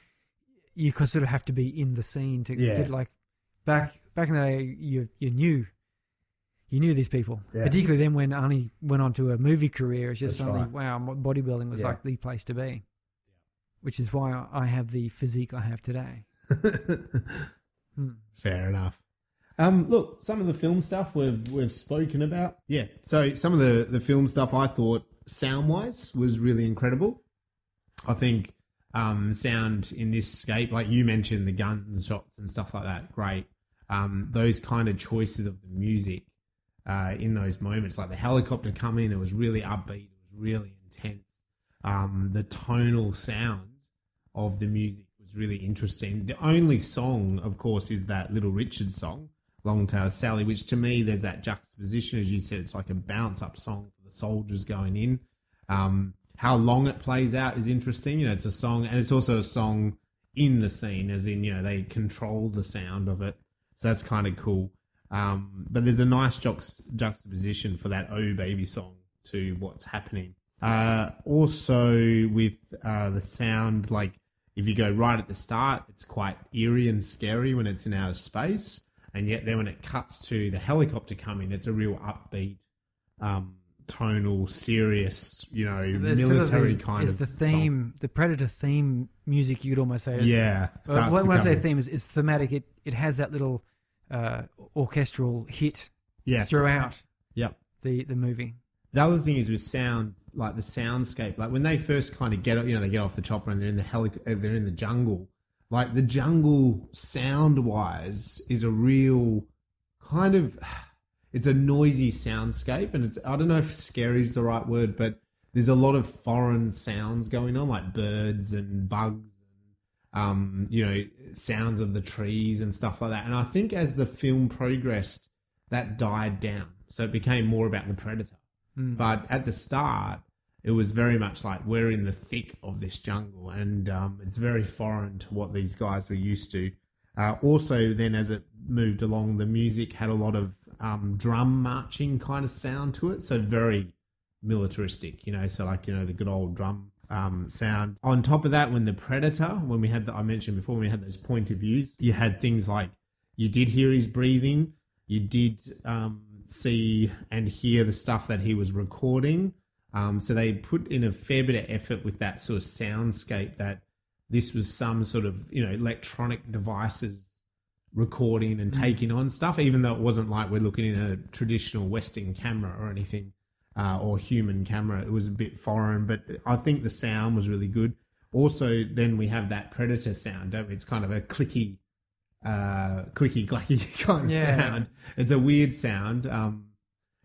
You could sort of have to be in the scene to get back in the day. You knew these people, particularly then when Arnie went on to a movie career. It's just wow, bodybuilding was like the place to be, which is why I have the physique I have today. Fair enough. Look, some of the film stuff we've spoken about. Yeah, so some of the film stuff I thought sound wise was really incredible. I think. Sound in this scape, like you mentioned, the guns shots and stuff like that, great. Those kind of choices of the music in those moments, like the helicopter come in, it was really upbeat, it was really intense. The tonal sound of the music was really interesting. The only song, of course, is that Little Richard song, Long Tail Sally, which to me, there's that juxtaposition, as you said, it's like a bounce-up song for the soldiers going in. How long it plays out is interesting. It's a song, and it's also a song in the scene, as in, they control the sound of it. So that's kind of cool. But there's a nice juxtaposition for that Oh Baby song to what's happening. Also with the sound, like if you go right at the start, it's quite eerie and scary when it's in outer space. And yet then when it cuts to the helicopter coming, it's a real upbeat tonal, serious, There's military sort of kind is of the theme, the Predator theme music. You could almost say. Yeah. When I say theme, is thematic. It has that little orchestral hit throughout. Yep. The movie. The other thing is with sound, like the soundscape, like when they first kind of they get off the chopper and they're in the jungle. Like the jungle sound-wise is a real kind of, it's a noisy soundscape, and I don't know if scary is the right word, but there's a lot of foreign sounds going on, like birds and bugs, and sounds of the trees and stuff like that. And I think as the film progressed, that died down, so it became more about the predator. But at the start, it was very much like we're in the thick of this jungle, and it's very foreign to what these guys were used to. Also, then as it moved along, the music had a lot of drum marching kind of sound to it, so very militaristic, so like, the good old drum sound. On top of that, when the Predator, I mentioned before, when we had those point of views, you had things like, you did hear his breathing, you did see and hear the stuff that he was recording. So they put in a fair bit of effort with that sort of soundscape, that this was some sort of, electronic devices recording and taking on stuff, even though it wasn't like we're looking in a traditional Western camera or anything, or human camera. It was a bit foreign, but I think the sound was really good. Also, then we have that Predator sound, don't we? It's kind of a clicky clacky kind of sound. It's a weird sound. I'm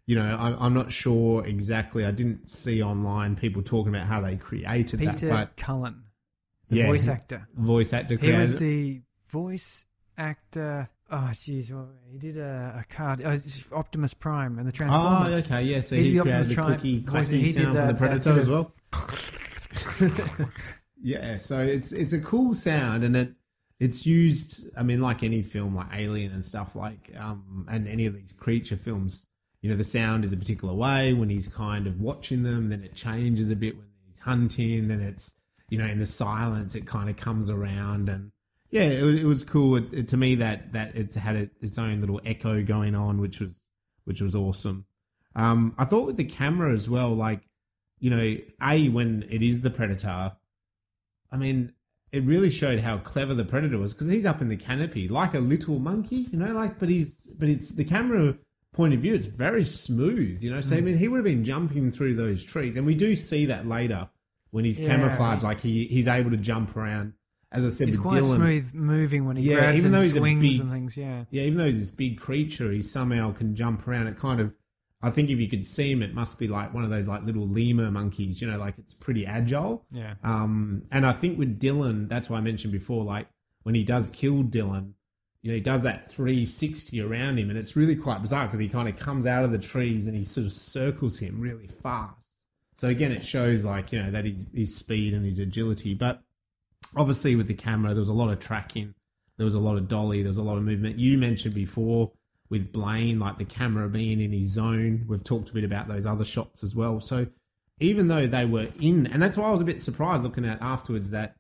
not sure exactly. I didn't see online people talking about how they created that. Peter Cullen, the voice actor. Voice actor created. He was the voice actor. Oh, jeez. Well, he did a card. Optimus Prime and the Transformers. Oh, okay. Yeah, so he created the clicky, clacky sound for the Predator as well. Yeah, so it's a cool sound, and it's used, like any film, like Alien and stuff, like, and any of these creature films, the sound is a particular way when he's kind of watching them, then it changes a bit when he's hunting, then it's, in the silence, it kind of comes around, and yeah, it was cool. To me, that it's had its own little echo going on, which was awesome. I thought with the camera as well, like, when it is the Predator, it really showed how clever the Predator was, because he's up in the canopy like a little monkey, but it's the camera point of view. It's very smooth, So he would have been jumping through those trees, and we do see that later when he's camouflaged, like he's able to jump around. As I said, he's quite Dylan, smooth moving when he grabs even and though swings and things. Yeah, even though he's this big creature, he somehow can jump around. It kind of, I think if you could see him, it must be like one of those like little lemur monkeys, like it's pretty agile. Yeah. And I think with Dylan, that's why I mentioned before, like when he does kill Dylan, he does that 360 around him, and it's really quite bizarre because he kind of comes out of the trees and he sort of circles him really fast. So again, it shows like, that his speed and his agility. But obviously with the camera, there was a lot of tracking. There was a lot of dolly. There was a lot of movement. You mentioned before with Blaine, like the camera being in his zone. We've talked a bit about those other shots as well. So even though they were in, and that's why I was a bit surprised looking at afterwards that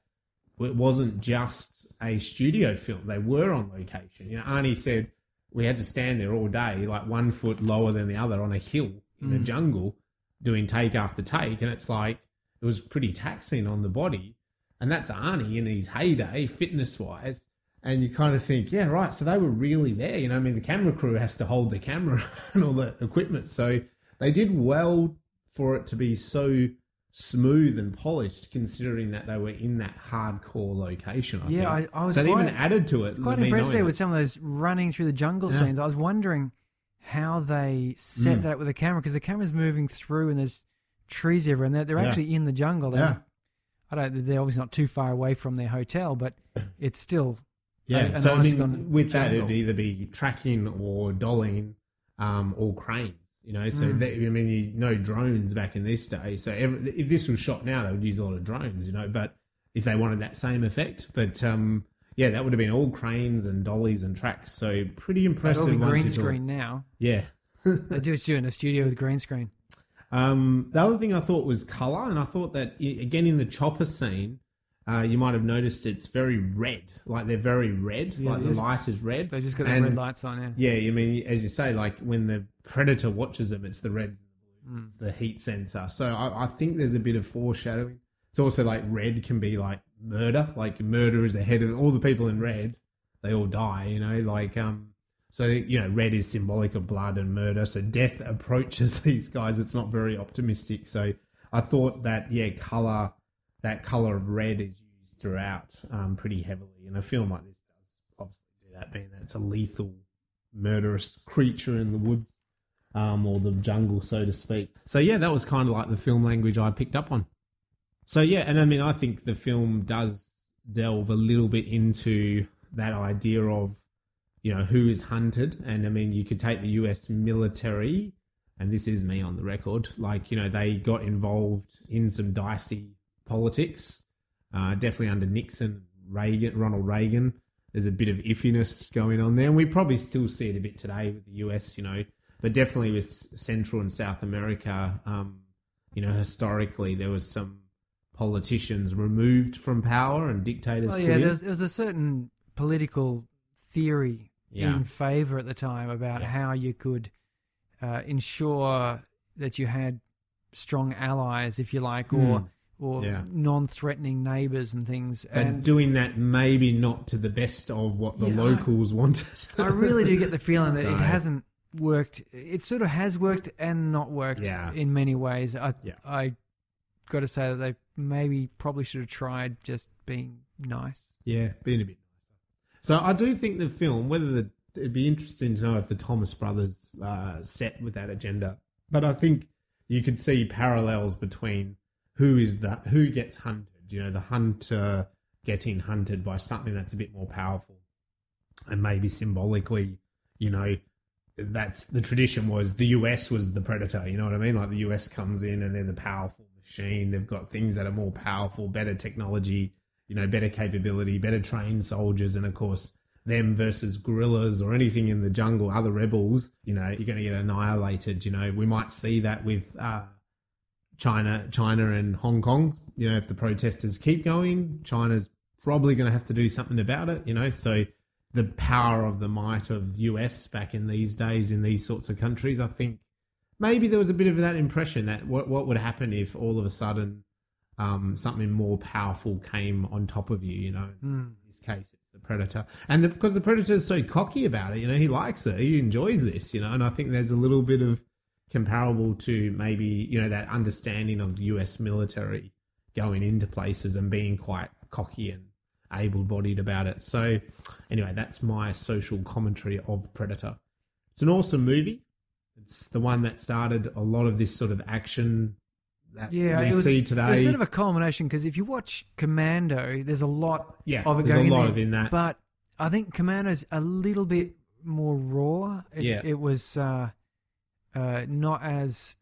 it wasn't just a studio film. They were on location. Arnie said we had to stand there all day, like 1 foot lower than the other on a hill in a jungle doing take after take. And it's like, it was pretty taxing on the body. And that's Arnie in his heyday, fitness-wise. And you kind of think, yeah, right, so they were really there. The camera crew has to hold the camera and all the equipment. So they did well for it to be so smooth and polished, considering that they were in that hardcore location, I think. I was so they even added to it. Quite impressed there with some of those running through the jungle scenes. I was wondering how they set that with the camera, because the camera's moving through and there's trees everywhere, and they're actually in the jungle. They're obviously not too far away from their hotel, but it's still... Yeah, so with that, it'd either be tracking or dollying or cranes, So, drones back in this day. So if this was shot now, they would use a lot of drones, but if they wanted that same effect. But, that would have been all cranes and dollies and tracks. So pretty impressive. All the green screen now. Yeah. They just do it in a studio with green screen. The other thing I thought was colour, and I thought that, again, in the chopper scene, you might have noticed it's very red. Like, they're very red. Yeah, like, the light is red. They just got the red lights on, Yeah, as you say, like, when the Predator watches them, it's the reds and the the heat sensor. So I think there's a bit of foreshadowing. It's also like red can be like murder. Like murder is ahead of all the people in red. They all die, you know, like, so, you know, red is symbolic of blood and murder. So death approaches these guys. It's not very optimistic. So I thought that, that color of red is used throughout pretty heavily. And a film like this does obviously do that, being that it's a lethal, murderous creature in the woods or the jungle, so to speak. So, yeah, that was kind of like the film language I picked up on. So, yeah, and I mean, I think the film does delve a little bit into that idea of, you know, who is hunted. And I mean, you could take the US military, and this is me on the record, like, you know, they got involved in some dicey politics, definitely under Nixon, Ronald Reagan. There's a bit of iffiness going on there. And we probably still see it a bit today with the US, you know, but definitely with Central and South America, you know, historically there was some politicians removed from power and dictators. Yeah, there was a certain political theory in favour at the time about how you could ensure that you had strong allies, if you like, or non-threatening neighbours and things. And doing that maybe not to the best of what the locals wanted. I really do get the feeling that it hasn't worked. It sort of has worked and not worked in many ways. I got to say that they probably should have tried just being nice. Yeah, being a bit nicer. So I do think the film, it'd be interesting to know if the Thomas brothers set with that agenda. But I think you could see parallels between who gets hunted. You know, the hunter getting hunted by something that's a bit more powerful, and maybe symbolically, you know, that's the tradition was the US was the predator. You know what I mean? Like the US comes in and they're the powerful machine. They've got things that are more powerful, better technology, you know, better capability, better trained soldiers, and of course them versus guerrillas or anything in the jungle, other rebels, you know, you're going to get annihilated. You know, we might see that with China and Hong Kong. You know, if the protesters keep going, China's probably going to have to do something about it, you know. So the power of the might of US back in these days in these sorts of countries, I think maybe there was a bit of that impression that what would happen if all of a sudden something more powerful came on top of you, you know. In this case, it's the predator. And because the predator is so cocky about it, you know, he likes it. He enjoys this, you know, and I think there's a little bit of comparable to maybe, you know, that understanding of the US military going into places and being quite cocky and able-bodied about it. So anyway, that's my social commentary of Predator. It's an awesome movie. It's the one that started a lot of this sort of action that we see today. It's sort of a culmination, because if you watch Commando, there's a lot of it going in. There's a lot in that. But I think Commando's a little bit more raw. It was not as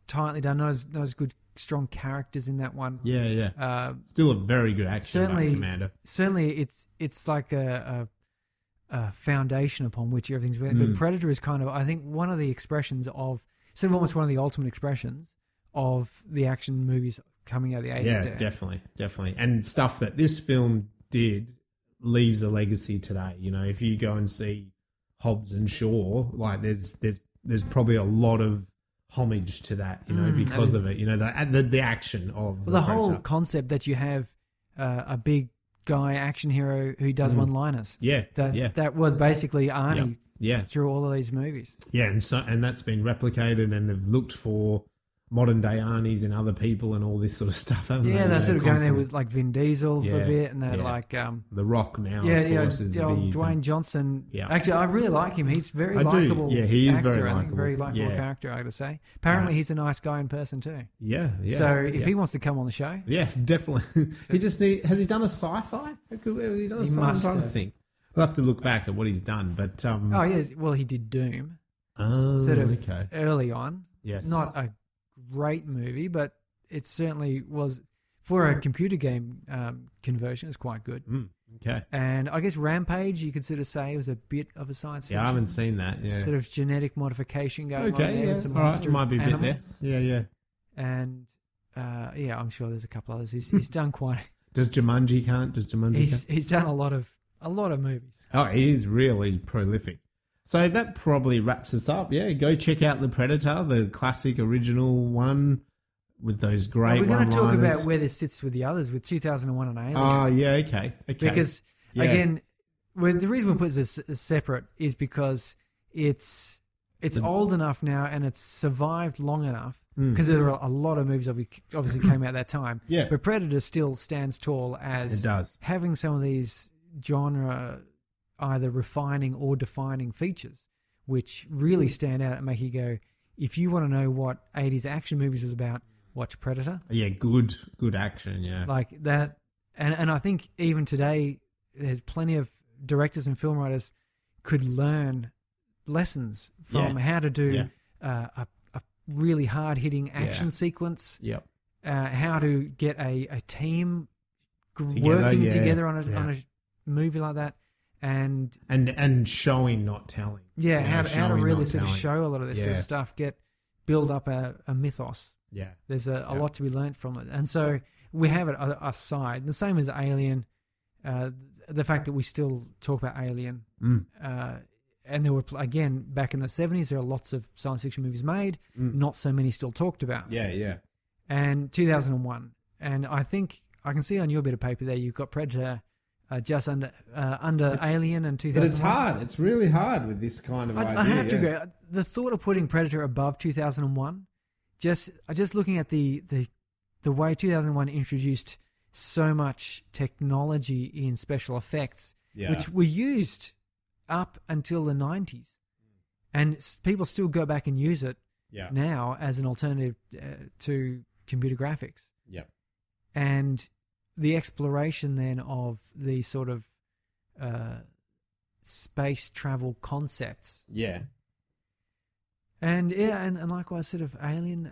tightly done, not as good, strong characters in that one. Still a very good action Commando. Certainly it's like a foundation upon which everything's built. But Predator is kind of, I think, one of the expressions of, sort of almost one of the ultimate expressions of the action movies coming out of the 80s. Yeah, definitely. And stuff that this film did leaves a legacy today. You know, if you go and see Hobbs and Shaw, like there's probably a lot of homage to that, you know, because of it. You know, the action of the whole concept that you have a big guy action hero who does one-liners. That was basically Arnie through all of these movies. Yeah, and that's been replicated, and they've looked for modern day Arnies in other people and all this sort of stuff, haven't they? Yeah, they're sort of going there with like Vin Diesel for a bit, and they're like The Rock now. Of course, is big. Dwayne Johnson. Yeah, actually, I really like him. He's very likable. Yeah, he is actor, very likable. Very likable character, I got to say. Apparently, he's a nice guy in person too. Yeah. So if he wants to come on the show, definitely. Has he done a sci-fi? Has he done a sci-fi? I'm trying to think. We'll have to look back at what he's done, but well, he did Doom. Early on. Yes, not a great movie, but it certainly was, for a computer game conversion, it's quite good. Okay. And I guess Rampage, you could sort of say, was a bit of a science fiction. Yeah, I haven't seen that. Yeah. Sort of genetic modification going on there. Okay, some all right, might be a animals. bit there. Yeah. And I'm sure there's a couple others. He's done quite. Does Jumanji count? He's done a lot of movies. Oh, he is really prolific. So that probably wraps us up. Yeah, go check out The Predator, the classic original one with those great We're going to talk one-liners. about where this sits with the others, with 2001 and Alien. Oh, yeah, okay. Because, Yeah. again, the reason we put this as separate is because it's old enough now and it's survived long enough, because there are a lot of movies obviously came out at that time. Yeah. But Predator still stands tall as It does. having some of these genre either refining or defining features, which really stand out and make you go, if you want to know what 80s action movies was about, watch Predator. Yeah, good action, yeah. Like that. And I think even today, there's plenty of directors and film writers could learn lessons from how to do a really hard-hitting action sequence. Yep. How to get a team Together, working yeah. together on a movie like that. And showing, not telling. Yeah, You know, how to showing, really not sort of telling. show a lot of this sort of stuff, build up a mythos. Yeah. There's a lot to be learnt from it. And so we have it aside. The same as Alien, the fact that we still talk about Alien. And there were, again, back in the 70s, there are lots of science fiction movies made, not so many still talked about. Yeah. And 2001. And I think I can see on your bit of paper there you've got Predator just under Alien and 2001. But it's hard. It's really hard with this kind of idea. I have to agree. The thought of putting Predator above 2001, just looking at the way 2001 introduced so much technology in special effects, which were used up until the 90s. And people still go back and use it now as an alternative to computer graphics. Yep. And the exploration then of the sort of space travel concepts. Yeah. And and likewise sort of Alien.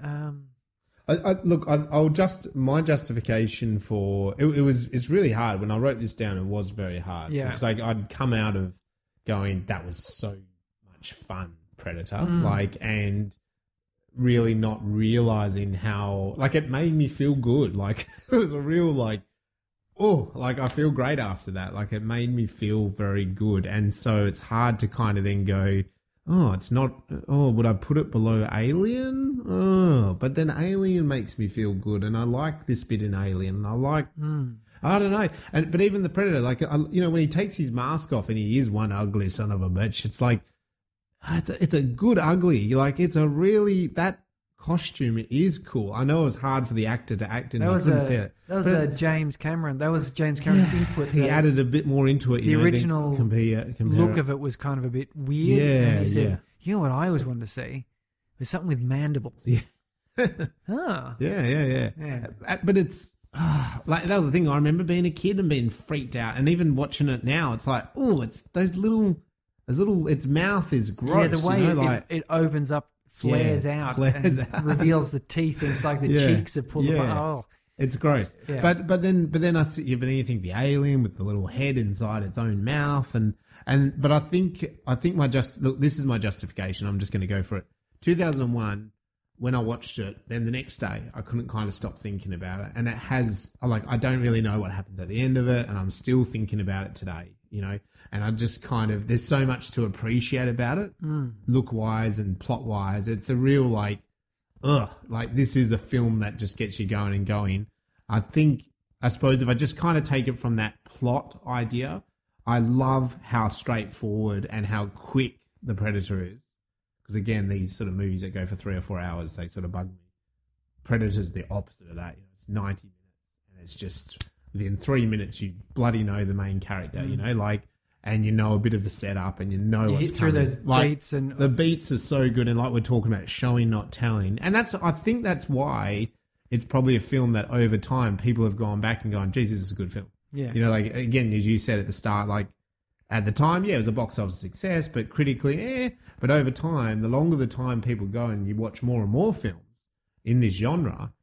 My justification for it's really hard. When I wrote this down, it was very hard. Yeah. Because I'd come out of going, that was so much fun, Predator. And really not realizing how, it made me feel good. It was a real, I feel great after that. It made me feel very good. And so it's hard to kind of then go, it's not, would I put it below Alien? But then Alien makes me feel good. And I like this bit in Alien. And I like, I don't know. But even the Predator, when he takes his mask off and he is one ugly son of a bitch, it's like, it's a good ugly. It's a really, that costume is cool. I know it was hard for the actor to act in. That was James Cameron. That was James Cameron's input. He added a bit more into it. The original look of it was kind of a bit weird. Yeah, and he said, you know what I always wanted to see? Was something with mandibles. Yeah. Yeah. But it's that was the thing. I remember being a kid and being freaked out, and even watching it now, it's like, it's those little. Its mouth is gross. Yeah, the way it opens up, flares out, reveals the teeth. And it's like the cheeks are pulled apart. Oh, it's gross. Yeah. But then you think the alien with the little head inside its own mouth, but I think this is my justification. I'm just going to go for it. 2001. When I watched it, then the next day I couldn't kind of stop thinking about it, and it has I don't really know what happens at the end of it, and I'm still thinking about it today. And I just kind of, there's so much to appreciate about it, look-wise and plot-wise. It's a real, this is a film that just gets you going and going. I suppose if I just kind of take it from that plot idea, I love how straightforward and how quick The Predator is. Because, again, these sort of movies that go for 3 or 4 hours, they sort of bug me. Predator's the opposite of that. It's 90 minutes, and it's just, within 3 minutes, you bloody know the main character, and you know a bit of the setup, and you know what's coming. You hit through those beats, and the beats are so good, and we're talking about showing, not telling, and I think that's why it's probably a film that over time people have gone back and gone, "Jesus, this is a good film." Yeah, again, as you said at the start, at the time, it was a box office success, but critically, But over time, the longer the time people go and you watch more and more films in this genre,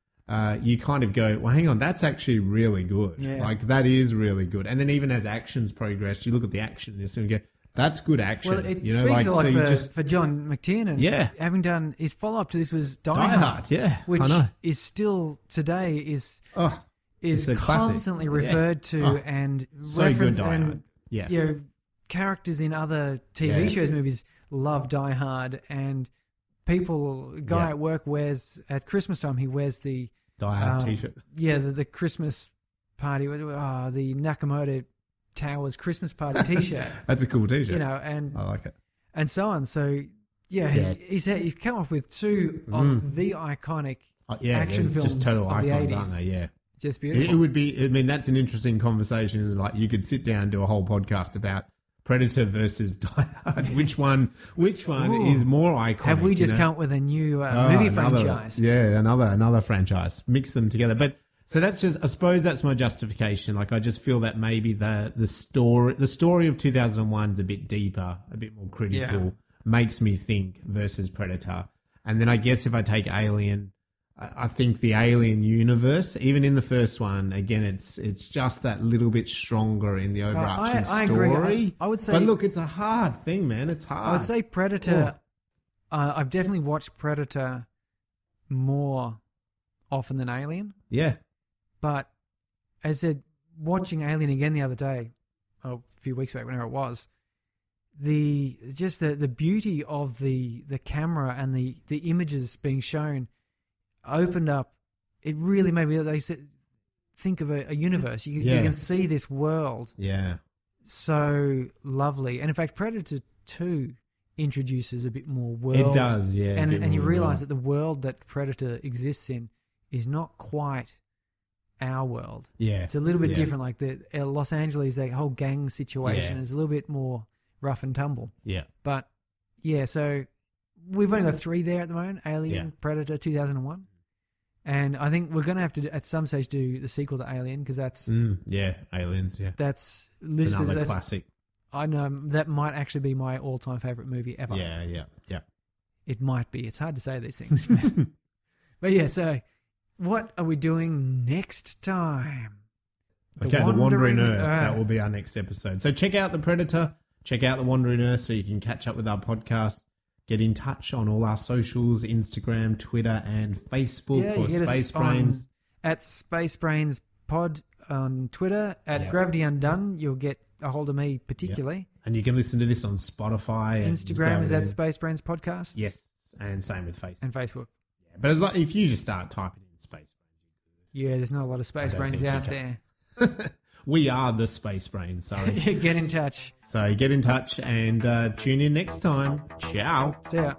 you kind of go, well, hang on, that's actually really good. Yeah. That is really good. And then even as actions progress, you look at the action in this and you go, that's good action. Well, it speaks a lot for John McTiernan. Yeah. Having done, his follow-up to this was Die Hard. Hard. Yeah, which I know. is still, today, is it's a classic. constantly referred to and so good, Die Hard. Yeah. characters in other TV Yeah. shows, movies love Die Hard, and a guy at work wears, at Christmas time, he wears the Die Hard t-shirt. Yeah, the Christmas party, the Nakamoto Towers Christmas party T-shirt. That's a cool t-shirt. You know, and I like it. and so on. So yeah, he's come up with two of the iconic action films just total of the icons, 80s. aren't they? Yeah. Just beautiful. It would be, I mean, that's an interesting conversation. Is like you could sit down and do a whole podcast about Predator versus Die Hard. Which one is more iconic? Have we just you know? come up with a new movie franchise? Yeah, another franchise. Mix them together. But so that's just, I suppose that's my justification. Like I just feel that maybe the story of 2001 is a bit deeper, a bit more critical, makes me think versus Predator. And then I guess if I take Alien, I think the Alien universe, even in the first one, again, it's just that little bit stronger in the overarching I story. agree. I would say, but look, it's a hard thing, man. It's hard. I would say Predator. I've definitely watched Predator more often than Alien. Yeah. But as I said, watching Alien again the other day, a few weeks back, whenever it was, the beauty of the camera and the images being shown opened up. It really made me think of a universe. You can see this world. Yeah. So lovely. And in fact, Predator 2 introduces a bit more world. It does, yeah. And you realise that the world that Predator exists in is not quite our world. Yeah. It's a little bit different. Like the Los Angeles, the whole gang situation is a little bit more rough and tumble. Yeah. But yeah, so we've only got 3 there at the moment: Alien, Predator, 2001. And I think we're going to have to, at some stage, do the sequel to Alien, because that's... Aliens, yeah. That's listed... It's another classic. I know, that might actually be my all-time favourite movie ever. Yeah. It might be. It's hard to say these things. But yeah, so what are we doing next time? The Wandering Earth. That will be our next episode. So check out The Predator. Check out The Wandering Earth so you can catch up with our podcast. Get in touch on all our socials, Instagram, Twitter, and Facebook for Space Brains. At Space Brains Pod on Twitter. At Gravity Undone, you'll get a hold of me particularly. And you can listen to this on Spotify. Instagram is at Space Brains Podcast. Yes, and same with Facebook. And Facebook. Yeah, but it's like if you just start typing in Space Brains. Yeah, there's not a lot of Space Brains out there. We are the Space Brains, sorry. Get in touch. So get in touch and tune in next time. Ciao. See ya.